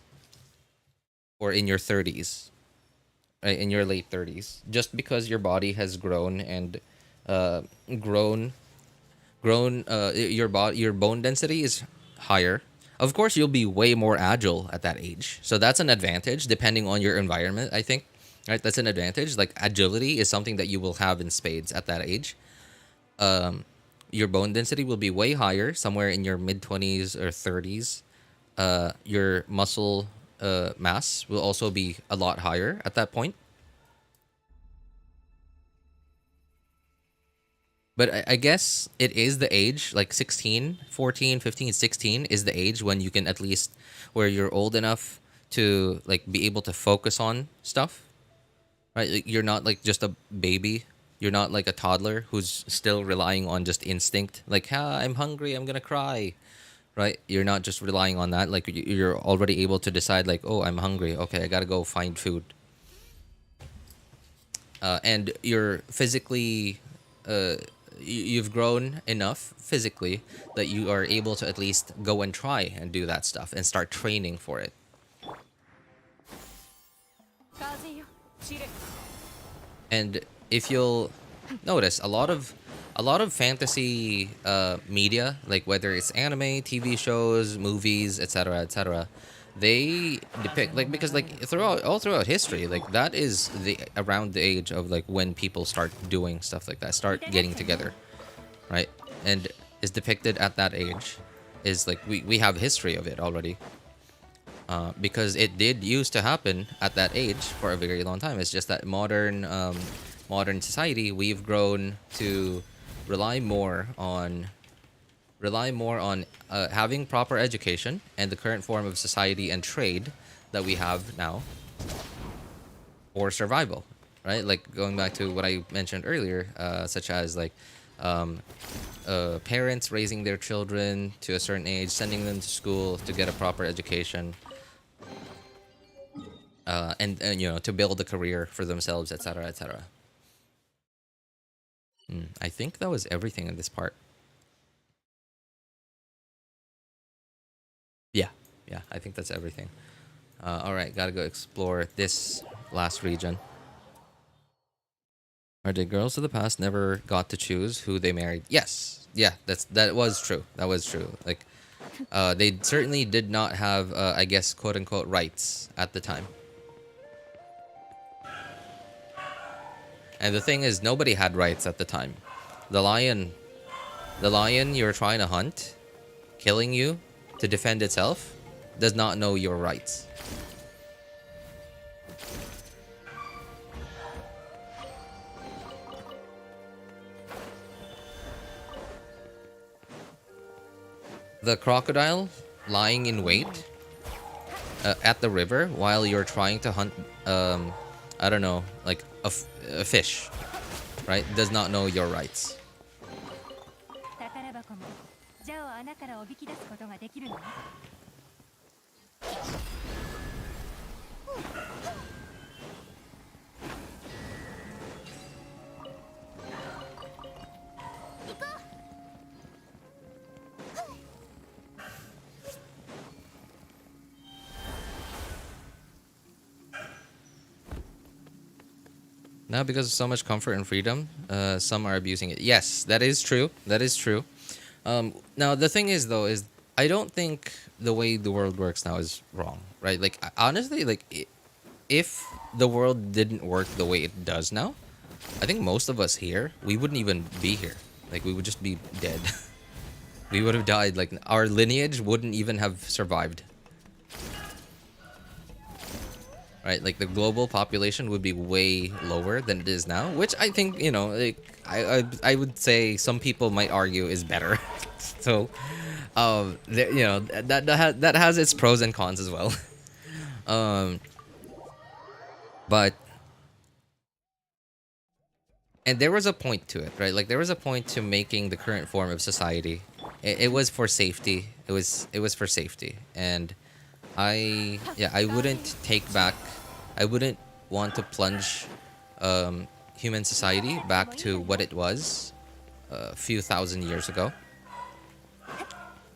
or in your 30s. In your late 30s, just because your body has grown and your bone density is higher. Of course, you'll be way more agile at that age, so that's an advantage depending on your environment, I think. Right, that's an advantage. Like, agility is something that you will have in spades at that age. Your bone density will be way higher, somewhere in your mid-20s or 30s. Your muscle mass will also be a lot higher at that point. But I guess it is the age, like 16, 14, 15, 16 is the age when you can at least, where you're old enough to like be able to focus on stuff, right? Like, you're not like just a baby. You're not like a toddler who's still relying on just instinct. Like, I'm hungry, I'm gonna cry. Right? You're not just relying on that. Like, you're already able to decide, like, oh, I'm hungry. Okay, I gotta go find food. And you're physically... you've grown enough physically that you are able to at least go and try and do that stuff and start training for it. And if you'll notice, a lot of fantasy media, like whether it's anime, TV shows, movies, etc., they depict, like, because like all throughout history, like that is around the age of like when people start doing stuff like that, start getting together, right? And is depicted at that age, is like we have history of it already. Because it did used to happen at that age for a very long time. It's just that modern modern society, we've grown to rely more on having proper education and the current form of society and trade that we have now for survival, right? Like going back to what I mentioned earlier, such as like parents raising their children to a certain age, sending them to school to get a proper education, and you know, to build a career for themselves, etc., etc. I think that was everything in this part. Yeah, yeah, I think that's everything. All right, gotta go explore this last region. Or did girls of the past never got to choose who they married? Yes, yeah, that was true. That was true. Like, they certainly did not have, I guess, quote unquote, rights at the time. And the thing is, nobody had rights at the time. The lion you're trying to hunt, killing you to defend itself, does not know your rights. The crocodile lying in wait at the river while you're trying to hunt, I don't know, like a fish, right? Does not know your rights. Now, because of so much comfort and freedom, some are abusing it. Yes, that is true. That is true. Now, the thing is, though, is I don't think the way the world works now is wrong, right? Like, honestly, like, if the world didn't work the way it does now, I think most of us here, we wouldn't even be here. Like, we would just be dead. We would have died. Like, our lineage wouldn't even have survived. Right, like the global population would be way lower than it is now, which I think, you know, like I would say some people might argue is better. So, you know, that has its pros and cons as well. But and there was a point to it, right? Like there was a point to making the current form of society. It was for safety. It was for safety, and I wouldn't take back. I wouldn't want to plunge human society back to what it was a few thousand years ago,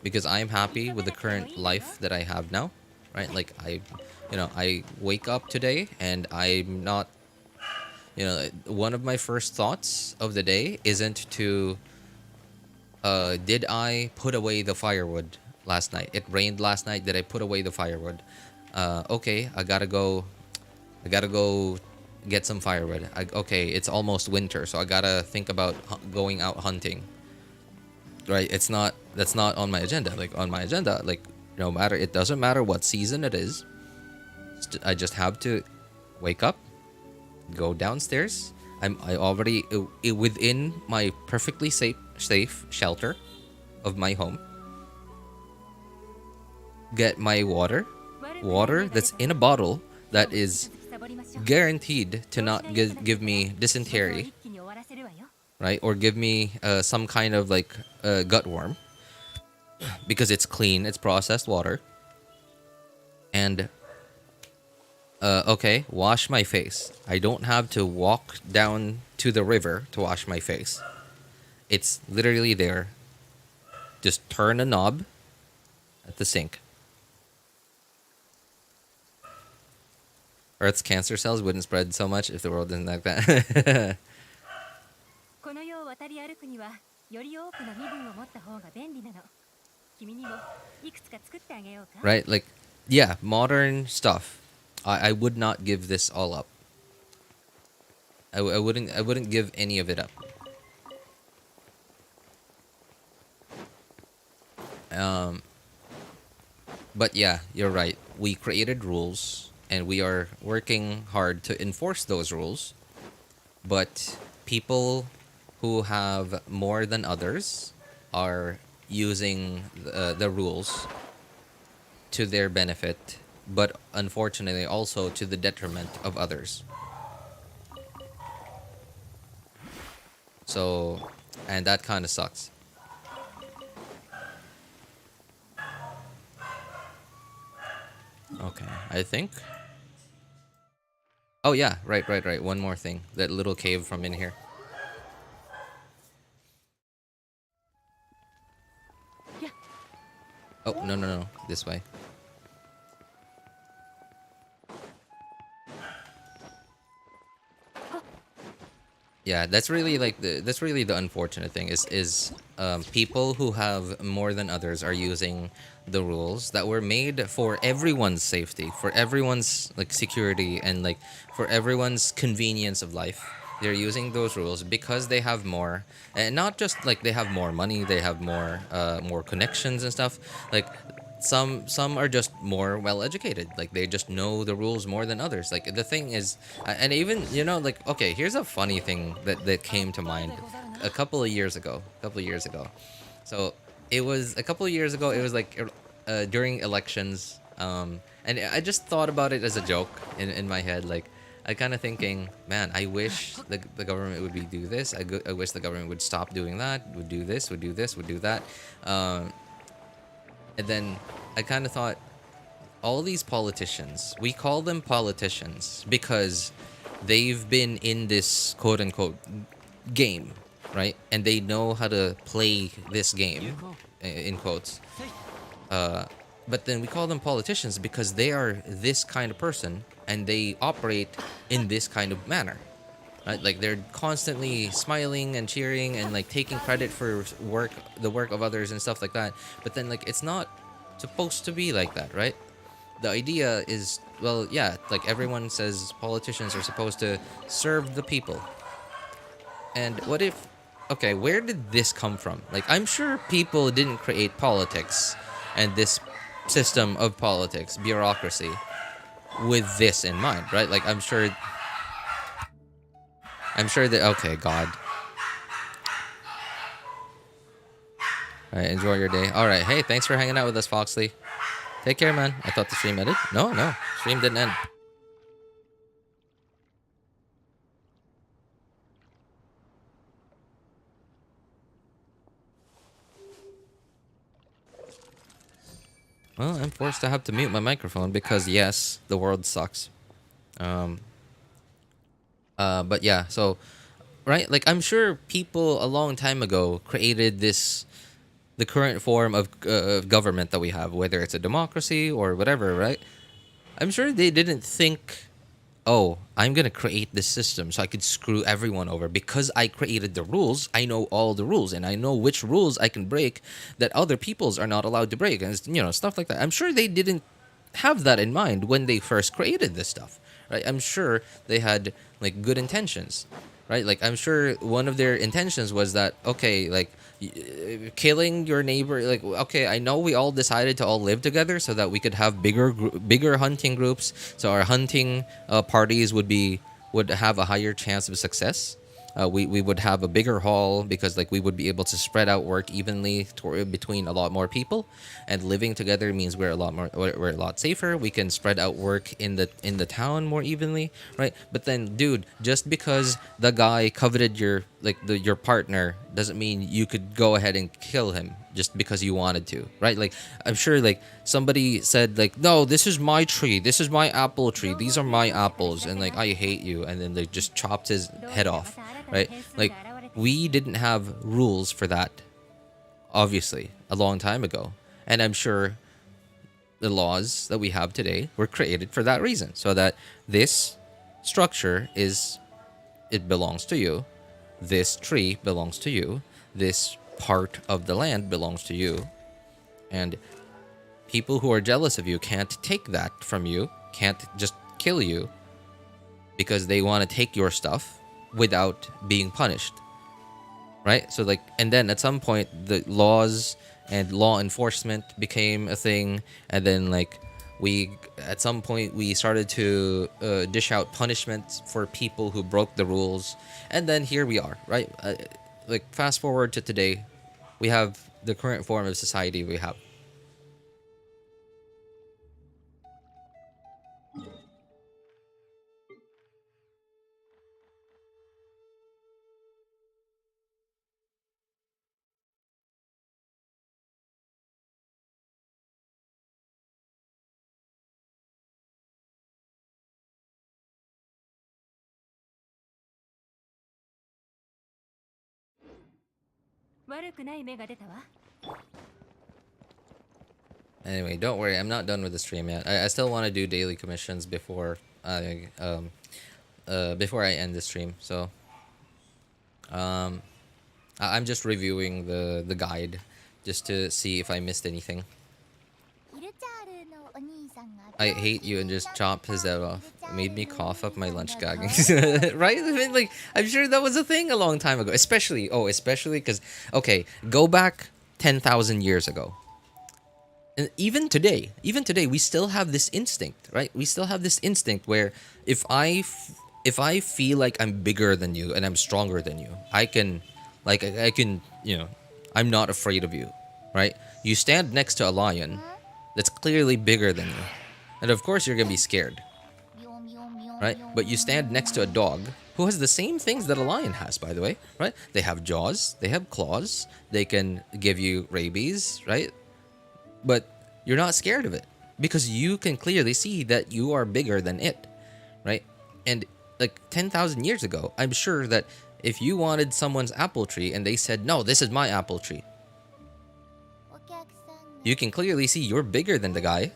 because I'm happy with the current life that I have now, right? Like I wake up today and I'm not, one of my first thoughts of the day isn't to did I put away the firewood last night? It rained last night. Did I put away the firewood? Okay, I gotta go get some firewood. Okay, it's almost winter, so I gotta think about going out hunting. Right? That's not on my agenda. Like on my agenda, like it doesn't matter what season it is. I just have to wake up, go downstairs. I already within my perfectly safe shelter of my home. Get my water that's in a bottle that is guaranteed to not give me dysentery, right? Or give me some kind of like gut worm, because it's clean, it's processed water. And okay, wash my face. I don't have to walk down to the river to wash my face. It's literally there. Just turn a knob at the sink. Earth's cancer cells wouldn't spread so much if the world isn't like that. Right? Like, yeah, modern stuff. I would not give this all up. I wouldn't give any of it up. But yeah, you're right. We created rules, and we are working hard to enforce those rules. but people who have more than others are using the rules to their benefit, but unfortunately also to the detriment of others. So, and that kind of sucks. Okay, I think. Oh yeah, right. One more thing. That little cave from in here. Yeah. Oh, no. This way. Yeah, that's really like the unfortunate thing is people who have more than others are using the rules that were made for everyone's safety, for everyone's like security, and like for everyone's convenience of life. They're using those rules because they have more, and not just like they have more money, they have more connections and stuff. Like some are just more well educated, like they just know the rules more than others. Like the thing is, and even like, okay, here's a funny thing that came to mind a couple of years ago. So it was a couple of years ago. It was like during elections, and I just thought about it as a joke in my head. Like I kind of thinking, man, I wish the government would do this. I wish the government would stop doing that, would do this, would do this, would do that. And then I kind of thought, all these politicians, we call them politicians because they've been in this quote unquote game, right? And they know how to play this game, in quotes. But then we call them politicians because they are this kind of person and they operate in this kind of manner. Right? Like they're constantly smiling and cheering and like taking credit for the work of others and stuff like that. But then like it's not supposed to be like that, right? The idea is, well, yeah, like everyone says politicians are supposed to serve the people. And what if, okay, where did this come from? Like I'm sure people didn't create politics and this system of politics, bureaucracy, with this in mind, right? Like I'm sure that, okay, God. Alright, enjoy your day. Alright, hey, thanks for hanging out with us, Foxley. Take care, man. I thought the stream ended. No, stream didn't end. Well, I'm forced to have to mute my microphone because, yes, the world sucks. But yeah, so, right? Like, I'm sure people a long time ago created the current form of government that we have, whether it's a democracy or whatever, right? I'm sure they didn't think, oh, I'm going to create this system so I could screw everyone over. Because I created the rules, I know all the rules, and I know which rules I can break that other peoples are not allowed to break, and, stuff like that. I'm sure they didn't have that in mind when they first created this stuff, right? I'm sure they had, like, good intentions, right? Like, I'm sure one of their intentions was that, okay, like, killing your neighbor, like, okay, I know we all decided to all live together so that we could have bigger hunting groups, so our hunting parties would have a higher chance of success. We would have a bigger haul because like we would be able to spread out work evenly between a lot more people, and living together means we're a lot safer. We can spread out work in the town more evenly, right? But then, dude, just because the guy coveted your partner doesn't mean you could go ahead and kill him just because you wanted to, right? Like I'm sure like somebody said like, no, this is my tree, this is my apple tree, these are my apples, and like I hate you, and then they just chopped his head off, right? Like we didn't have rules for that, obviously, a long time ago, and I'm sure the laws that we have today were created for that reason, so that this structure it belongs to you, this tree belongs to you, this part of the land belongs to you, and people who are jealous of you can't take that from you, can't just kill you because they want to take your stuff without being punished, right? So like, and then at some point the laws and law enforcement became a thing, and then like At some point we started to dish out punishments for people who broke the rules, and then here we are, right? Like fast forward to today, we have the current form of society we have. Anyway, don't worry, I'm not done with the stream yet. I still want to do daily commissions before I end the stream. So I'm just reviewing the guide just to see if I missed anything. I hate you and just chop his head off. It made me cough up my lunch gagging. Right? I mean, like, I'm sure that was a thing a long time ago. Especially because, okay, go back 10,000 years ago. And even today, we still have this instinct, right? We still have this instinct where if I feel like I'm bigger than you and I'm stronger than you, I can, you know, I'm not afraid of you, right? You stand next to a lion that's clearly bigger than you. And of course you're gonna be scared, right? But you stand next to a dog who has the same things that a lion has, by the way, right? They have jaws, they have claws, they can give you rabies, right? But you're not scared of it because you can clearly see that you are bigger than it, right? And like 10,000 years ago, I'm sure that if you wanted someone's apple tree and they said, no, this is my apple tree, you can clearly see you're bigger than the guy.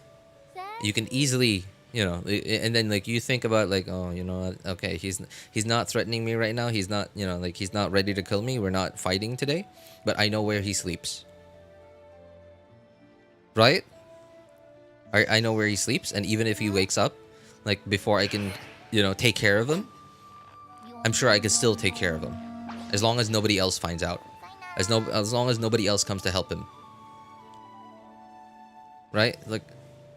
You can easily, you know, and then like you think about like, oh, you know what? Okay, he's not threatening me right now. He's not, you know, like he's not ready to kill me. We're not fighting today, but I know where he sleeps. Right? I know where he sleeps, and even if he wakes up, like before I can, you know, take care of him, I'm sure I could still take care of him, as long as nobody else finds out, as long as nobody else comes to help him. Right? Like,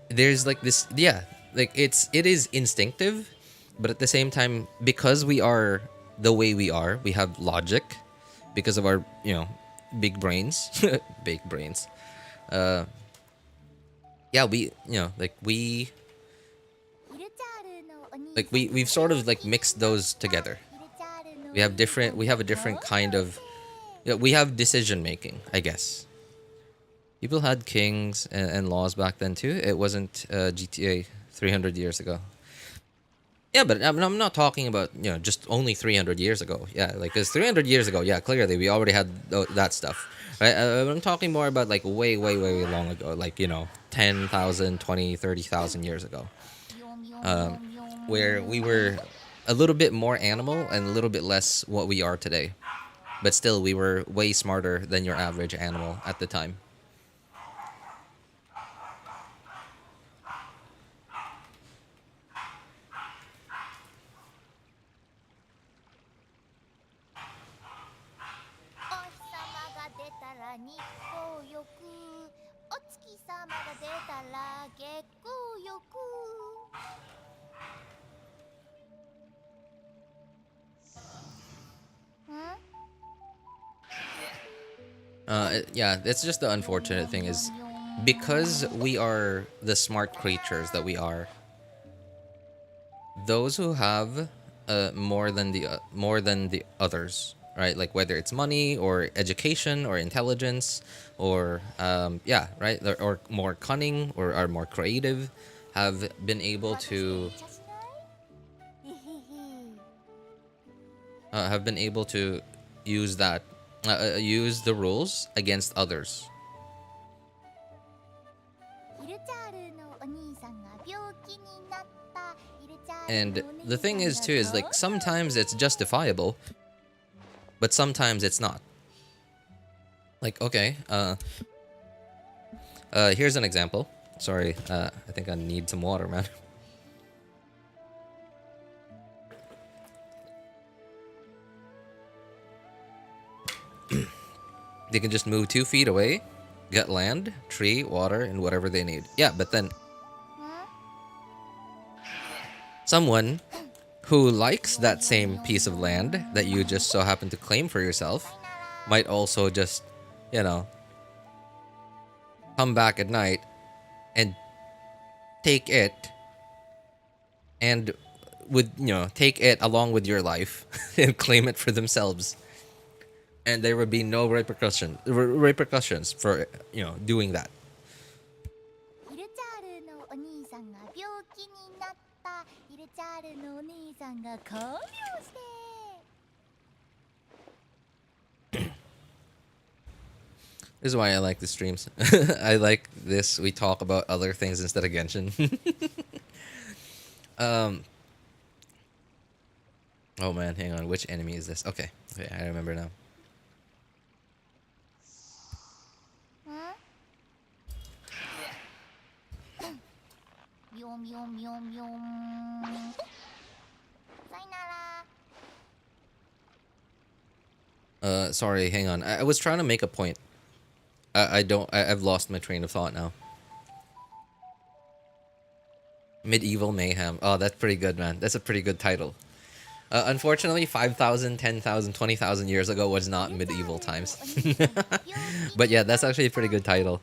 there's like this, yeah, like it is instinctive, but at the same time, because we are the way we are, we have logic, because of our, you know, big brains, big brains. Yeah, we, you know, we've sort of like mixed those together. We have a different kind of, you know, we have decision making, I guess. People had kings and laws back then too. It wasn't GTA 300 years ago. Yeah, but I'm not talking about, you know, just only 300 years ago. Yeah, like, because 300 years ago, yeah, clearly we already had that stuff. Right? I'm talking more about like way long ago, like, you know, 10,000, 20, 30,000 years ago. Where we were a little bit more animal and a little bit less what we are today. But still, we were way smarter than your average animal at the time. Yeah, that's just the unfortunate thing is, because we are the smart creatures that we are, those who have more than the others, right? Like whether it's money or education or intelligence or yeah, right, or more cunning or are more creative, have been able to use that. Use the rules against others. And the thing is too is like sometimes it's justifiable, but sometimes it's not. Like, okay, here's an example. Sorry, I think I need some water, man. They can just move 2 feet away, get land, tree, water, and whatever they need. Yeah, but then someone who likes that same piece of land that you just so happen to claim for yourself might also just, you know, come back at night and take it and take it along with your life and claim it for themselves. And there would be no repercussions for, doing that. This is why I like the streams. I like this. We talk about other things instead of Genshin. Oh man, hang on. Which enemy is this? Okay, I remember now. Sorry, hang on. I was trying to make a point. I've lost my train of thought now. Medieval Mayhem. Oh, that's pretty good, man. That's a pretty good title. Unfortunately, 5,000, 10,000, 20,000 years ago was not medieval times. But yeah, that's actually a pretty good title.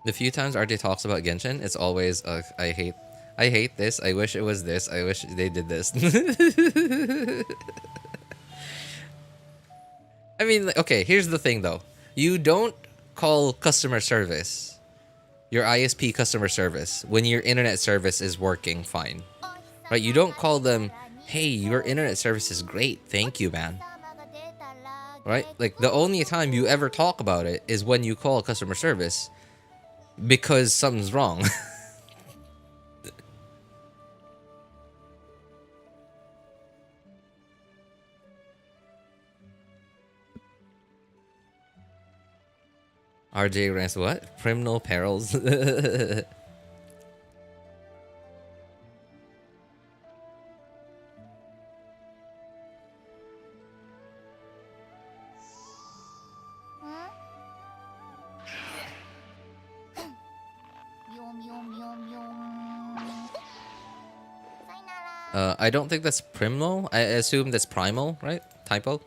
The few times RJ talks about Genshin, it's always, I hate this, I wish it was this, I wish they did this. I mean, okay, here's the thing though. You don't call customer service, your ISP customer service, when your internet service is working fine. Right? You don't call them, hey, your internet service is great, thank you, man. Right? Like, the only time you ever talk about it is when you call customer service because something's wrong. RJ rants what? Criminal perils. I don't think that's primal. I assume that's primal, right? Typo.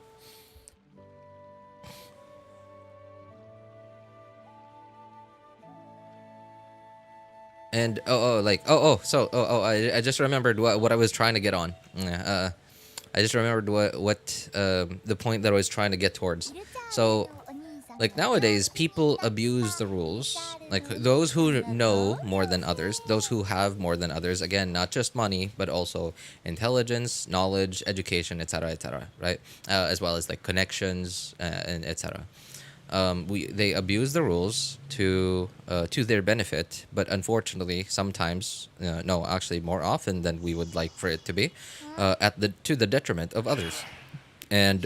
And I just remembered what I was trying to get on. I just remembered what the point that I was trying to get towards. So, like, nowadays people abuse the rules. Like, those who know more than others, those who have more than others. Again, not just money, but also intelligence, knowledge, education, etc., right? As well as like connections and etc. They abuse the rules to their benefit, but unfortunately, sometimes, no, actually, more often than we would like for it to be, to the detriment of others. And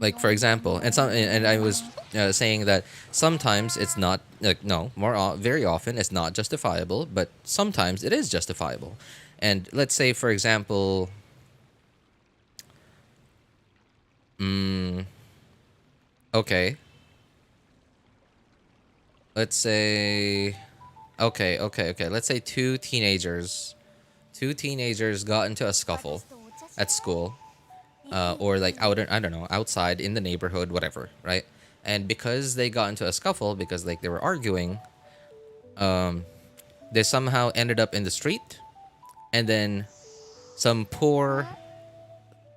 like, for example, and I was saying that sometimes it's not, like, no, very often it's not justifiable, but sometimes it is justifiable. And let's say, for example, okay. Let's say, okay. Let's say two teenagers got into a scuffle at school, or like I don't know, outside in the neighborhood, whatever, right? And because they got into a scuffle, because like they were arguing, they somehow ended up in the street, and then some poor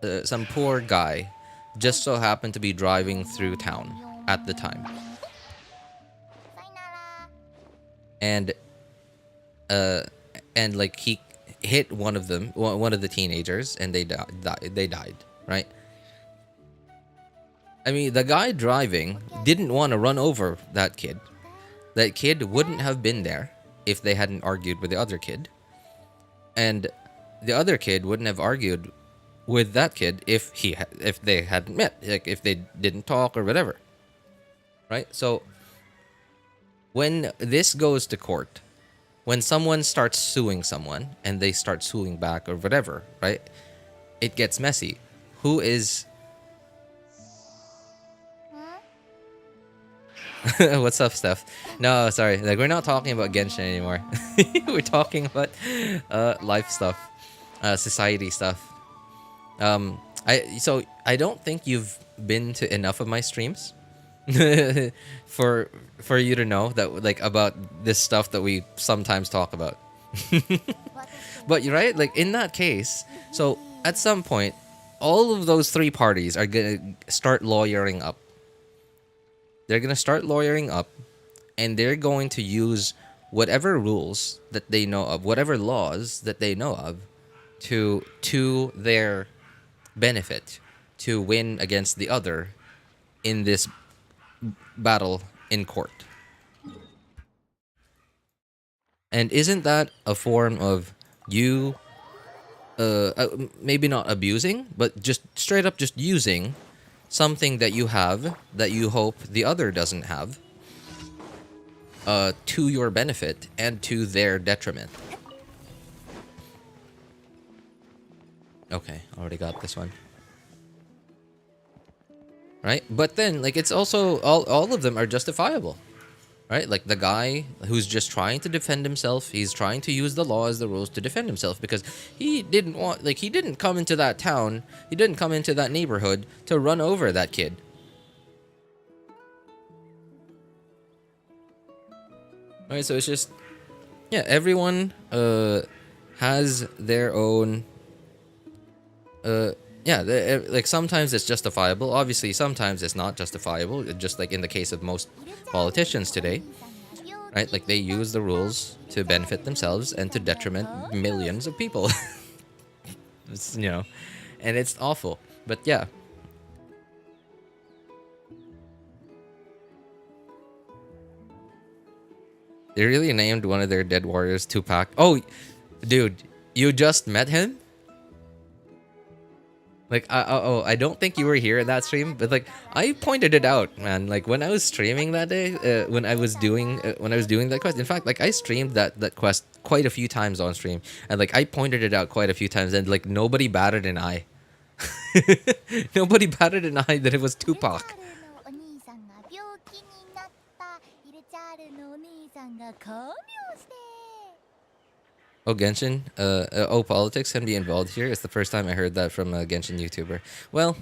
guy just so happened to be driving through town at the time, and like he hit one of the teenagers, and they died, right? I mean, the guy driving didn't want to run over that kid. That kid wouldn't have been there if they hadn't argued with the other kid, and the other kid wouldn't have argued with that kid if they hadn't met, like if they didn't talk or whatever, right? So when this goes to court, when someone starts suing someone and they start suing back or whatever, right, it gets messy. Who is What's up, Steph? No, sorry. Like we're not talking about Genshin anymore. We're talking about life stuff, society stuff. I don't think you've been to enough of my streams for you to know that like about this stuff that we sometimes talk about. But you're right, like in that case, so at some point, all of those three parties are gonna start lawyering up. They're gonna start lawyering up, and they're going to use whatever rules that they know of, whatever laws that they know of, to their benefit, to win against the other in this battle in court. And isn't that a form of you, maybe not abusing, but just straight up just using something that you have that you hope the other doesn't have, to your benefit and to their detriment? Okay, already got this one. Right? But then, like, it's also, all of them are justifiable. Right? Like, the guy who's just trying to defend himself, he's trying to use the laws, the rules to defend himself because he didn't want, like, he didn't come into that town, he didn't come into that neighborhood to run over that kid. Right? So it's just, yeah, everyone has their own, like sometimes it's justifiable. Obviously, sometimes it's not justifiable. Just like in the case of most politicians today, right? Like they use the rules to benefit themselves and to detriment millions of people. It's, you know, and it's awful. But yeah. They really named one of their dead warriors Tupac. Oh, dude, you just met him? Like, I don't think you were here in that stream, but like, I pointed it out, man. Like when I was streaming that day, when I was doing that quest. In fact, like I streamed that quest quite a few times on stream, and like I pointed it out quite a few times, and like nobody batted an eye. Nobody batted an eye that it was Tupac. Oh, Genshin? Politics can be involved here? It's the first time I heard that from a Genshin YouTuber. Well,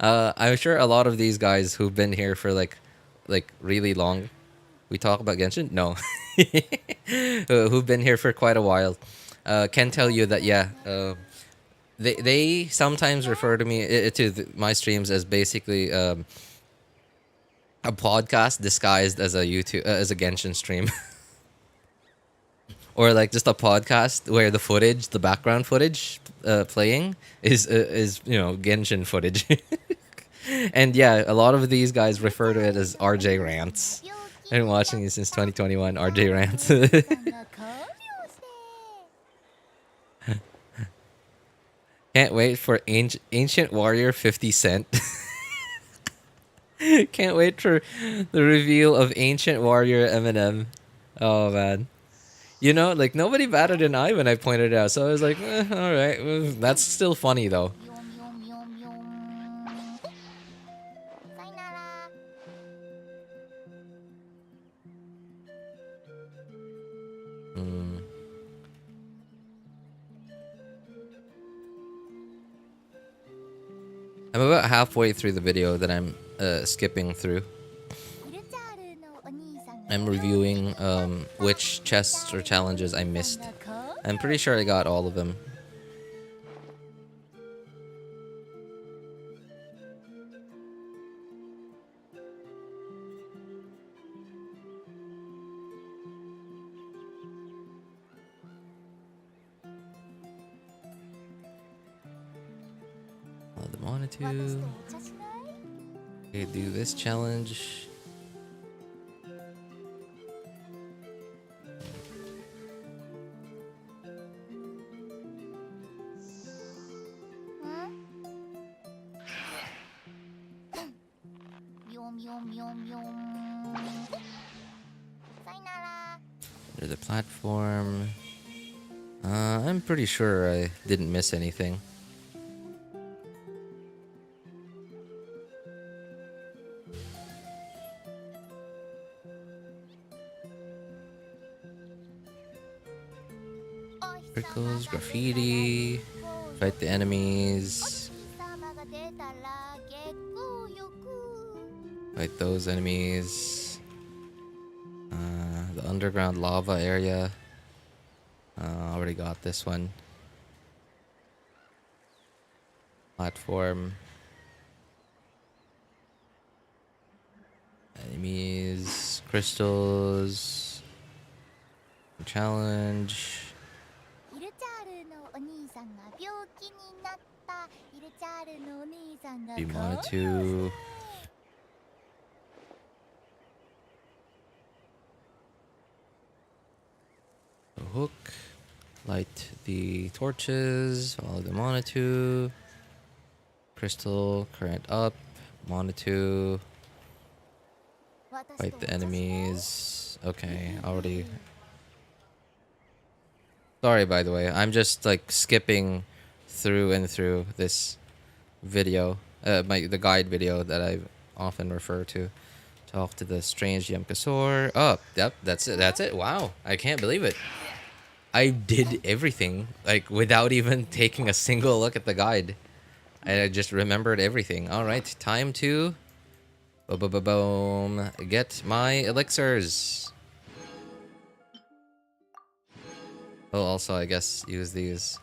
I'm sure a lot of these guys who've been here for like really long. We talk about Genshin? No. Who've been here for quite a while can tell you that, yeah, they sometimes refer to me, my streams as basically a podcast disguised as a as a Genshin stream. Or like just a podcast where the footage, the background footage playing is you know, Genshin footage. And yeah, a lot of these guys refer to it as RJ rants. I've been watching it since 2021, RJ rants. Can't wait for Ancient Warrior 50 Cent. Can't wait for the reveal of Ancient Warrior Eminem. Oh man. You know, like nobody batted an eye when I pointed it out, so I was like, all right, well, that's still funny though. I'm about halfway through the video that I'm skipping through. I'm reviewing which chests or challenges I missed. I'm pretty sure I got all of them. All the monitor. Okay, do this challenge. There's a platform. I'm pretty sure I didn't miss anything. Prickles, graffiti. Fight the enemies. Fight those enemies. The underground lava area. Already got this one. Platform. Enemies. Crystals. Challenge. Mana2. Hook. Light the torches. Follow the Mana2. Crystal. Current up. Mana2. Fight the enemies. Okay, already. Sorry, by the way. I'm just like skipping through and through this video. The guide video that I often refer to. Talk to the strange Yemkasor. Oh, yep, that's it. That's it. Wow, I can't believe it. I did everything like without even taking a single look at the guide. I just remembered everything. All right, time to boom, get my elixirs. Oh, also I guess use these.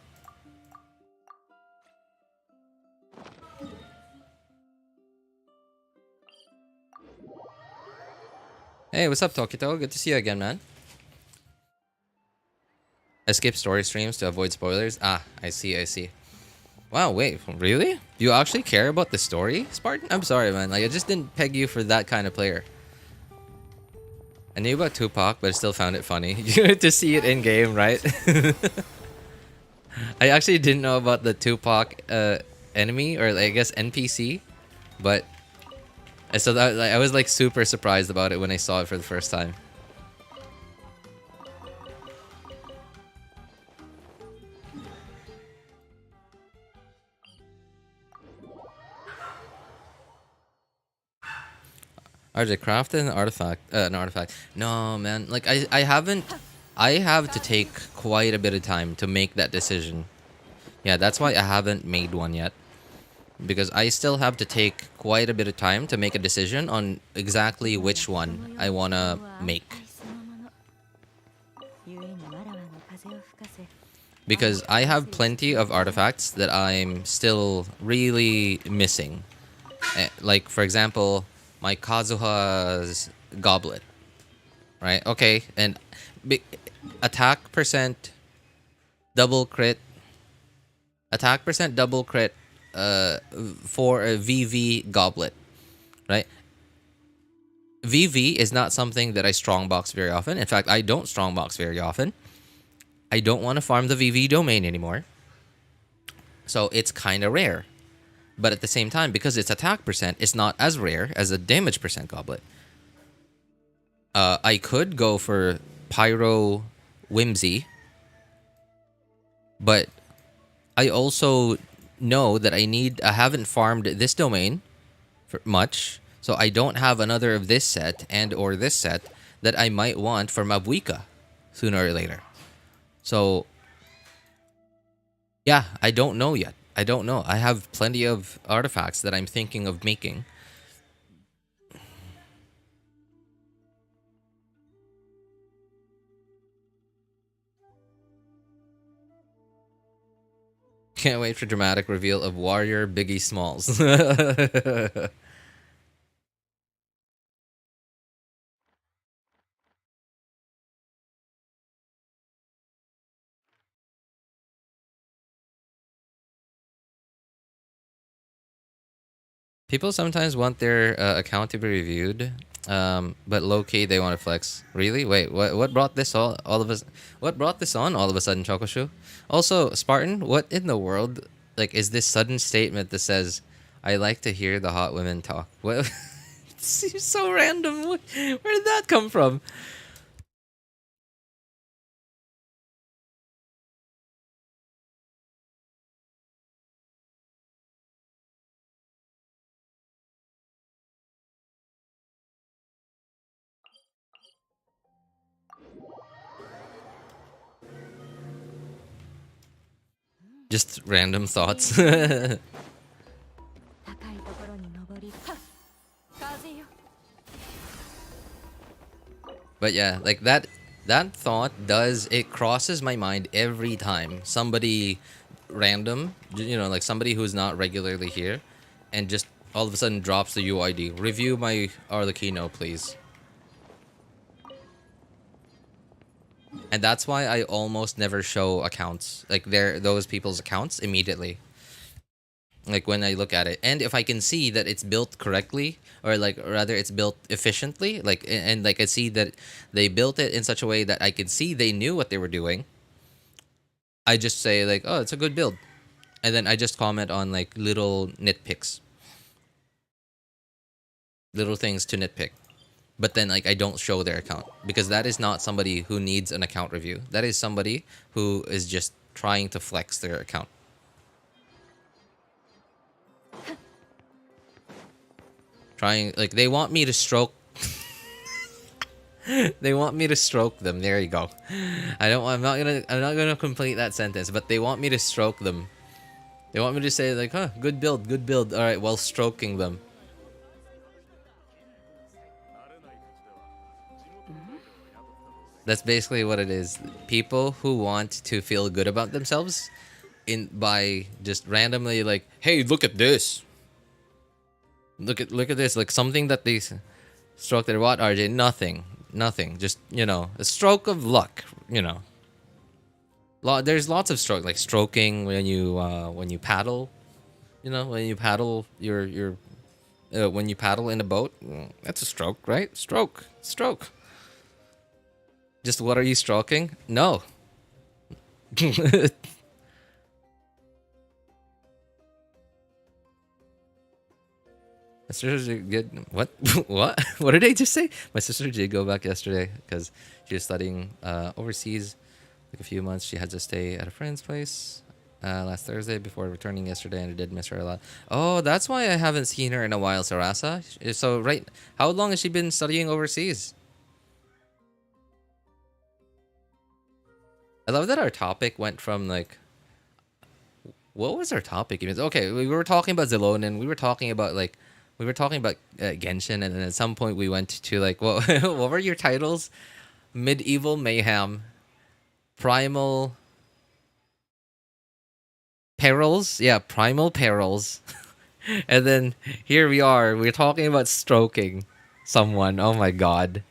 Hey, what's up, Tokito? Good to see you again, man. I skip story streams to avoid spoilers. Ah, I see, I see. Wow, wait, really? Do you actually care about the story, Spartan? I'm sorry, man. Like, I just didn't peg you for that kind of player. I knew about Tupac, but I still found it funny to see it in game, right? I actually didn't know about the Tupac enemy, or I guess NPC, but so that, like, I was like super surprised about it when I saw it for the first time. RJ, craft an artifact. No, man. Like, I haven't. I have to take quite a bit of time to make that decision. Yeah, that's why I haven't made one yet. Because I still have to take quite a bit of time to make a decision on exactly which one I want to make. Because I have plenty of artifacts that I'm still really missing. Like, for example, my Kazuha's goblet. Right? Okay, and attack percent double crit. Attack percent double crit for a VV goblet. Right? VV is not something that I strongbox very often. In fact, I don't strongbox very often. I don't want to farm the VV domain anymore. So it's kind of rare. But at the same time, because it's attack percent, it's not as rare as a damage percent goblet. I could go for Pyro Whimsy. But I also know that I haven't farmed this domain for much. So I don't have another of this set and or this set that I might want for Mabuika sooner or later. So, yeah, I don't know yet. I don't know. I have plenty of artifacts that I'm thinking of making. Can't wait for dramatic reveal of Warrior Biggie Smalls. People sometimes want their account to be reviewed, but low-key they want to flex. Really? Wait, what brought this all of us? What brought this on all of a sudden, Chokoshu? Also, Spartan, what in the world like is this sudden statement that says, "I like to hear the hot women talk"? What? It seems so random. Where did that come from? Just random thoughts. But yeah, like that thought it crosses my mind every time somebody random, you know, like somebody who's not regularly here, and just all of a sudden drops the UID. Review my Arlecchino, please. And that's why I almost never show accounts, like those people's accounts immediately. Like when I look at it, and if I can see that it's built correctly, or like rather it's built efficiently, like and like I see that they built it in such a way that I could see they knew what they were doing, I just say like, oh, it's a good build, and then I just comment on like little nitpicks, little things to nitpick. But then like I don't show their account, because that is not somebody who needs an account review. That is somebody who is just trying to flex their account. Trying, like, they want me to stroke. They want me to stroke them. There you go. I'm not gonna complete that sentence, but they want me to stroke them. They want me to say like, huh, good build, good build. All right, while stroking them. That's basically what it is. People who want to feel good about themselves by just randomly like, hey, look at this. Look at this. Like something that they stroke their what, RJ? Nothing. Just, you know, a stroke of luck. You know. There's lots of stroke, like stroking when you paddle. You know, when you paddle when you paddle in a boat, that's a stroke, right? Stroke. Just what are you stroking? No. My sister did what? What? What did I just say? My sister did go back yesterday because she was studying overseas, like a few months. She had to stay at a friend's place last Thursday before returning yesterday, and I did miss her a lot. Oh, that's why I haven't seen her in a while, Sarasa. So right, how long has she been studying overseas? I love that our topic went from like, what was our topic even? Okay, we were talking about Xilonen. We were talking about Genshin, and then at some point we went to like, what were your titles? Medieval Mayhem, Primal Perils, yeah, Primal Perils, and then here we are. We're talking about stroking someone. Oh my god.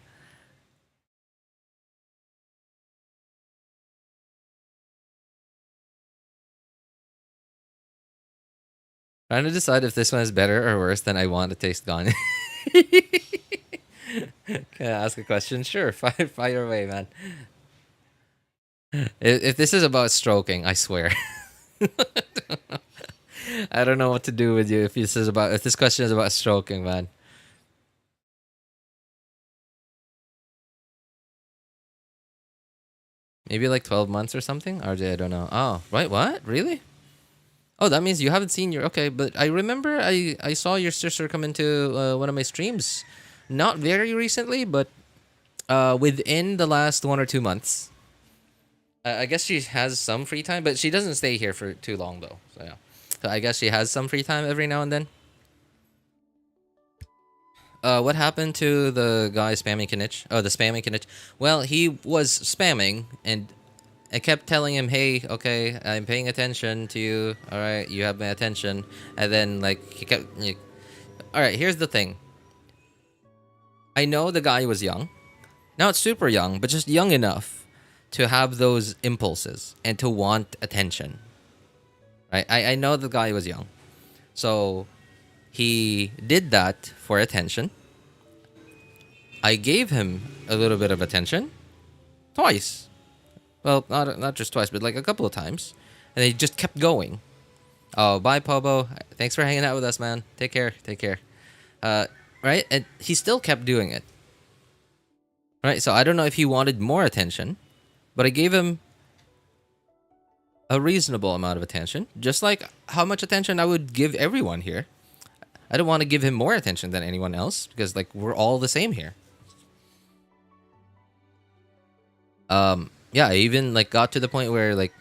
Trying to decide if this one is better or worse than I Want to Taste Gone. Can I ask a question? Sure, fire away, man. If this is about stroking, I swear. I don't know what to do with you if this question is about stroking, man. Maybe like 12 months or something? RJ, I don't know. Oh, right, what? Really? Oh, that means you haven't seen okay, but I remember I saw your sister come into one of my streams. Not very recently, but within the last 1 or 2 months. I guess she has some free time, but she doesn't stay here for too long, though. So, yeah. So I guess she has some free time every now and then. What happened to the guy spamming Kinich? Oh, the spamming Kinich. Well, he was spamming, and I kept telling him, hey, okay, I'm paying attention to you. All right, you have my attention. And then, like, he kept... all right, here's the thing. I know the guy was young. Not super young, but just young enough to have those impulses and to want attention. Right? I know the guy was young. So, he did that for attention. I gave him a little bit of attention. Twice. Well, not just twice, but like a couple of times. And he just kept going. Oh, bye, Pobo. Thanks for hanging out with us, man. Take care. Right? And he still kept doing it. Right? So I don't know if he wanted more attention, but I gave him a reasonable amount of attention. Just like how much attention I would give everyone here. I don't want to give him more attention than anyone else, because like we're all the same here. Yeah, I even like got to the point where like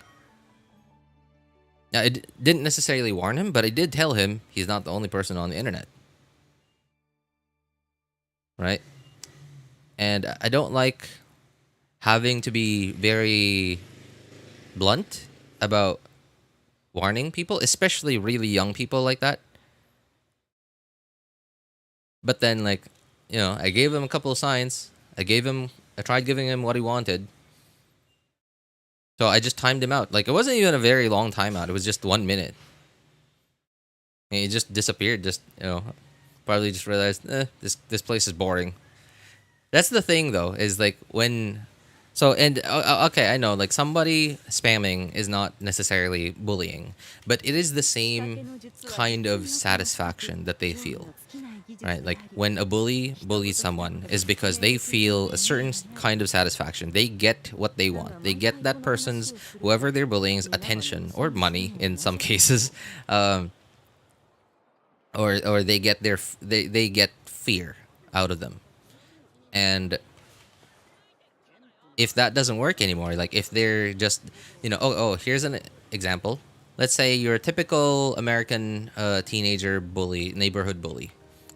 Now, I didn't necessarily warn him, but I did tell him he's not the only person on the internet. Right? And I don't like having to be very blunt about warning people, especially really young people like that. But then, like, I gave him a couple of signs. I tried giving him what he wanted. So I just timed him out. Like, it wasn't even a very long timeout. It was just 1 minute. And he just disappeared. Just, probably just realized, this place is boring. That's the thing, though, is like when... So, and, okay, I know, like, somebody spamming is not necessarily bullying, but it is the same kind of satisfaction that they feel, right? Like, when a bully bullies someone is because they feel a certain kind of satisfaction. They get what they want. They get that person's, whoever they're bullying's, attention, or money in some cases, or they get they get fear out of them. And if that doesn't work anymore, like if they're just, here's an example. Let's say you're a typical American teenager bully, neighborhood bully,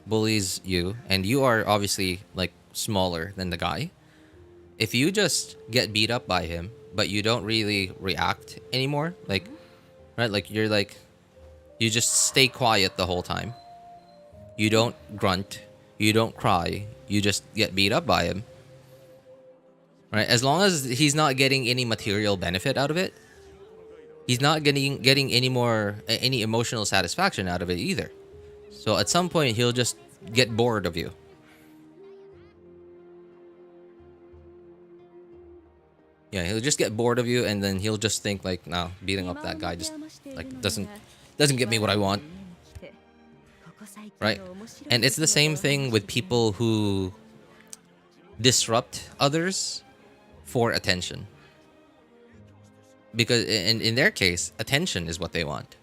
bullies you, and you are obviously like smaller than the guy. If you just get beat up by him, but you don't really react anymore, like, right, like you're like, you just stay quiet the whole time. You don't grunt, you don't cry, you just get beat up by him. Right? As long as he's not getting any material benefit out of it, he's not getting any emotional satisfaction out of it either. So at some point he'll just get bored of you. Yeah, he'll just get bored of you, and then he'll just think like, no, beating up that guy just like doesn't get me what I want. Right? And it's the same thing with people who disrupt others for attention. Because in their case, attention is what they want.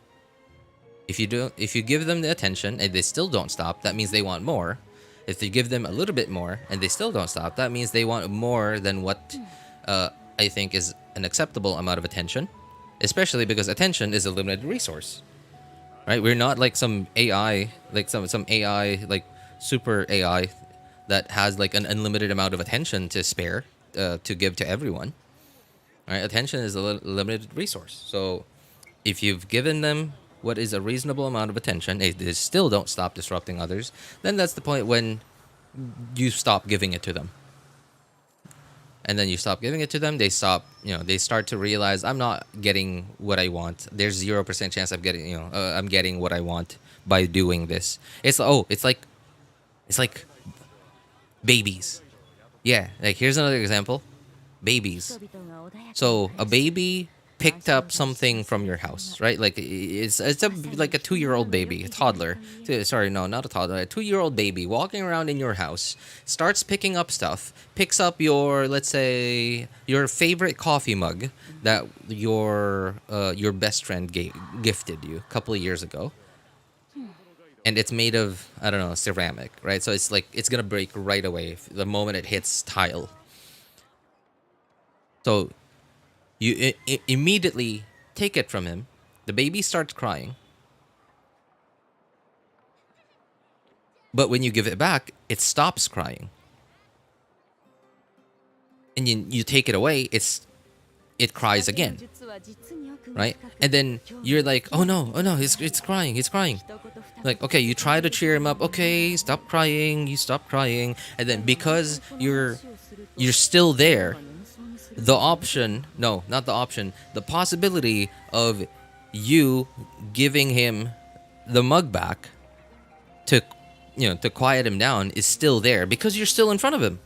If you give them the attention and they still don't stop, that means they want more. If you give them a little bit more and they still don't stop, that means they want more than what I think is an acceptable amount of attention. Especially because attention is a limited resource. Right? We're not like some AI, like some AI, like super AI that has like an unlimited amount of attention to spare to give to everyone. Right? Attention is a limited resource. So if you've given them what is a reasonable amount of attention, they still don't stop disrupting others, then that's the point when you stop giving it to them. And then you stop giving it to them, they start to realize, I'm not getting what I want. There's 0% chance I'm getting what I want by doing this. It's like babies. Yeah, like here's another example. Babies. So a baby picked up something from your house, right? Like it's like a 2-year-old baby, a toddler. Sorry, no, not a toddler. A 2-year-old baby walking around in your house, starts picking up stuff, picks up your, let's say, your favorite coffee mug that your best friend gifted you a couple of years ago. And it's made of, I don't know, ceramic, right? So it's like, it's going to break right away the moment it hits tile. So you immediately take it from him. The baby starts crying. But when you give it back, it stops crying. And you take it away, it cries again. Right? And then you're like, oh no, it's crying. Like, okay, you try to cheer him up. Okay, stop crying. You stop crying. And then because you're still there, the possibility of you giving him the mug back to quiet him down is still there because you're still in front of him.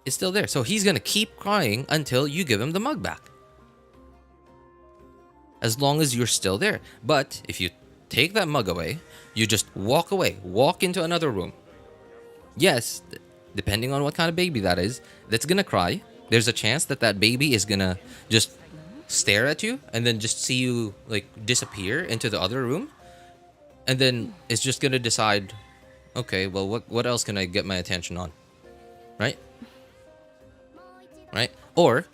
It's still there. So he's going to keep crying until you give him the mug back. As long as you're still there. But if you take that mug away, you just walk away. Walk into another room. Yes, depending on what kind of baby that is, that's going to cry. There's a chance that baby is going to just stare at you and then just see you like disappear into the other room. And then it's just going to decide, okay, well, what else can I get my attention on? Right? Or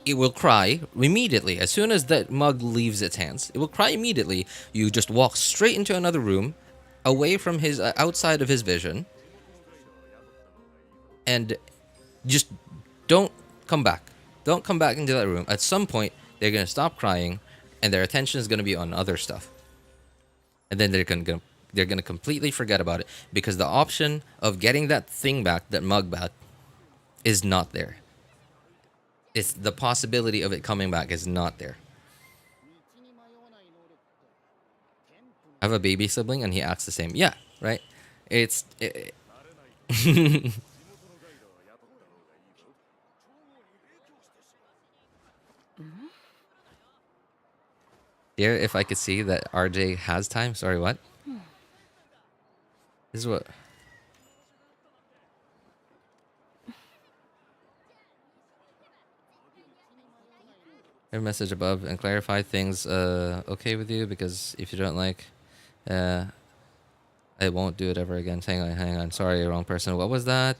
it will cry immediately. As soon as that mug leaves its hands, it will cry immediately. You just walk straight into another room, away from his, outside of his vision, and just don't come back. Don't come back into that room. At some point, they're gonna stop crying, and their attention is gonna be on other stuff, and then they're gonna completely forget about it, because the option of getting that thing back, that mug back, is not there. It's the possibility of it coming back is not there. I have a baby sibling and he acts the same. Yeah, right? Here, if I could see that RJ has time. Sorry, what? This is what... Your message above and clarify things okay with you, because if you don't like, I won't do it ever again. Hang on. Sorry, wrong person. What was that?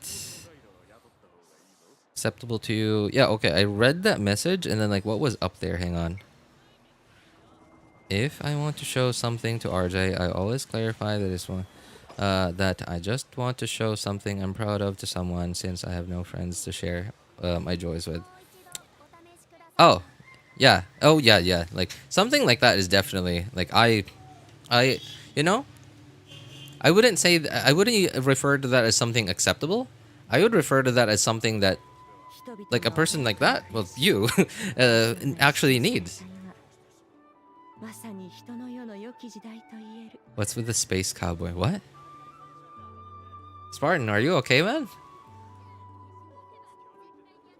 Acceptable to you? Yeah, okay. I read that message and then like what was up there? Hang on. If I want to show something to RJ, I always clarify that it's one that I just want to show something I'm proud of to someone, since I have no friends to share my joys with. Oh. Yeah. Oh, yeah. Like, something like that is definitely, like, you know, I wouldn't say, I wouldn't refer to that as something acceptable. I would refer to that as something that, like, a person like that, well, you, actually needs. What's with the space cowboy? What? Spartan, are you okay, man?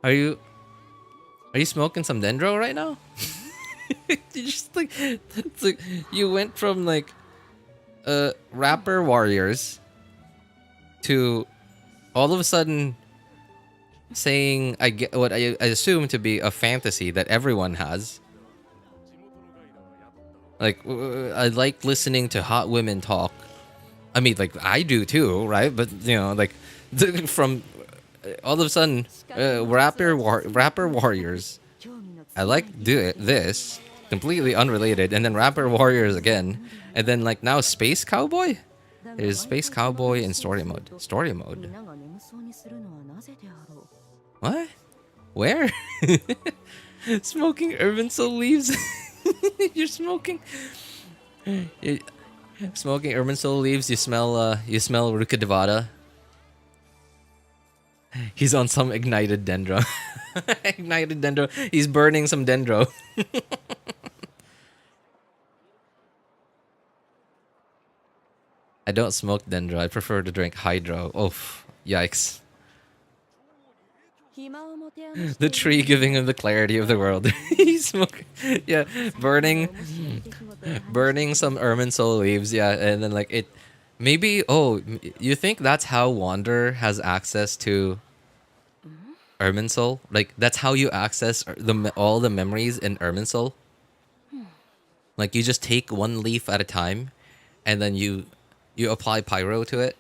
Are you smoking some dendro right now? You just like, it's like you went from like rapper warriors to all of a sudden saying I get what I assume to be a fantasy that everyone has. Like, I like listening to hot women talk. I mean, like, I do too, right? But you know, like, from all of a sudden, rapper warriors. I like this, completely unrelated, and then rapper warriors again, and then like now space cowboy. There's space cowboy in story mode. Story mode. What? Where? Smoking urban soul leaves. You're smoking. Smoking urban soul leaves. You smell Ruka Devada. He's on some ignited dendro. Ignited dendro. He's burning some dendro. I don't smoke dendro. I prefer to drink hydro. Oof. Yikes. The tree giving him the clarity of the world. He's smoking. Yeah. Burning some ermine soul leaves. Yeah. And then like it. Maybe. Oh, you think that's how Wander has access to Ermine Soul? Like, that's how you access all the memories in Ermine Soul? Like, you just take one leaf at a time, and then you apply pyro to it.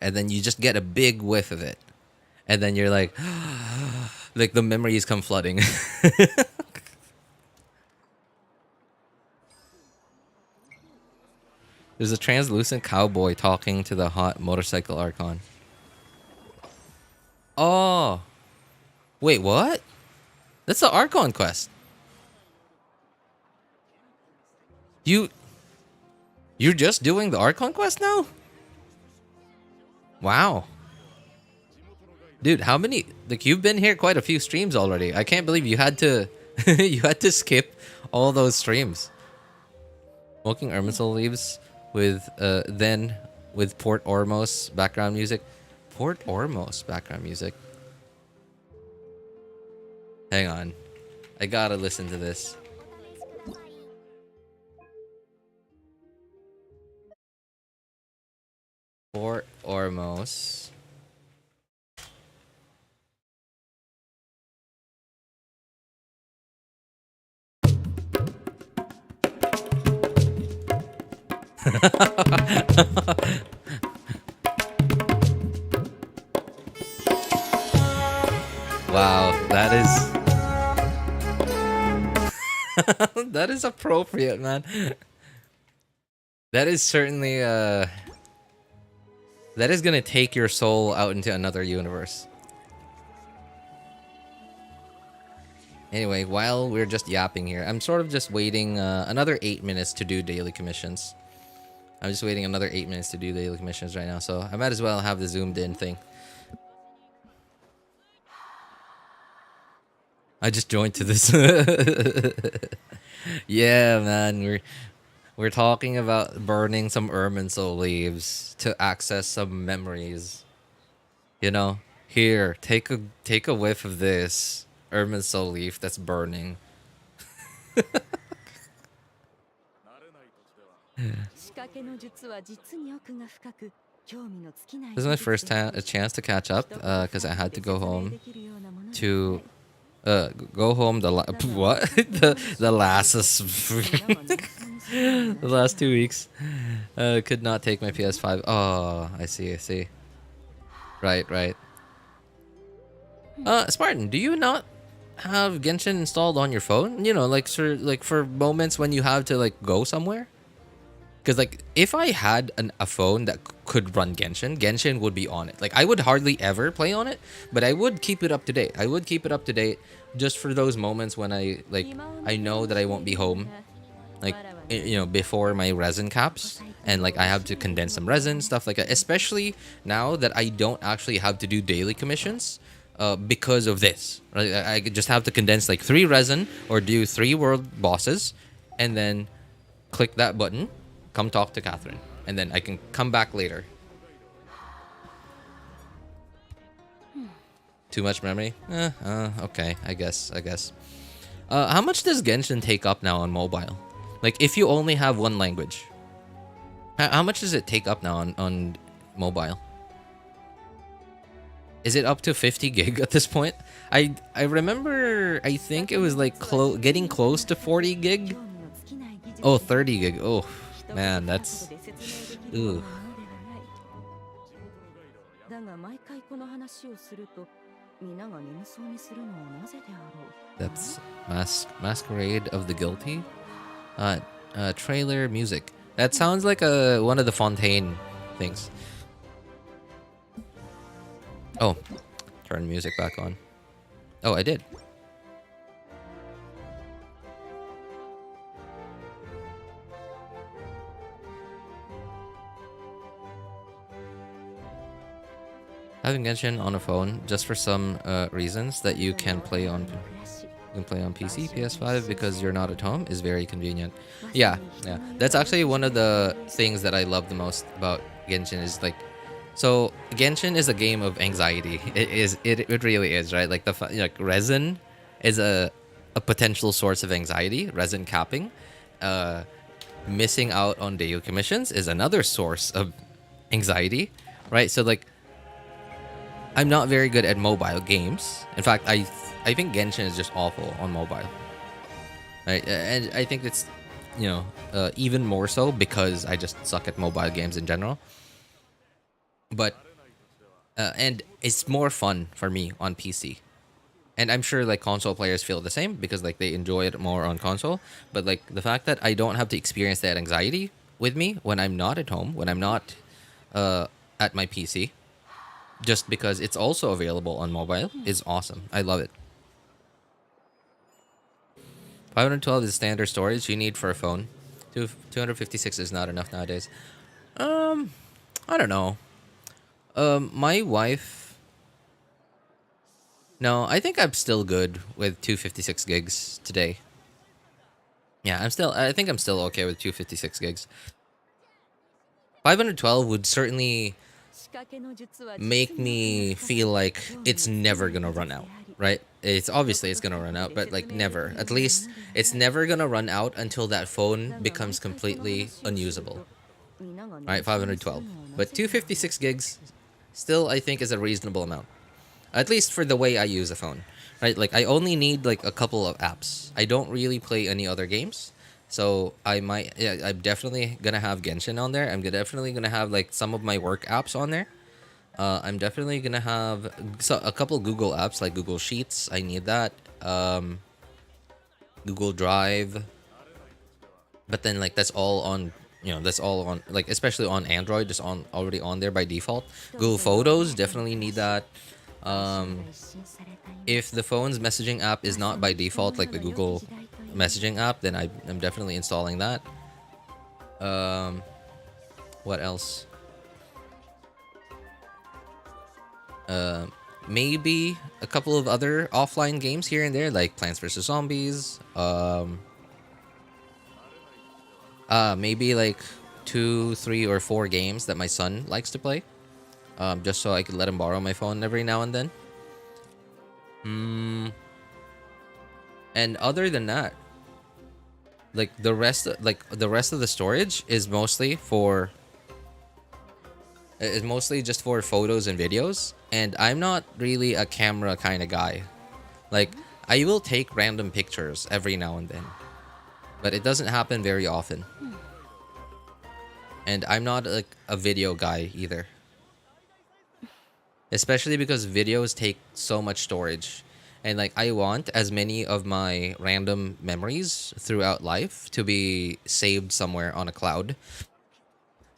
And then you just get a big whiff of it. And then you're like, like the memories come flooding. There's a translucent cowboy talking to the hot motorcycle Archon. Oh. Wait, what? That's the Archon quest. You're just doing the Archon quest now? Wow. Dude, how many... Like, you've been here quite a few streams already. I can't believe you had to... you had to skip all those streams. Smoking Ermine leaves... with then with Port Ormos background music. Port Ormos background music. Hang on. I gotta listen to this. Port Ormos. Wow, that is that is appropriate, man. That is certainly that is gonna take your soul out into another universe. Anyway, while we're just yapping here, I'm sort of just waiting another 8 minutes to do daily commissions. I'm just waiting another 8 minutes to do daily commissions right now, so I might as well have the zoomed in thing. I just joined to this. Yeah, man, we're talking about burning some Irminsul leaves to access some memories. You know, here, take a whiff of this Irminsul leaf that's burning. This is my first chance to catch up because I had to go home to go home what the last the last 2 weeks. Could not take my PS5. Oh, I see. Right. Spartan, do you not have Genshin installed on your phone? You know, like for moments when you have to like go somewhere. Because like if I had a phone that could run Genshin would be on it. Like I would hardly ever play on it, but I would keep it up to date. I would keep it up to date just for those moments when I know that I won't be home, like you know, before my resin caps, and like I have to condense some resin, stuff like that. Especially now that I don't actually have to do daily commissions because of this. Right? I just have to condense like 3 resin or do 3 world bosses, and then click that button. Come talk to Catherine, and then I can come back later. Too much memory? Okay, I guess. How much does Genshin take up now on mobile? Like, if you only have one language, how much does it take up now on mobile? Is it up to 50 gig at this point? I remember, I think it was like getting close to 40 gig. Oh, 30 gig. Oh. Man, that's... Ooh. That's Masquerade of the Guilty? Trailer music. That sounds like one of the Fontaine things. Oh, turn music back on. Oh, I did. Having Genshin on a phone just for some reasons that you can play on PC, PS5 because you're not at home is very convenient. Yeah. That's actually one of the things that I love the most about Genshin is like, so Genshin is a game of anxiety. It really is, right? Like resin is a potential source of anxiety. Resin capping, missing out on daily commissions is another source of anxiety, right? So like, I'm not very good at mobile games. In fact, I think Genshin is just awful on mobile. Right? And I think it's, you know, even more so because I just suck at mobile games in general. But and it's more fun for me on PC. And I'm sure like console players feel the same because like they enjoy it more on console. But like the fact that I don't have to experience that anxiety with me when I'm not at home, when I'm not at my PC, just because it's also available on mobile, is awesome. I love it. 512 is standard storage you need for a phone. 256 is not enough nowadays. I don't know. My wife... No, I think I'm still good with 256 gigs today. Yeah, I think I'm still okay with 256 gigs. 512 would certainly make me feel like it's never gonna run out, right? It's gonna run out, but like never. At least it's never gonna run out until that phone becomes completely unusable. Right, 512. But 256 gigs still I think is a reasonable amount. At least for the way I use a phone. Right? Like I only need like a couple of apps. I don't really play any other games. So I'm definitely gonna have Genshin on there. I'm definitely gonna have like some of my work apps on there. I'm definitely gonna have a couple Google apps like Google Sheets. I need that. Google Drive. But then like that's all on, that's all on, like, especially on Android, just on already on there by default. Google Photos, definitely need that. If the phone's messaging app is not by default like the Google messaging app, then I'm definitely installing that. What else? Maybe a couple of other offline games here and there, like Plants vs Zombies. Maybe like 2, 3, or 4 games that my son likes to play. Just so I could let him borrow my phone every now and then. And other than that, like the rest of the storage is mostly just for photos and videos, and I'm not really a camera kind of guy. Like, I will take random pictures every now and then, but it doesn't happen very often. And I'm not like a video guy either. Especially because videos take so much storage. And like, I want as many of my random memories throughout life to be saved somewhere on a cloud.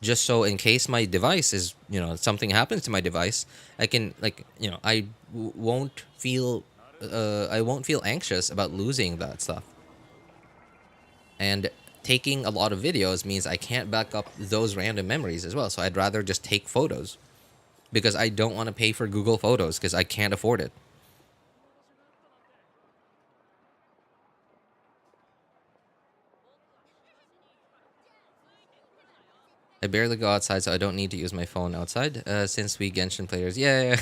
Just so in case my device is, something happens to my device, I can, like, I won't feel anxious about losing that stuff. And taking a lot of videos means I can't back up those random memories as well. So I'd rather just take photos, because I don't want to pay for Google Photos because I can't afford it. I barely go outside, so I don't need to use my phone outside, since we Genshin players. Yeah.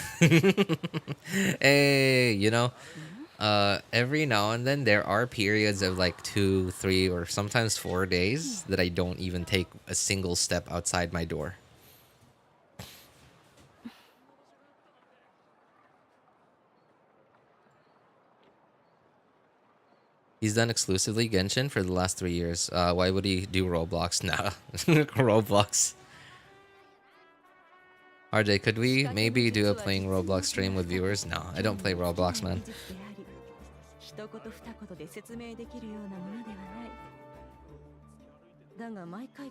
Hey, every now and then there are periods of like 2, 3, or sometimes 4 days that I don't even take a single step outside my door. He's done exclusively Genshin for the last 3 years. Why would he do Roblox? Nah. Roblox. RJ, could we maybe do a playing Roblox stream with viewers? No, I don't play Roblox, man.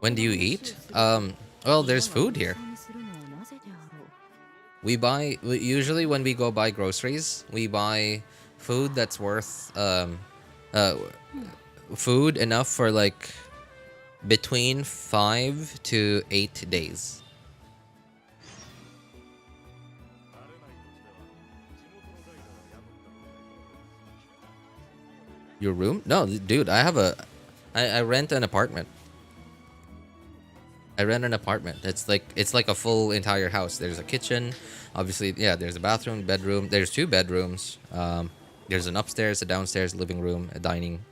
When do you eat? Well, there's food here. Usually when we go buy groceries, we buy food that's worth, food enough for like between 5 to 8 days. Your room? No, dude, I rent an apartment. I rent an apartment. It's like a full entire house. There's a kitchen, obviously. Yeah, there's a bathroom, bedroom. There's 2 bedrooms. There's an upstairs, a downstairs, living room, a dining.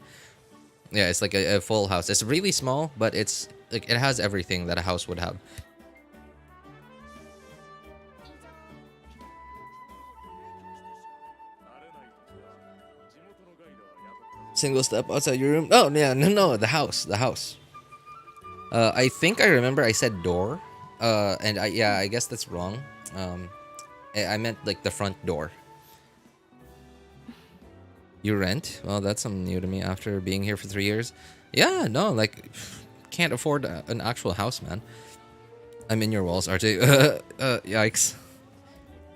Yeah, it's like a full house. It's really small, but it's like it has everything that a house would have. Single step outside your room? Oh, yeah, no, the house. I think I remember I said door. And I guess that's wrong. I meant like the front door. You rent? Well, that's something new to me after being here for 3 years. Yeah, no, like, can't afford an actual house, man. I'm in your walls, RJ. Yikes.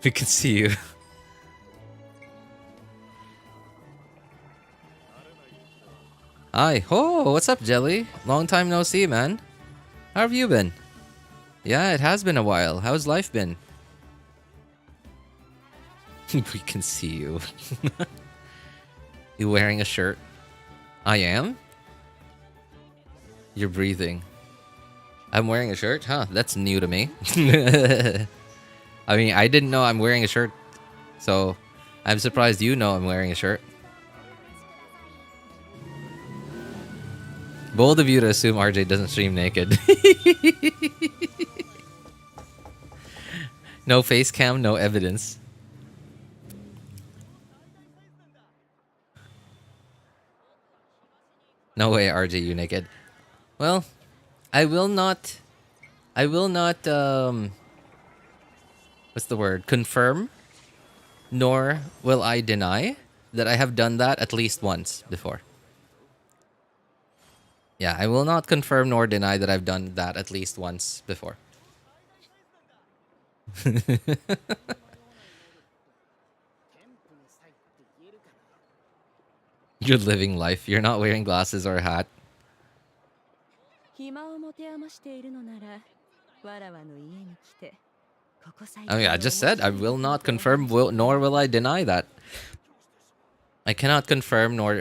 We can see you. Hi. Oh, what's up, Jelly? Long time no see, man. How have you been? Yeah, it has been a while. How's life been? We can see you. You wearing a shirt? I am? You're breathing. I'm wearing a shirt? Huh, that's new to me. I mean, I didn't know I'm wearing a shirt. So, I'm surprised you know I'm wearing a shirt. Bold of you to assume RJ doesn't stream naked. No face cam, no evidence. No way, RJ, you naked. Well, I will not what's the word? Confirm, nor will I deny that I have done that at least once before. Yeah, I will not confirm nor deny that I've done that at least once before. You're living life. You're not wearing glasses or a hat. 暇を持て余しているのならわらわの家に来てここ最 Oh yeah, I just said I will not confirm nor will I deny that. I cannot confirm nor...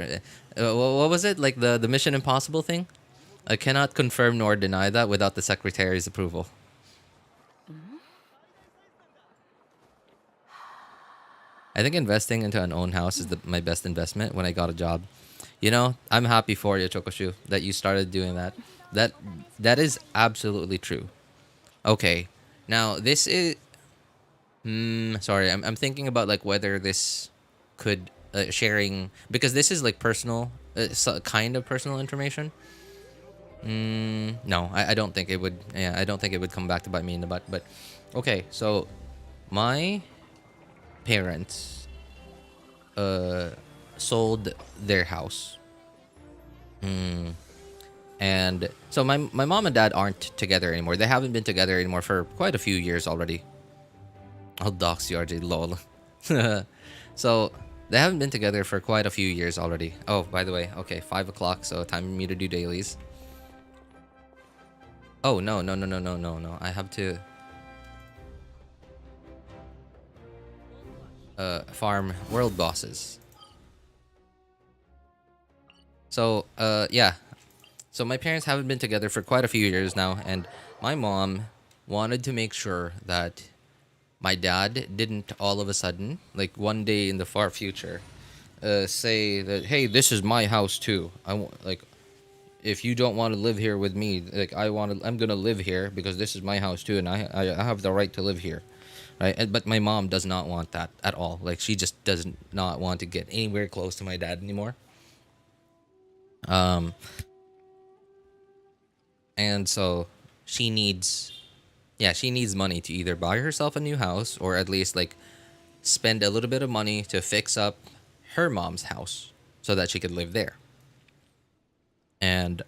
what was it? Like the Mission Impossible thing? I cannot confirm nor deny that without the secretary's approval. I think investing into an own house is my best investment when I got a job. You know, I'm happy for you, Chokoshu, that you started doing that. That is absolutely true. Okay, now this is... sorry, I'm thinking about like whether this could sharing, because this is like personal, kind of personal information. No, I don't think it would. Yeah, I don't think it would come back to bite me in the butt. But okay, so my parents sold their house. And so my mom and dad aren't together anymore. They haven't been together anymore for quite a few years already. I'll dox you, RJ, lol. So they haven't been together for quite a few years already. Oh, by the way, okay, 5 o'clock, so time for me to do dailies. Oh, no. I have to farm world bosses. So, yeah. So my parents haven't been together for quite a few years now, and my mom wanted to make sure that my dad didn't all of a sudden, like one day in the far future, say that, hey, this is my house too. I want, like, if you don't want to live here with me, like I'm gonna live here because this is my house too, and I have the right to live here, right? But my mom does not want that at all. Like, she just does not want to get anywhere close to my dad anymore. And so she needs money to either buy herself a new house or at least like spend a little bit of money to fix up her mom's house so that she could live there. And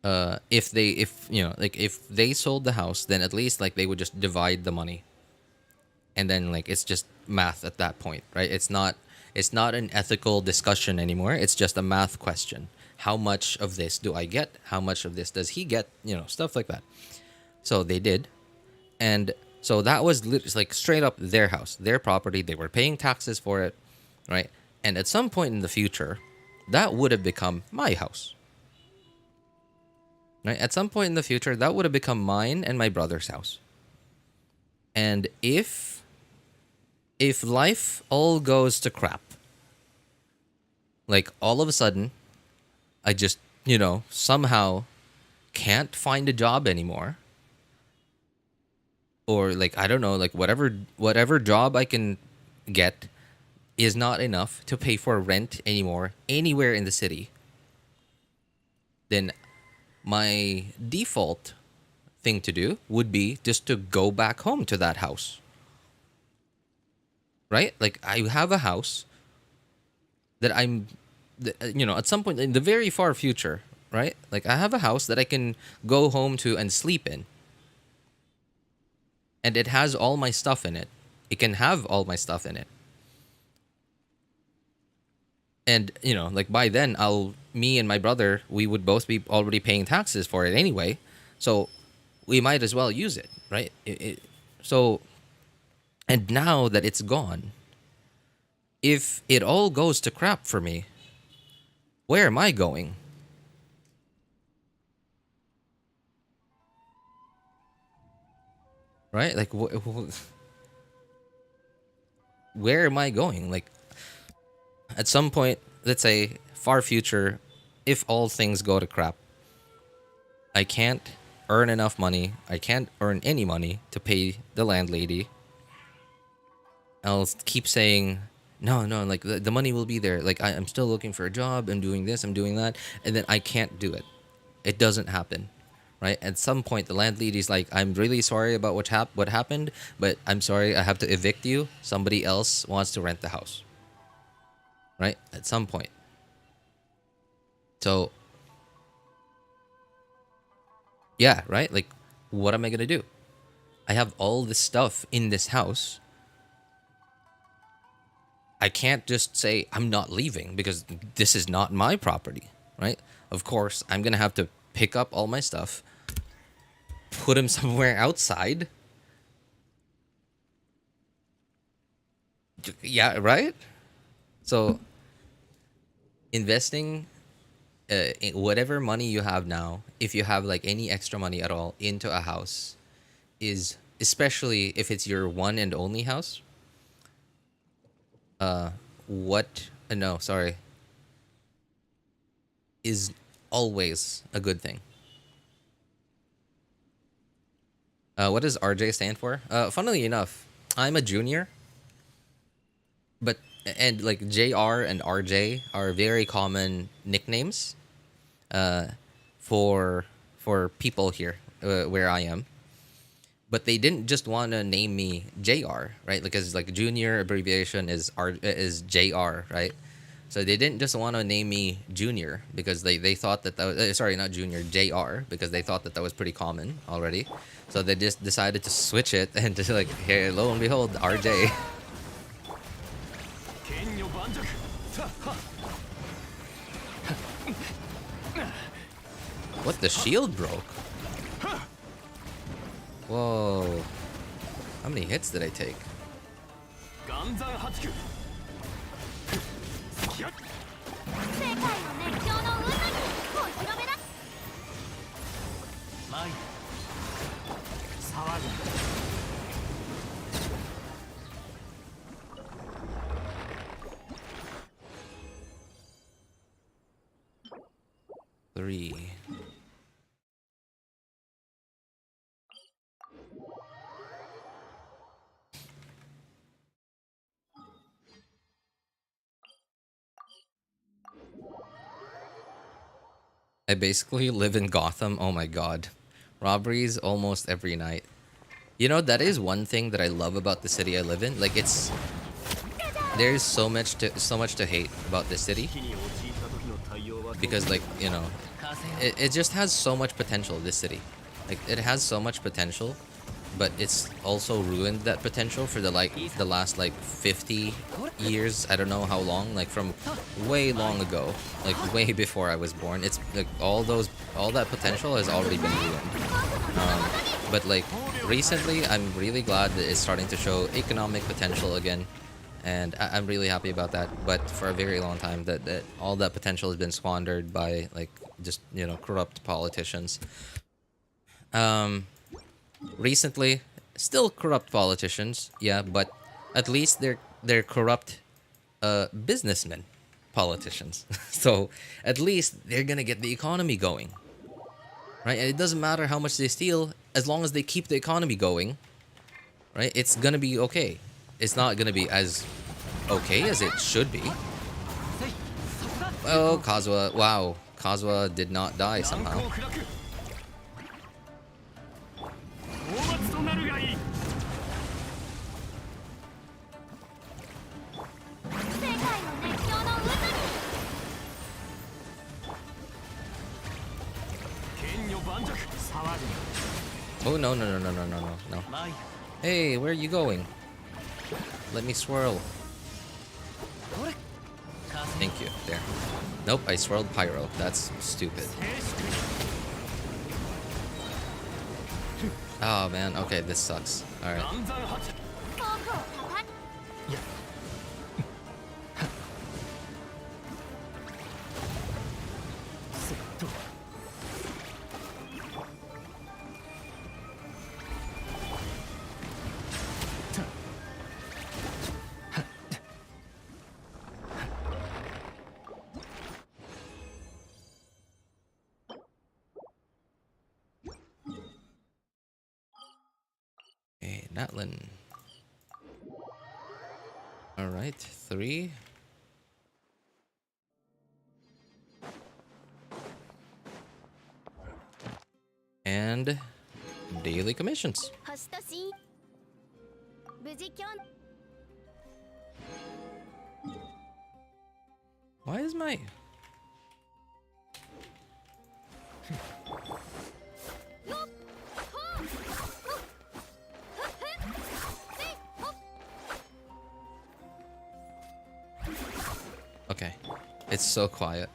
if they sold the house, then at least like they would just divide the money. And then like it's just math at that point, right? It's not an ethical discussion anymore. It's just a math question. How much of this do I get? How much of this does he get? You know, stuff like that. So they did. And so that was like straight up their house, their property. They were paying taxes for it, right? And at some point in the future, that would have become my house. Right? At some point in the future, that would have become mine and my brother's house. And if life all goes to crap, like all of a sudden, I just, somehow can't find a job anymore. Or like, I don't know, like whatever job I can get is not enough to pay for rent anymore anywhere in the city. Then my default thing to do would be just to go back home to that house. Right? Like, I have a house that at some point in the very far future, right? Like, I have a house that I can go home to and sleep in. And it has all my stuff in it. It can have all my stuff in it. And, like by then, me and my brother, we would both be already paying taxes for it anyway. So we might as well use it, right? And now that it's gone, if it all goes to crap for me, where am I going? Right? Like, where am I going? Like, at some point, let's say, far future, if all things go to crap, I can't earn enough money. I can't earn any money to pay the landlady. I'll keep saying, no, like, the money will be there. Like, I'm still looking for a job. I'm doing this, I'm doing that. And then I can't do it. It doesn't happen. right? At some point, the landlady's like, I'm really sorry about what happened, but I'm sorry, I have to evict you. Somebody else wants to rent the house, right? At some point. So, yeah, right? Like, what am I gonna do? I have all this stuff in this house. I can't just say I'm not leaving because this is not my property, right? Of course, I'm gonna have to pick up all my stuff, put him somewhere outside. Yeah, right? So, investing whatever money you have now, if you have like any extra money at all into a house, is, especially if it's your one and only house, what no, sorry, is always a good thing. What does RJ stand for? Funnily enough, I'm a junior, but and like JR and RJ are very common nicknames for people here where I am. But they didn't just want to name me JR, right? Because like junior abbreviation is JR, right? So they didn't just want to name me Junior because they thought that was sorry, not Junior, JR, because they thought that was pretty common already. So they just decided to switch it and just like, here, lo and behold, RJ. What, the shield broke? Whoa. How many hits did I take? Three. I basically live in Gotham. Oh my god. Robberies almost every night. You know, that is one thing that I love about the city I live in. Like, there's so much to hate about this city. Because, like, you know, it just has so much potential, this city. Like, it has so much potential, but it's also ruined that potential for the last like 50 years. I don't know how long, like from way long ago, like way before I was born. It's like all that potential has already been ruined. But like recently, I'm really glad that it's starting to show economic potential again, and I'm really happy about that. But for a very long time, that all that potential has been squandered by like just, you know, corrupt politicians. Recently, still corrupt politicians, yeah, but at least they're corrupt businessmen, politicians. So at least they're gonna get the economy going, right? And it doesn't matter how much they steal, as long as they keep the economy going, right? It's gonna be okay. It's not gonna be as okay as it should be. Oh, Kazuha! Wow, Kazuha did not die somehow. Oh, no. Hey, where are you going? Let me swirl. Thank you. There. Nope, I swirled Pyro. That's stupid. Oh, man. Okay, this sucks. Alright. Okay, Natlin. Alright, 3. And daily commissions. 星とし無事今日 Why is my... Okay. It's so quiet.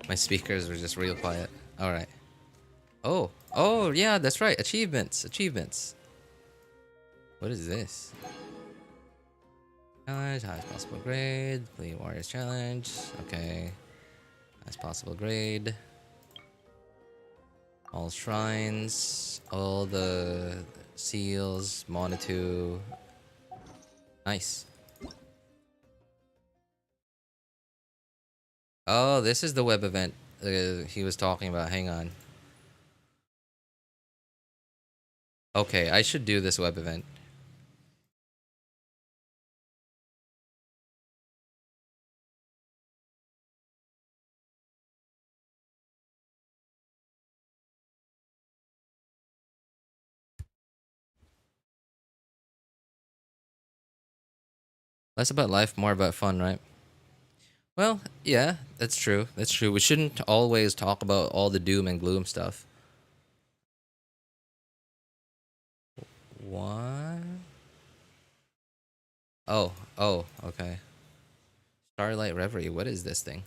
My speakers were just real quiet. Alright. Oh. Oh, yeah, that's right. Achievements. Achievements. What is this? Challenge, highest possible grade. Play Warriors Challenge. Okay. Highest possible grade. All shrines. All the seals. Monitu. Nice. Oh, this is the web event he was talking about. Hang on. Okay, I should do this web event. Less about life, more about fun, right? Well, yeah, that's true. That's true. We shouldn't always talk about all the doom and gloom stuff. What? Oh, okay. Starlight Reverie, what is this thing?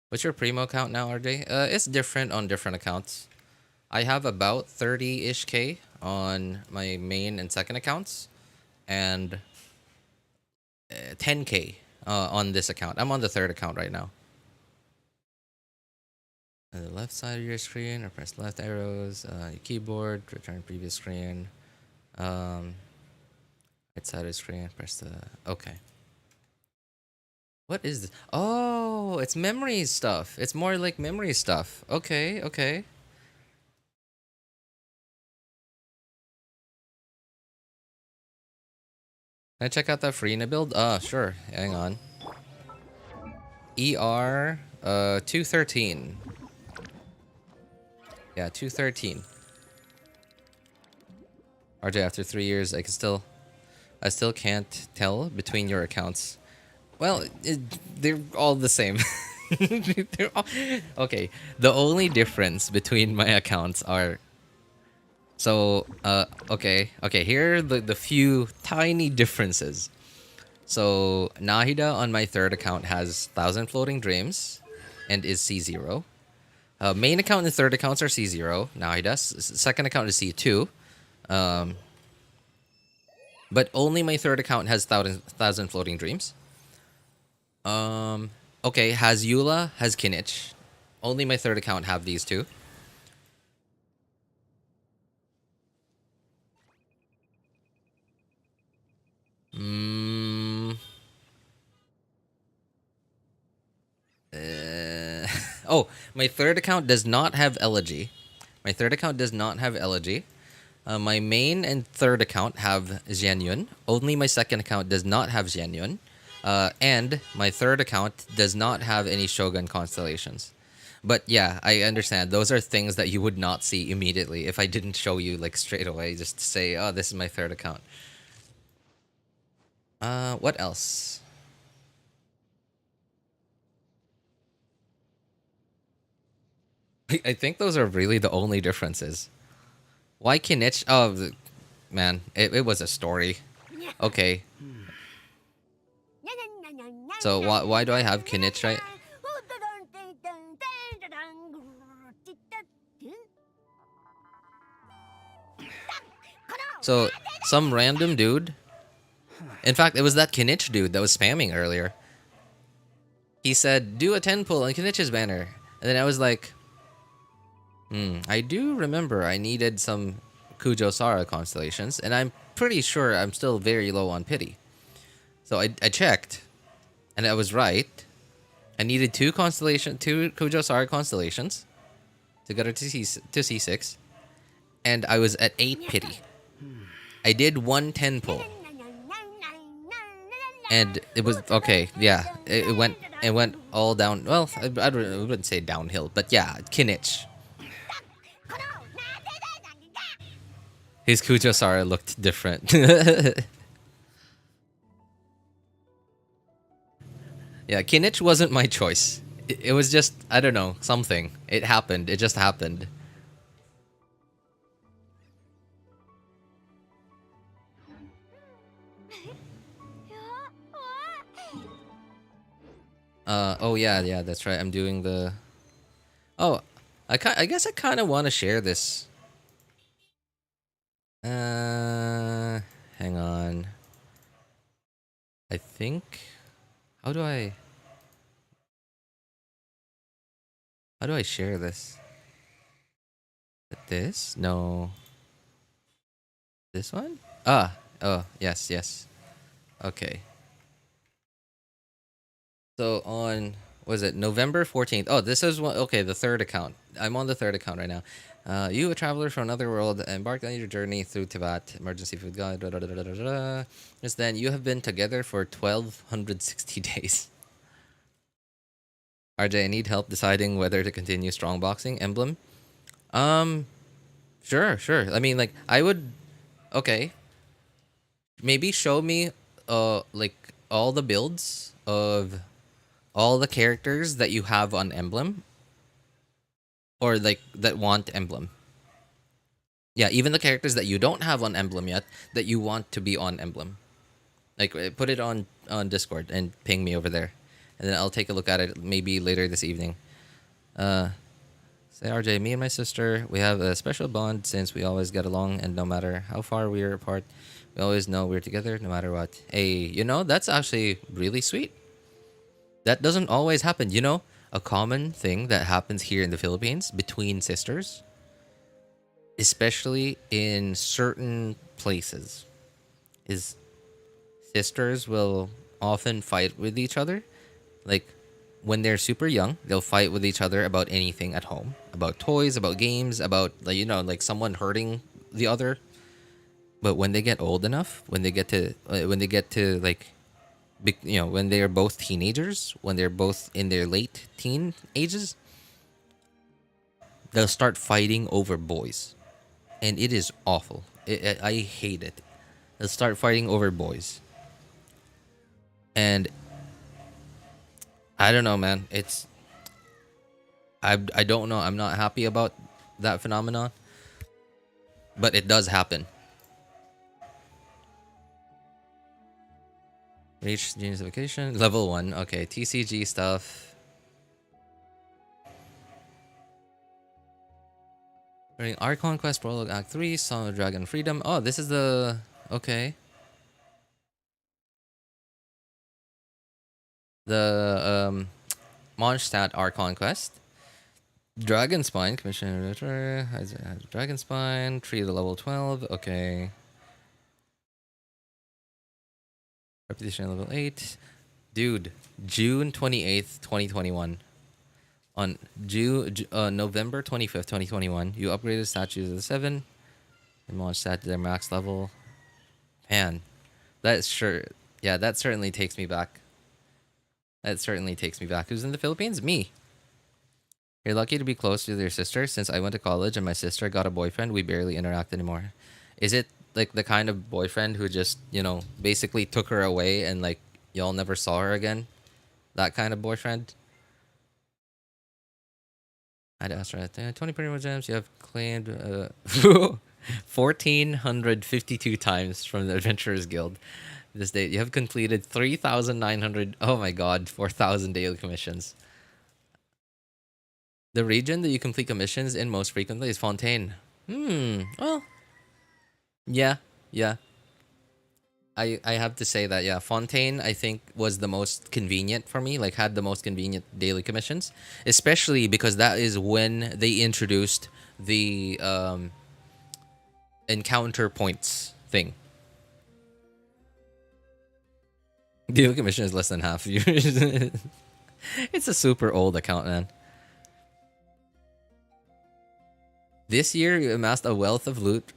What's your Primo count now, RJ? It's different on different accounts. I have about 30-ish K on my main and second accounts, and 10K on this account. I'm on the third account right now. On the left side of your screen, or press left arrows. Your keyboard, return previous screen. Right side of the screen, press the... Okay. What is this? Oh, it's memory stuff. It's more like memory stuff. Okay, okay. Can I check out that Farina build? Sure. Hang on. ER 213. Yeah, 213. RJ, after 3 years, I still can't tell between your accounts. Well, they're all the same. Okay, the only difference between my accounts are... So, okay, here are the few tiny differences. So, Nahida on my third account has 1,000 Floating Dreams and is C0. Main account and third accounts are C0. Nahida. Second account is C2. But only my third account has 1,000 Floating Dreams. Okay, has Eula, has Kinich. Only my third account have these two. Oh, my third account does not have Elegy. My main and third account have Xianyun. Only my second account does not have Xianyun. And my third account does not have any Shogun constellations. But yeah, I understand. Those are things that you would not see immediately if I didn't show you like straight away. Just to say, oh, this is my third account. What else? I think those are really the only differences. Why Kinich? Oh, man, it was a story. Okay. So why do I have Kinich, right? So some random dude. In fact, it was that Kinich dude that was spamming earlier. He said, do a 10 pull on Kinich's banner. And then I was like, I do remember I needed some Kujo-Sara constellations. And I'm pretty sure I'm still very low on pity. So I checked. And I was right. I needed two Kujo-Sara constellations to get her to C6. And I was at 8 pity. I did 110 pull. And it was okay, yeah. It went all down. Well, I wouldn't say downhill, but yeah, Kinich. His Kujosara looked different. Yeah, Kinich wasn't my choice. It was just, I don't know, something. It happened. It just happened. Oh yeah, that's right. I'm doing the... Oh, I guess I kind of want to share this. Hang on. I think... How do I share this? This? No. This one? Ah, oh, yes. Okay. So on, was it November 14th? Oh, this is one. Okay, the third account. I'm on the third account right now. You, a traveler from another world, embarked on your journey through Tibet. Emergency food guide. Since then, you have been together for 1,260 days. RJ, I need help deciding whether to continue strong boxing emblem. Sure. I mean, like, I would. Okay. Maybe show me, like all the builds of all the characters that you have on emblem, or like that want emblem. Yeah, even the characters that you don't have on emblem yet that you want to be on emblem. Like, put it on Discord and ping me over there, and then I'll take a look at it maybe later this evening. Say RJ, me and my sister, we have a special bond since we always get along, and no matter how far we are apart, we always know we're together no matter what. Hey, you know, that's actually really sweet. That doesn't always happen. You know, a common thing that happens here in the Philippines between sisters, especially in certain places, is sisters will often fight with each other. Like, when they're super young, they'll fight with each other about anything at home. About toys, about games, about, like, you know, like someone hurting the other. But when they get old enough, when they get to like, you know, when they are both teenagers, when they're both in their late teen ages, they'll start fighting over boys. And it is awful. I hate it. They'll start fighting over boys. And I don't know, man. It's... I don't know. I'm not happy about that phenomenon. But it does happen. Reach Genius Vacation. Level 1. Okay, TCG stuff. During Our Conquest, Prologue Act 3, Song of Dragon Freedom. Oh, this is the... Okay. The, Mondstadt Our Conquest. Dragon Spine. Commissioner... Dragon Spine. Tree to level 12. Okay. Repetition level 8. Dude, June 28th, 2021. On November 25th, 2021, you upgraded statues of the 7 and Mondstadt to their max level. Man, that's sure. Yeah, that certainly takes me back. Who's in the Philippines? Me. You're lucky to be close to your sister. Since I went to college and my sister got a boyfriend, we barely interact anymore. Is it like the kind of boyfriend who just, you know, basically took her away and like y'all never saw her again? That kind of boyfriend? I'd ask her, 20 Primogems you have claimed 1,452 times from the Adventurers Guild. This date, you have completed 3,900, oh my god, 4,000 daily commissions. The region that you complete commissions in most frequently is Fontaine. Well, yeah. I have to say that, yeah, Fontaine, I think, was the most convenient for me, like, had the most convenient daily commissions, especially because that is when they introduced the encounter points thing. Daily commission is less than half. It's a super old account, man. This year, you amassed a wealth of loot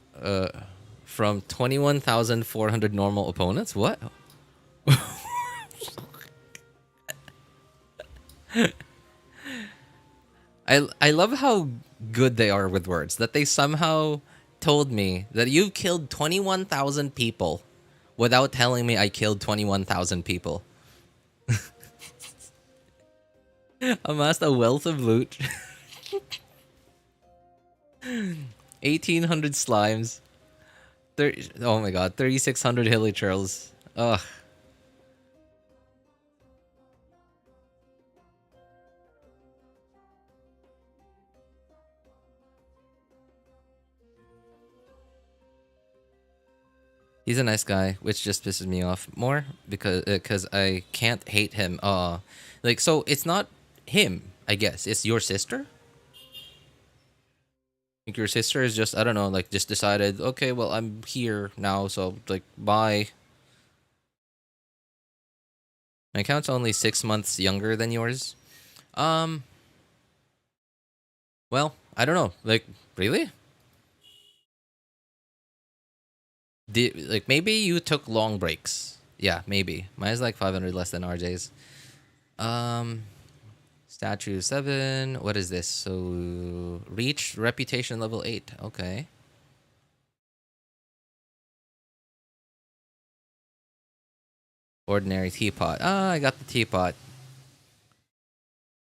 from 21,400 normal opponents? What? I love how good they are with words. That they somehow told me that you killed 21,000 people without telling me I killed 21,000 people. Amassed a wealth of loot. 1,800 slimes. Oh my god, 3,600 hilly churls. Ugh. He's a nice guy, which just pisses me off more because I can't hate him. Like, so it's not him, I guess. It's your sister? Like, your sister is just, I don't know, like, just decided, okay, well, I'm here now, so, like, bye. My account's only 6 months younger than yours. Well, I don't know. Like, really? Like, maybe you took long breaks. Yeah, maybe. Mine's like 500 less than RJ's. Statue 7. What is this? So, reach reputation level 8. Okay. Ordinary teapot. Ah, I got the teapot.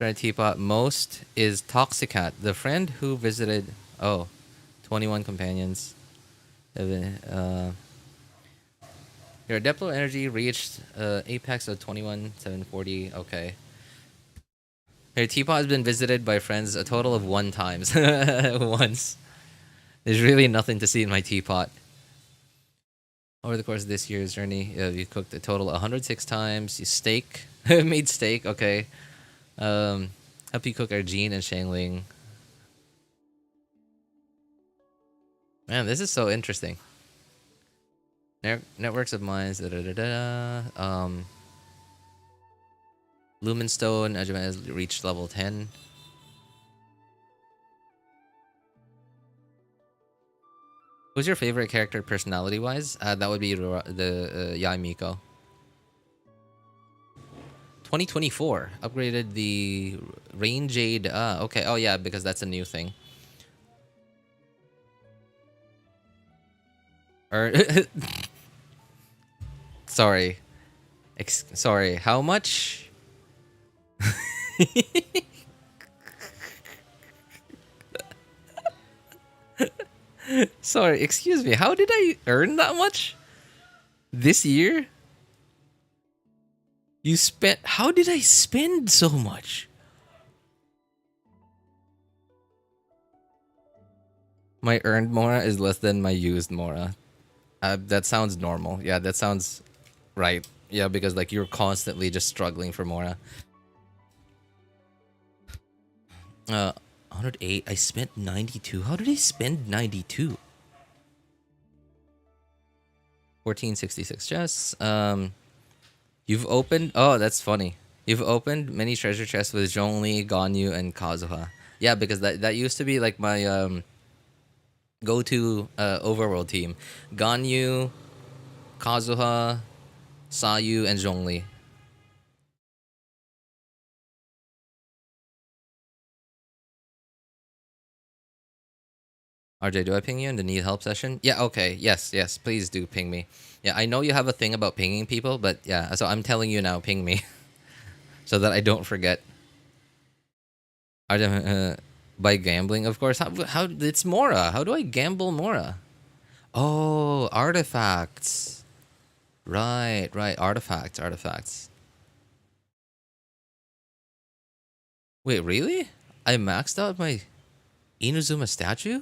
Ordinary teapot. Most is Toxicat, the friend who visited. Oh, 21 companions. Your Deplo energy reached apex of 21,740. Okay. Your teapot has been visited by friends a total of 1 times. Once. There's really nothing to see in my teapot. Over the course of this year's journey, you cooked a total of 106 times. You made steak. Okay. Help you cook Arjeen and Shangling. Man, this is so interesting. Networks of mines. Lumenstone. Ajima has reached level 10. Who's your favorite character personality-wise? That would be the Yai Miko. 2024 upgraded the Rain Jade. Okay. Oh yeah, because that's a new thing. Or sorry. Sorry. How much? Sorry. Excuse me. How did I earn that much this year? You spent. How did I spend so much? My earned Mora is less than my used Mora. That sounds normal. Yeah, that sounds right. Yeah, because like you're constantly just struggling for Mora. 108. I spent 92. How did I spend 92? 1466 chests. You've opened. Oh, that's funny. You've opened many treasure chests with Zhongli, Ganyu, and Kazuha. Yeah, because that used to be like my go-to overworld team. Ganyu, Kazuha, Sayu, and Zhongli. RJ, do I ping you in the need help session? Yeah, okay. Yes, please do ping me. Yeah, I know you have a thing about pinging people, but yeah, so I'm telling you now, ping me. So that I don't forget. RJ, by gambling, of course. How it's Mora. How do I gamble Mora? Oh, artifacts. Right. Artifacts. Wait, really? I maxed out my Inuzuma statue?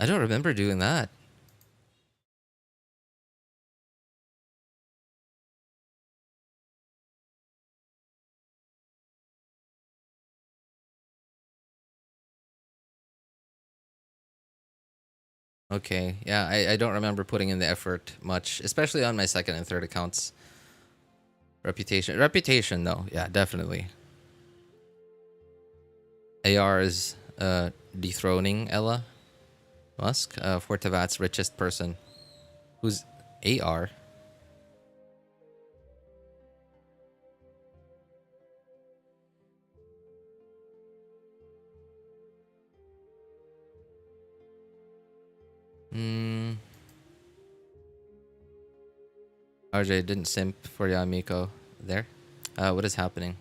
I don't remember doing that. Okay, yeah, I don't remember putting in the effort much, especially on my second and third accounts. Reputation though, yeah, definitely. AR is dethroning Ella. Musk, Fortavat's richest person. Who's AR? RJ didn't simp for Yamiko there. What is happening?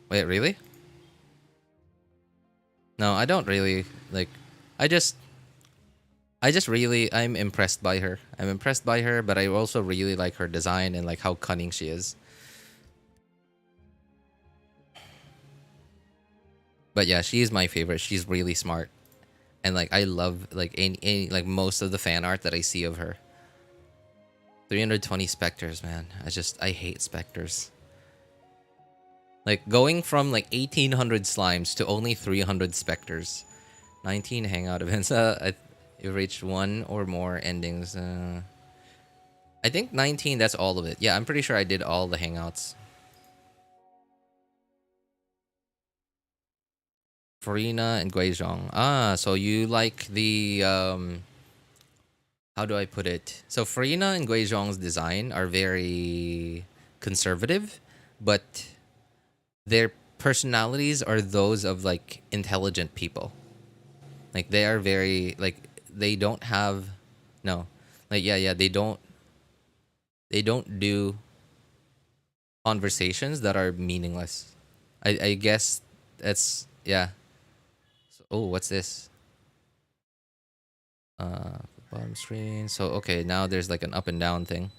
Wait, really? No, I don't really like. I just really, I'm impressed by her. I'm impressed by her, but I also really like her design and like how cunning she is. But yeah, she is my favorite. She's really smart, and like I love like any like most of the fan art that I see of her. 320 specters, man. I hate specters. Like going from like 1800 slimes to only 300 specters. 19 hangout events. You've reached one or more endings. I think 19. That's all of it. Yeah, I'm pretty sure I did all the hangouts. Farina and Guizhong. Ah, so you like the how do I put it? So Farina and Guizhong's design are very conservative, but their personalities are those of like intelligent people. Like they are very like they don't have no. Like yeah, they don't do conversations that are meaningless. I guess that's yeah. So, oh, what's this? Bottom screen. So okay, now there's like an up and down thing.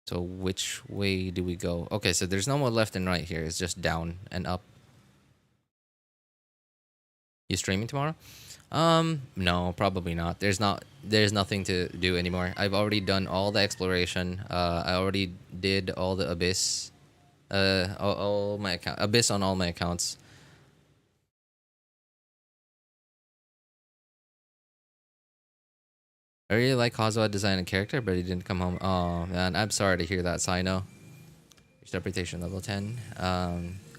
So which way do we go? Okay, so there's no more left and right here. It's just down and up. You streaming tomorrow? No, probably not. There's nothing to do anymore. I've already done all the exploration. I already did all the abyss. All my account abyss on all my accounts. I really like Kazuha design and character, but he didn't come home. Oh man, I'm sorry to hear that, Sino. Reached reputation level 10.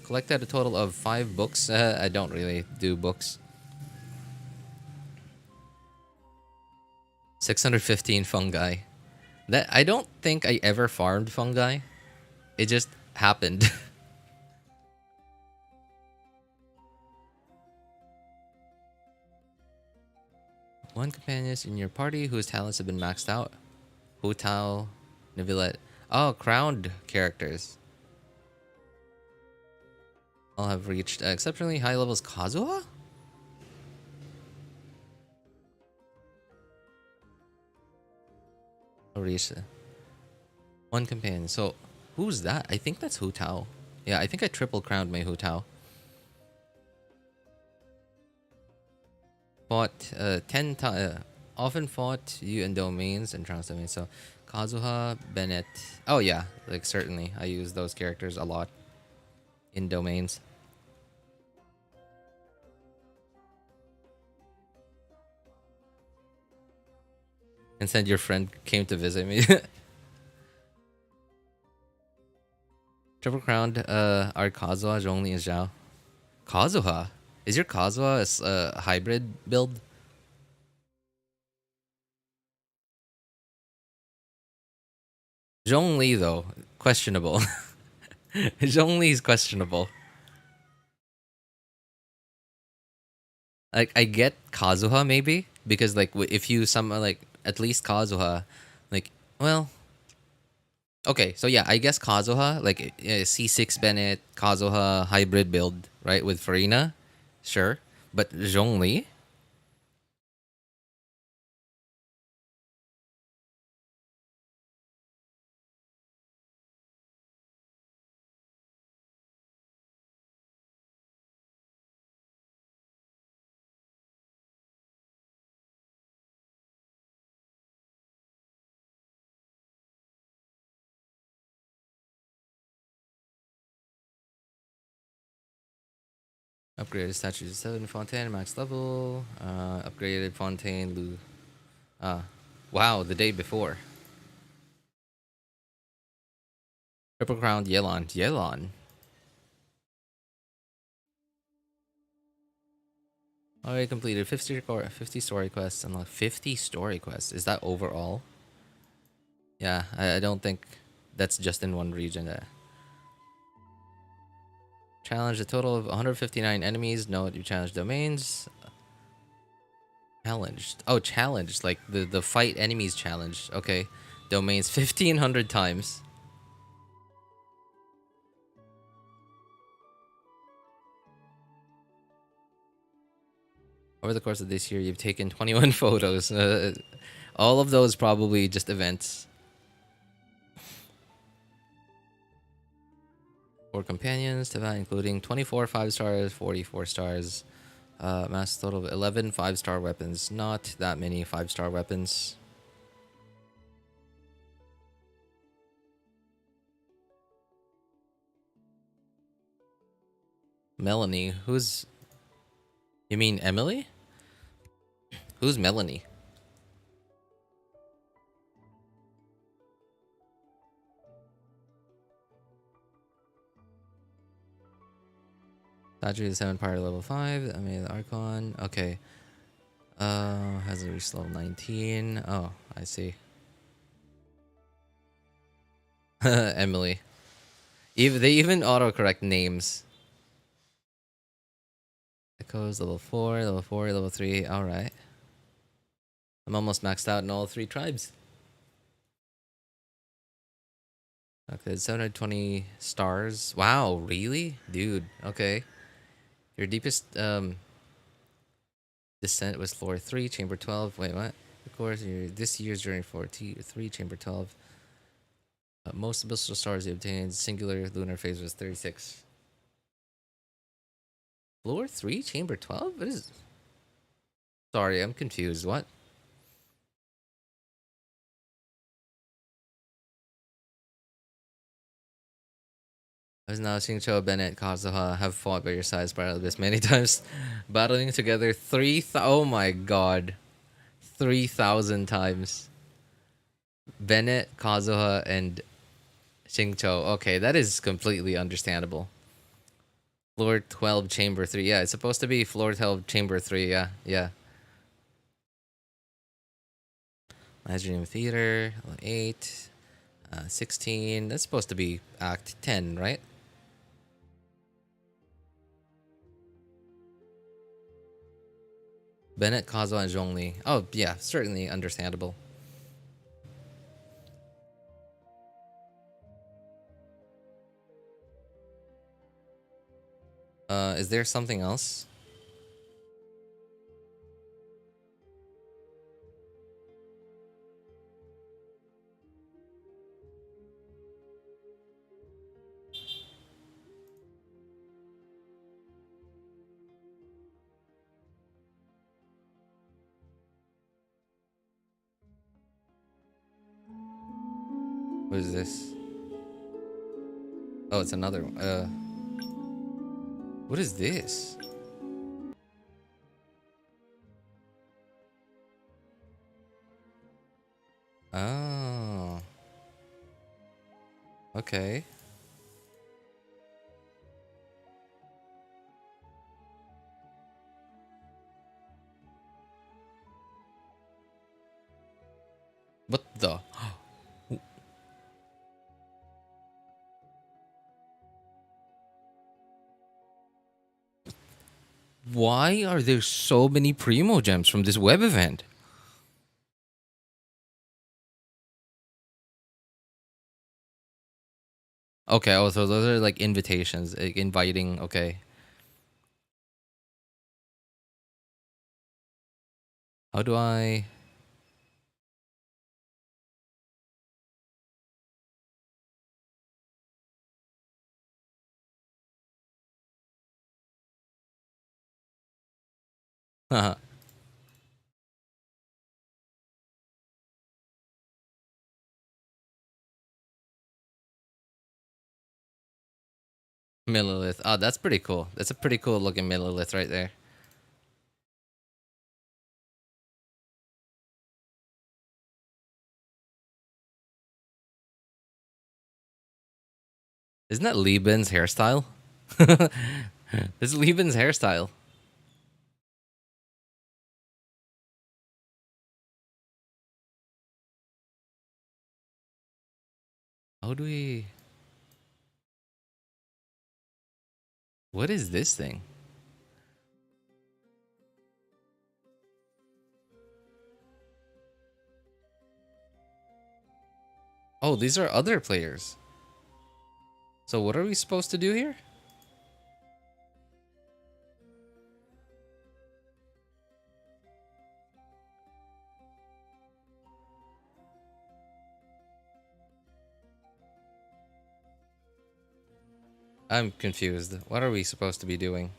Collected a total of 5 books. I don't really do books. 615 fungi. That I don't think I ever farmed fungi. It just happened. One companion in your party whose talents have been maxed out. Hutao, Neuvillette. Oh, crowned characters. All have reached exceptionally high levels. Kazuha? Reached one companion. So, who's that? I think that's Hutao. Yeah, I think I triple crowned my Hutao. Fought 10 times. Often fought you in domains and trans domains. So, Kazuha, Bennett. Oh yeah, like certainly. I use those characters a lot in domains. And said your friend came to visit me. Triple crowned are Kazuha, Zhongli, and Zhao. Kazuha? Is your Kazuha a hybrid build? Zhongli though, questionable. Zhongli is questionable. Like I get Kazuha maybe because like if you somehow like at least Kazuha, like well, okay, so yeah, I guess Kazuha like C6 Bennett Kazuha hybrid build right with Farina, sure, but Zhongli. Upgraded statue to 7 Fontaine, max level. Upgraded Fontaine, Lu. Wow, the day before. Triple crowned Yelon. Yelon. Already completed 50 story quests. Unlocked 50 story quests. Is that overall? Yeah, I don't think that's just in one region. Challenge a total of 159 enemies. No, you challenge domains. Challenged. Oh, challenged. Like the fight enemies challenged. Okay. Domains 1,500 times. Over the course of this year, you've taken 21 photos. All of those probably just events. 4 companions to that, including 24 5 stars, 44 stars. Mass total of 11 5-star weapons. Not that many 5-star weapons. Melanie, who's... You mean Emily? Who's Melanie? Statue the 7 Pyre level 5. I mean the Archon. Okay. Has a reach level 19. Oh, I see. Emily. They even autocorrect names. Echoes level 4, level 4, level 3. Alright. I'm almost maxed out in all 3 tribes. Okay, 720 stars. Wow, really? Dude, okay. Your deepest descent was floor 3, chamber 12. Wait, what? Of course, this year's during floor 3, chamber 12. Most abyssal stars you obtained, singular lunar phase was 36. Floor 3, chamber 12? What is... Sorry, I'm confused. What? I was now seeing Cho, Bennett, Kazuha have fought by your side, Spiral Abyss many times, battling together oh my god, 3,000 times. Bennett, Kazuha, and Xingqiu. Okay, that is completely understandable. Floor 12, chamber 3. Yeah, it's supposed to be floor 12, chamber 3. Yeah, yeah. Last Dream Theater, 8, 16. That's supposed to be Act 10, right? Bennett, Kazuha, and Zhongli. Oh, yeah, certainly understandable. Is there something else? What is this? Oh, it's another one. What is this? Oh. Okay. What the? Why are there so many Primogems from this web event? Okay, oh, so those are like invitations, like inviting, okay. How do I... Haha. Millilith. Oh, that's pretty cool. That's a pretty cool looking Millilith right there. Isn't that Lieben's hairstyle? This is Lieben's hairstyle. How do we... What is this thing? Oh, these are other players. So what are we supposed to do here? I'm confused. What are we supposed to be doing?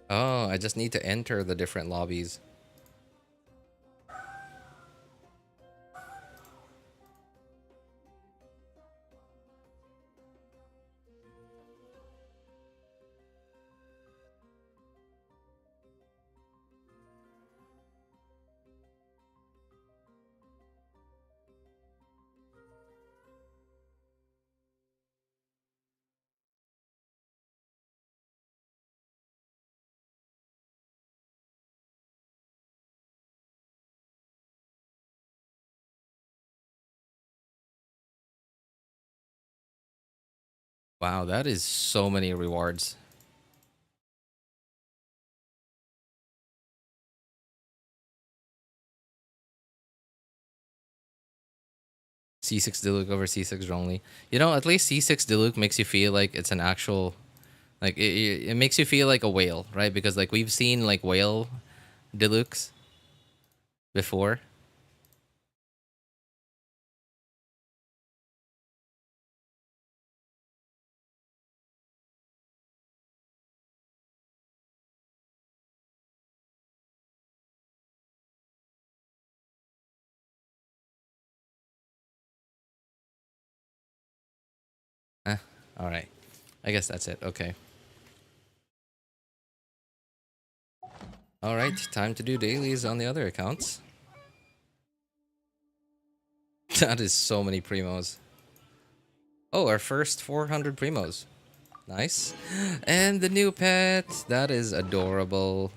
Oh, I just need to enter the different lobbies. Wow, that is so many rewards. C6 Diluc over C6 Zhongli. You know, at least C6 Diluc makes you feel like it's an actual... Like, it makes you feel like a whale, right? Because, like, we've seen, like, whale Dilucs before. Alright. I guess that's it. Okay. Alright, time to do dailies on the other accounts. That is so many primos. Oh, our first 400 primos. Nice. And the new pet. That is adorable.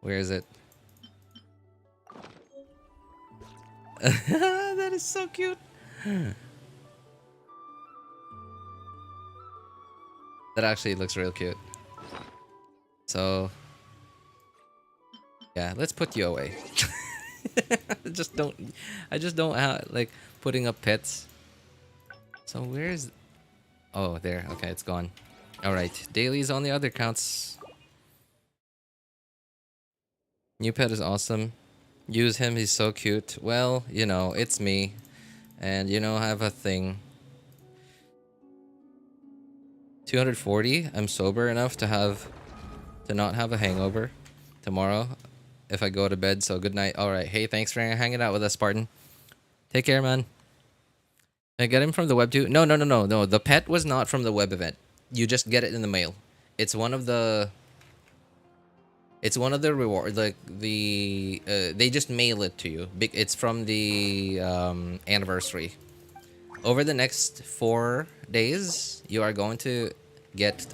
Where is it? That is so cute. That actually looks real cute. So, yeah, let's put you away. I just don't have, like, putting up pets. So where's... Oh, there. Okay, it's gone. Alright, dailies on the other accounts. New pet is awesome. Use him, he's so cute. Well, you know, it's me. And, you know, I have a thing. 240. I'm sober enough to not have a hangover tomorrow if I go to bed. So good night. All right. Hey, thanks for hanging out with us, Spartan. Take care, man. I get him from the web too. No. The pet was not from the web event. You just get it in the mail. It's one of the reward. Like they just mail it to you. It's from the anniversary. Over the next 4 days, you are going to get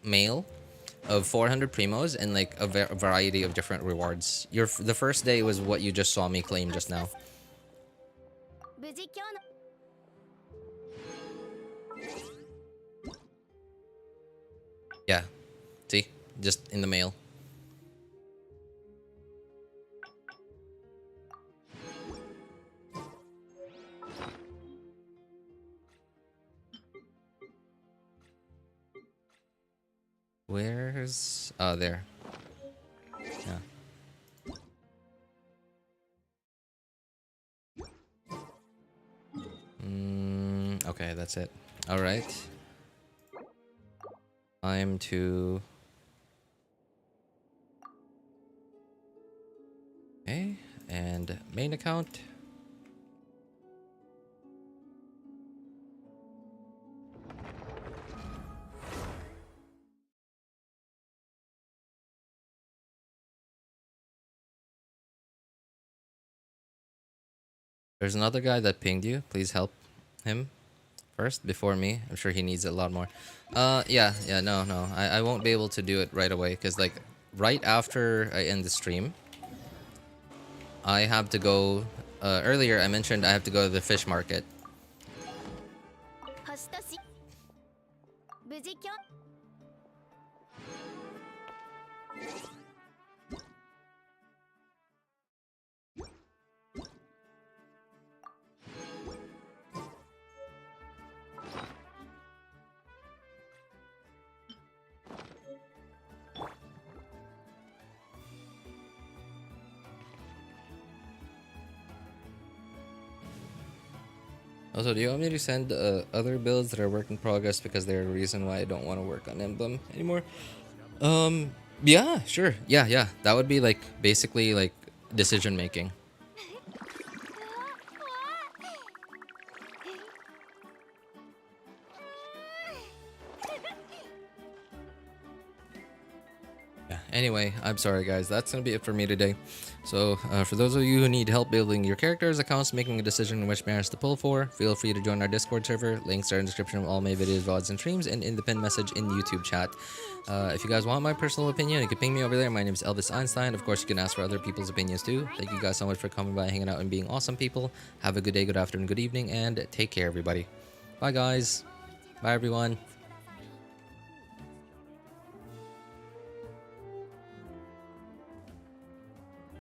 mail of 400 primos and like a variety of different rewards. The first day was what you just saw me claim just now. Yeah, see, just in the mail. Where's... Oh, there. Yeah. Okay, that's it. Alright. Time to... Okay, and main account. There's another guy that pinged you. Please help him first before me. I'm sure he needs it a lot more. Yeah, no. I won't be able to do it right away because like right after I end the stream, I have to go. Earlier I mentioned I have to go to the fish market. Also, do you want me to send other builds that are work in progress because they're a reason why I don't want to work on Emblem anymore? Yeah, sure. Yeah. That would be like basically like decision making. Yeah. Anyway, I'm sorry guys. That's gonna be it for me today. So, for those of you who need help building your characters, accounts, making a decision on which banners to pull for, feel free to join our Discord server. Links are in the description of all my videos, VODs, and streams, and in the pinned message in YouTube chat. If you guys want my personal opinion, you can ping me over there. My name is Elvis Einstein. Of course, you can ask for other people's opinions too. Thank you guys so much for coming by, hanging out, and being awesome people. Have a good day, good afternoon, good evening, and take care, everybody. Bye, guys. Bye, everyone.